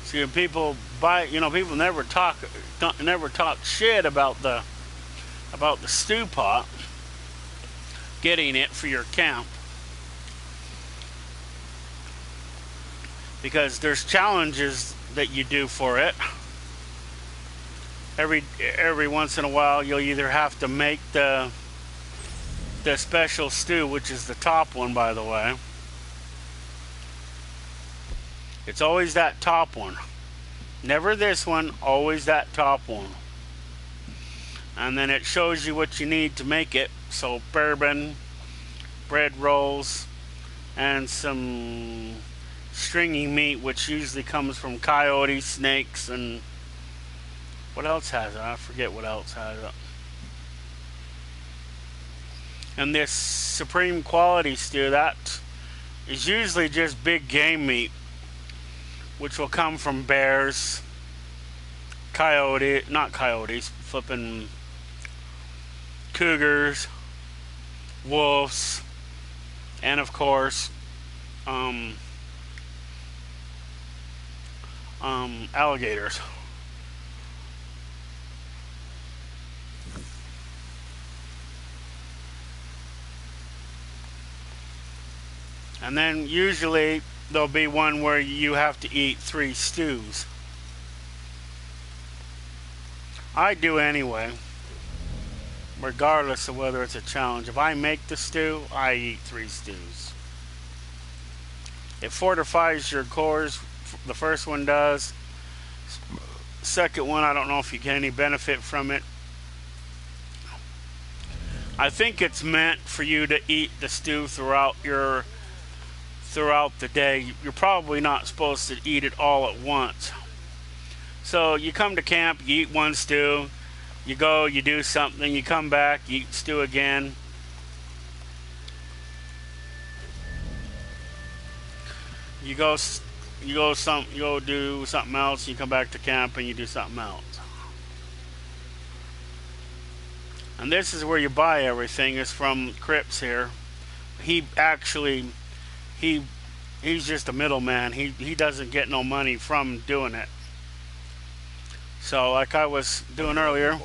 See, people people never talk shit about the stew pot, getting it for your camp, because there's challenges that you do for it. Every once in a while, you'll either have to make the special stew, which is the top one, by the way. It's always that top one. Never this one, always that top one. And then it shows you what you need to make it. So bourbon, bread rolls, and some stringy meat, which usually comes from coyotes, snakes, and what else has it? I forget what else has it. And this supreme quality stew, that is usually just big game meat, which will come from bears, not coyotes, flipping cougars, wolves, and of course, alligators. And then usually there'll be one where you have to eat 3 stews. I do anyway, regardless of whether it's a challenge. If I make the stew, I eat 3 stews. It fortifies your cores. The first one does. Second one, I don't know if you get any benefit from it. I think it's meant for you to eat the stew throughout the day. You're probably not supposed to eat it all at once. So you come to camp, you eat 1 stew, you go, you do something, you come back, you eat stew again. You go do something else, you come back to camp and you do something else. And this is where you buy everything, is from Cripps here. He's just a middleman. He doesn't get no money from doing it. So like I was doing earlier,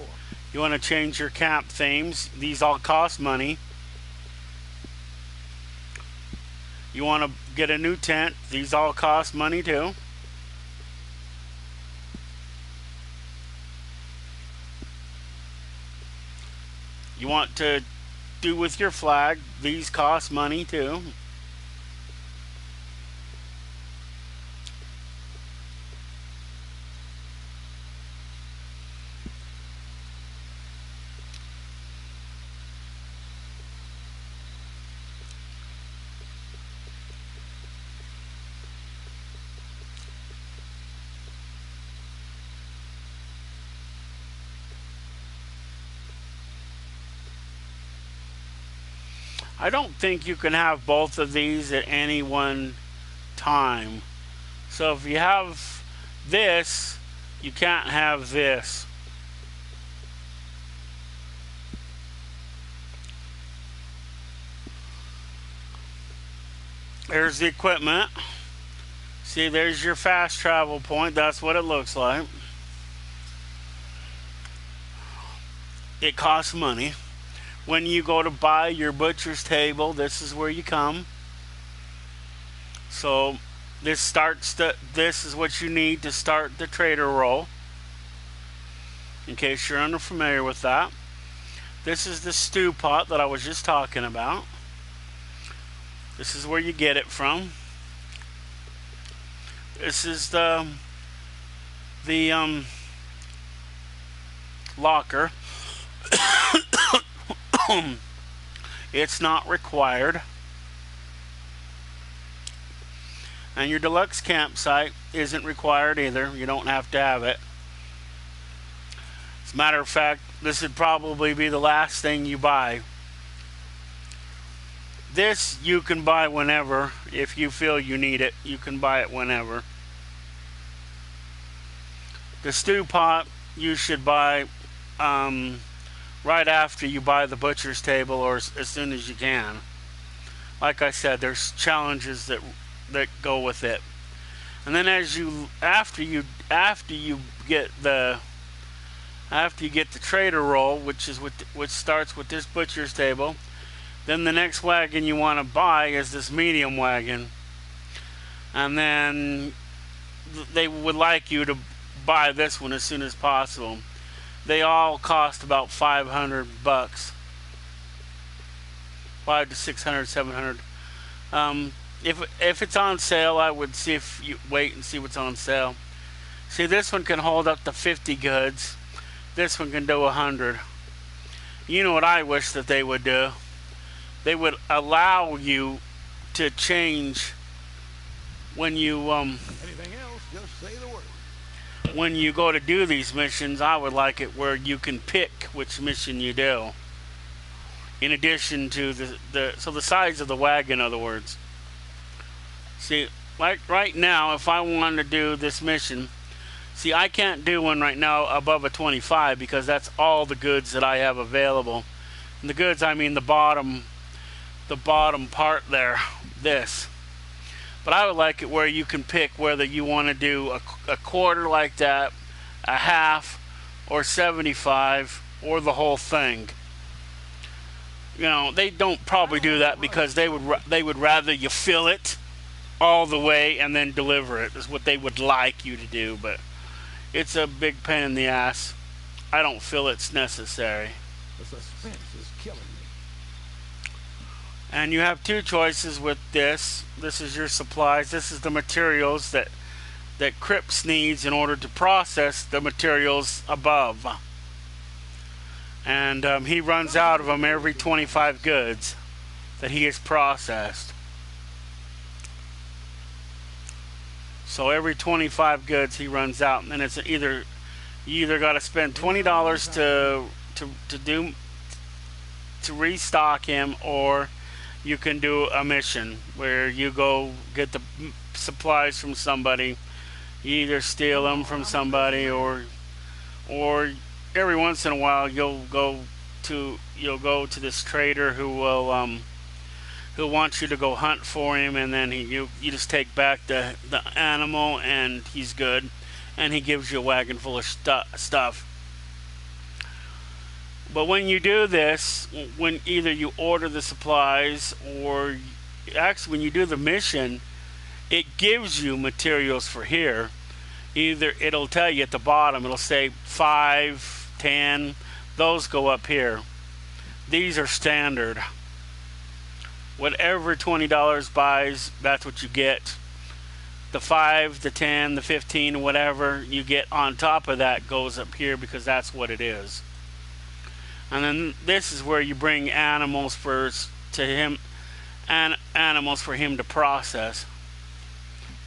you want to change your camp themes. These all cost money. You want to get a new tent. These all cost money too. You want to do with your flag. These cost money too. I don't think you can have both of these at any one time. So if you have this, you can't have this. There's the equipment. See, there's your fast travel point. That's what it looks like. It costs money. When you go to buy your butcher's table, this is where you come. So this is what you need to start the trader roll, in case you're unfamiliar with that. This is the stew pot that I was just talking about. This is where you get it from. This is the locker. It's not required. And your deluxe campsite isn't required either. You don't have to have it. As a matter of fact, this would probably be the last thing you buy. This you can buy whenever. If you feel you need it, you can buy it whenever. The stew pot you should buy right after you buy the butcher's table, or as soon as you can. Like I said, there's challenges that go with it. And then after you get the trader roll, which starts with this butcher's table, then the next wagon you want to buy is this medium wagon. And then they would like you to buy this one as soon as possible. They all cost about $500, $500 to $600, $700. If it's on sale, I would see if you wait and see what's on sale. See, this one can hold up to 50 goods. This one can do 100. You know what I wish that they would do? They would allow you to change when you Anything else, just say the word. when you go to do these missions. I would like it where you can pick which mission you do. In addition to the size of the wagon, in other words. See, like right now, if I wanted to do this mission, see, I can't do one right now above a 25 because that's all the goods that I have available. And the goods, I mean the bottom part there, this. But I would like it where you can pick whether you want to do a quarter like that, a half, or 75, or the whole thing. You know, they don't probably do that because they would rather you fill it all the way and then deliver it, is what they would like you to do. But it's a big pain in the ass. I don't feel it's necessary. The suspense is killing me. And you have two choices with this. This is your supplies. This is the materials that Cripps needs in order to process the materials above. And he runs out of them every 25 goods that he has processed. So every 25 goods he runs out, and then it's you either got to spend $20 to restock him, or you can do a mission where you go get the supplies from somebody. You either steal them from somebody, or every once in a while you'll go to this trader who wants you to go hunt for him, and then you just take back the animal and he's good, and he gives you a wagon full of stuff. But when you do this, when either you order the supplies, or actually when you do the mission, it gives you materials for here. Either it'll tell you at the bottom, it'll say 5, 10, those go up here. These are standard. Whatever $20 buys, that's what you get. The 5, the 10, the 15, whatever you get on top of that goes up here, because that's what it is. And then this is where you bring animals to him, and animals for him to process,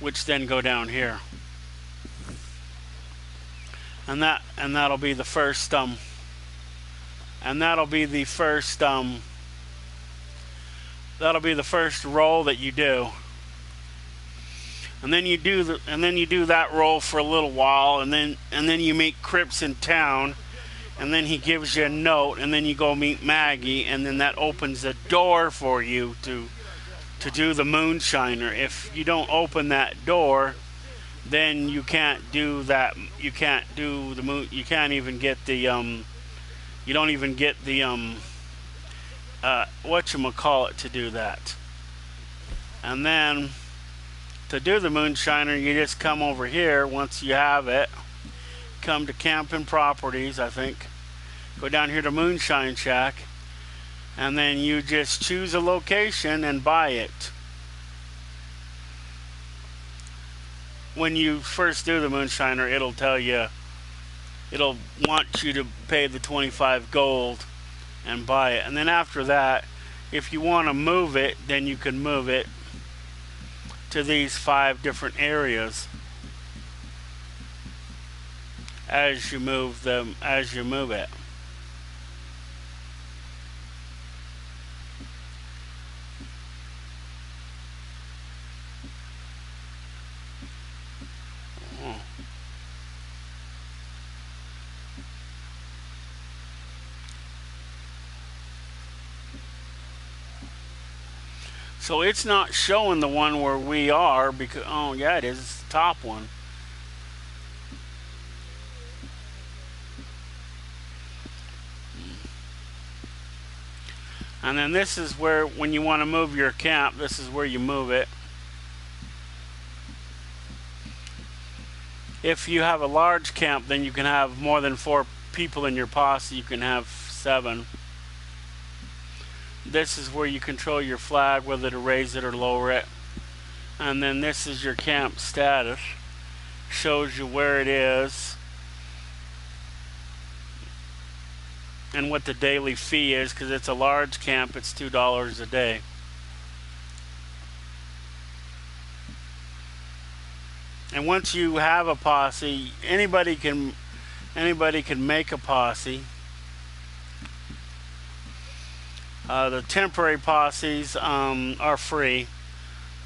which then go down here. And that'll be the first roll that you do. And then you do that roll for a little while, and then you meet Cripps in town, and then he gives you a note, and then you go meet Maggie, and then that opens the door for you to do the moonshiner. If you don't open that door, then you can't do that. You can't do the moon. You can't even get the you don't even get the whatchamacallit to do that. And then to do the moonshiner, you just come over here once you have it. Come to Camping Properties, I think. Go down here to Moonshine Shack, and then you just choose a location and buy it. When you first do the moonshiner, it'll tell you, it'll want you to pay the 25 gold and buy it. And then after that, if you want to move it, then you can move it to these 5 different areas as you move it. So it's not showing the one where we are, because, oh yeah, it is. It's the top one. And then this is where, when you want to move your camp, this is where you move it. If you have a large camp, then you can have more than 4 people in your posse. You can have 7. This is where you control your flag, whether to raise it or lower it. And then this is your camp status. Shows you where it is and what the daily fee is, because it's a large camp. It's $2 a day. And once you have a posse, anybody can make a posse. The temporary posses are free.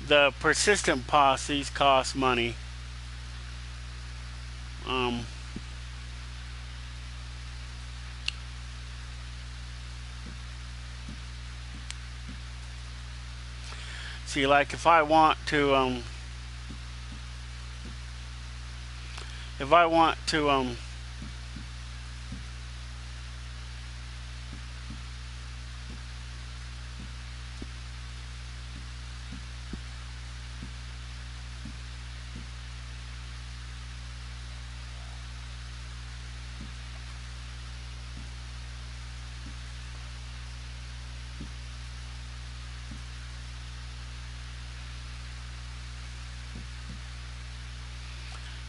the persistent posses cost money. See, like if I want to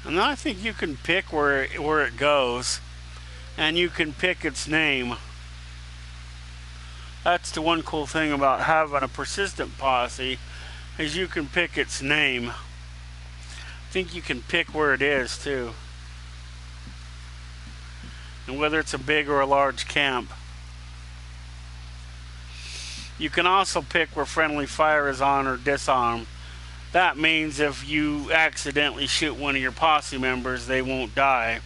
and I think you can pick where it goes, and you can pick its name. That's the one cool thing about having a persistent posse, is you can pick its name. I think you can pick where it is too, and whether it's a big or a large camp. You can also pick where friendly fire is on or disarm. That means if you accidentally shoot one of your posse members, they won't die.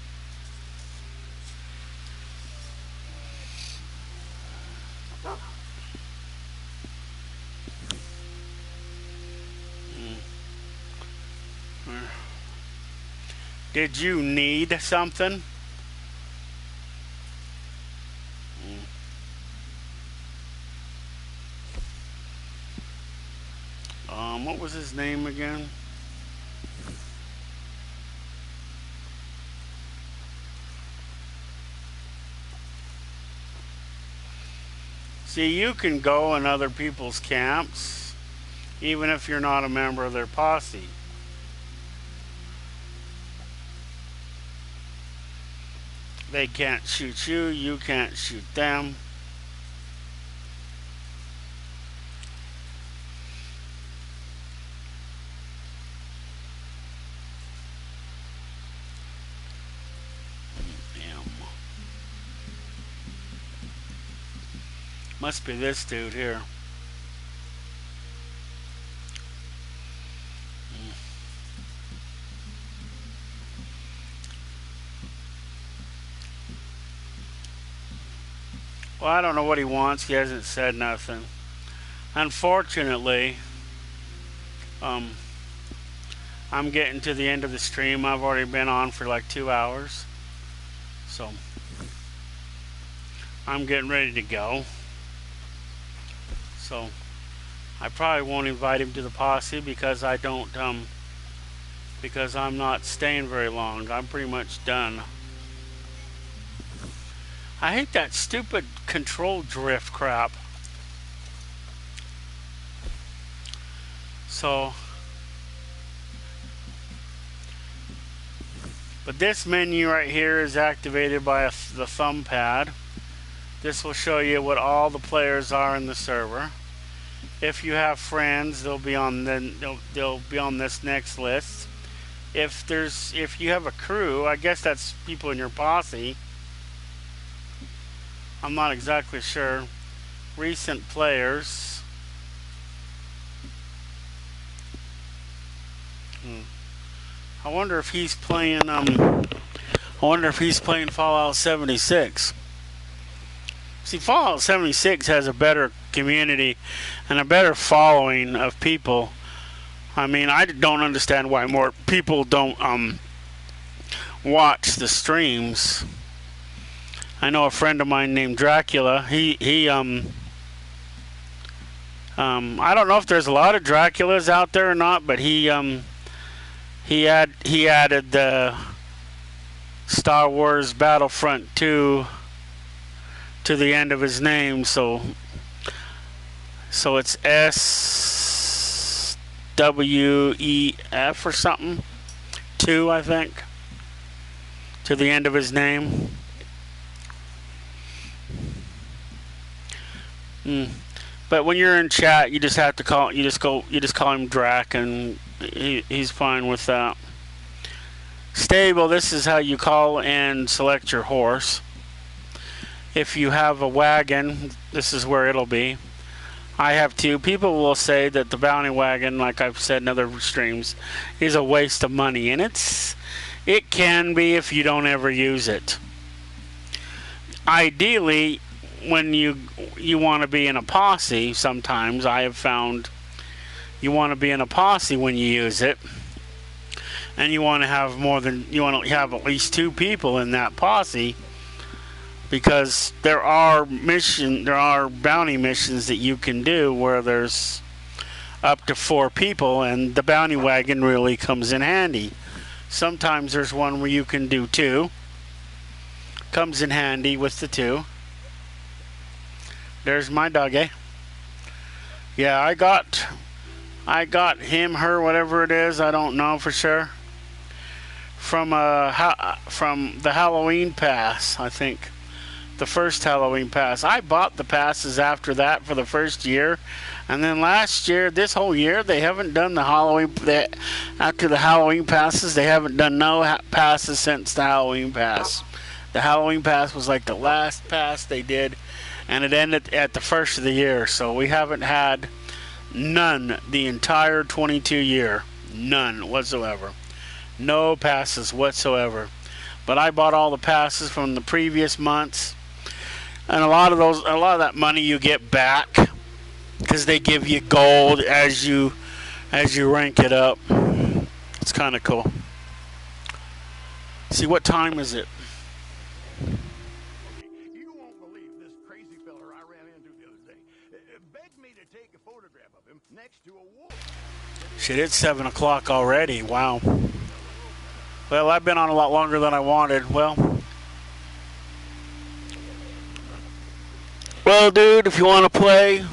Did you need something? What was his name again? See, you can go in other people's camps, even if you're not a member of their posse. They can't shoot you, you can't shoot them. Must be this dude here. Well, I don't know what he wants. He hasn't said nothing. Unfortunately, I'm getting to the end of the stream. I've already been on for like 2 hours. So, I'm getting ready to go. So, I probably won't invite him to the posse because I don't, because I'm not staying very long. I'm pretty much done. I hate that stupid control drift crap. So, but this menu right here is activated by the thumb pad. This will show you what all the players are in the server. If you have friends, they'll be on this next list. If you have a crew, I guess that's people in your posse. I'm not exactly sure. Recent players. I wonder if he's playing Fallout 76. See, Fallout 76 has a better community and a better following of people. I mean, I don't understand why more people don't watch the streams. I know a friend of mine named Dracula. I don't know if there's a lot of Draculas out there or not, but he added the Star Wars Battlefront 2 to the end of his name, so it's SWEF or something, 2, I think, to the end of his name. But when you're in chat, you just have to call him Drac, and he's fine with that. Stable, this is how you call and select your horse. If you have a wagon, this is where it'll be. I have too. People will say that the bounty wagon, like I've said in other streams, is a waste of money, and it can be if you don't ever use it. Ideally, when you want to be in a posse, sometimes I have found you want to be in a posse when you use it, and you want to have at least 2 people in that posse, because there are bounty missions that you can do where there's up to 4 people, and the bounty wagon really comes in handy. Sometimes there's one where you can do 2. Comes in handy with the 2. There's my doggy. Yeah, I got him, her, whatever it is. I don't know for sure. From the Halloween pass, I think. The first Halloween pass. I bought the passes after that for the first year, and then last year, this whole year, they haven't done the Halloween. After the Halloween passes, they haven't done no passes since the Halloween pass. The Halloween pass was like the last pass they did, and it ended at the first of the year. So we haven't had none the entire 22 year, none whatsoever, no passes whatsoever. But I bought all the passes from the previous months. And a lot of that money you get back because they give you gold as you rank it up. It's kind of cool. See, what time is it? You won't believe this crazy fella I ran into the other day. Begged me to take a photograph of him next to a wolf. Shit, it's 7 o'clock already. Wow. Well, I've been on a lot longer than I wanted. Well, dude, if you want to play,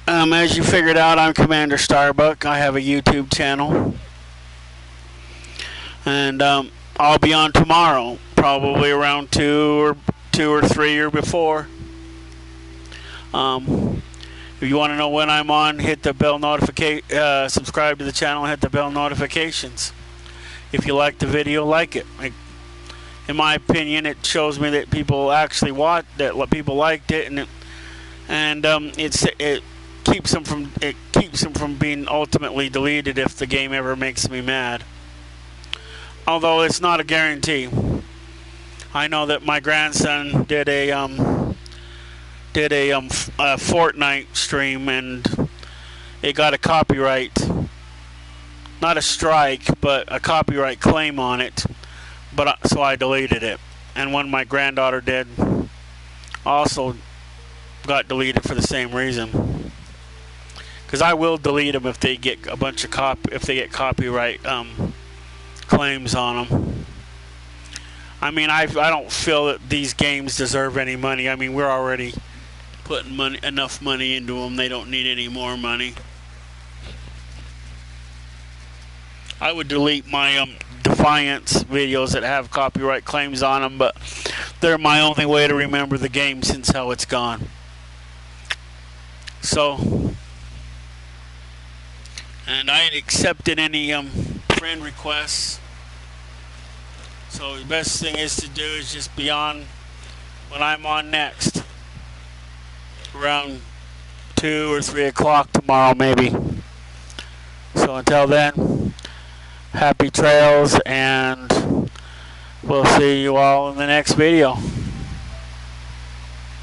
as you figured out, I'm Commander Starbuck. I have a YouTube channel, and I'll be on tomorrow, probably around 2 or 3 or before. If you want to know when I'm on, hit the bell notification, subscribe to the channel, and hit the bell notifications. If you like the video, like it. In my opinion, it shows me that people actually watched, that people liked it, and it keeps them from being ultimately deleted if the game ever makes me mad. Although it's not a guarantee. I know that my grandson did a Fortnite stream, and it got a copyright, not a strike, but a copyright claim on it. But so I deleted it, and one my granddaughter did also got deleted for the same reason. Because I will delete them if they get a bunch of copyright claims on them. I mean, I don't feel that these games deserve any money. I mean, we're already putting enough money into them. They don't need any more money. I would delete my Defiance videos that have copyright claims on them, but they're my only way to remember the game since how it's gone. So, and I ain't accepted any friend requests. So the best thing is to do is just be on when I'm on next, around 2 or 3 o'clock tomorrow, maybe. So until then, happy trails, and we'll see you all in the next video.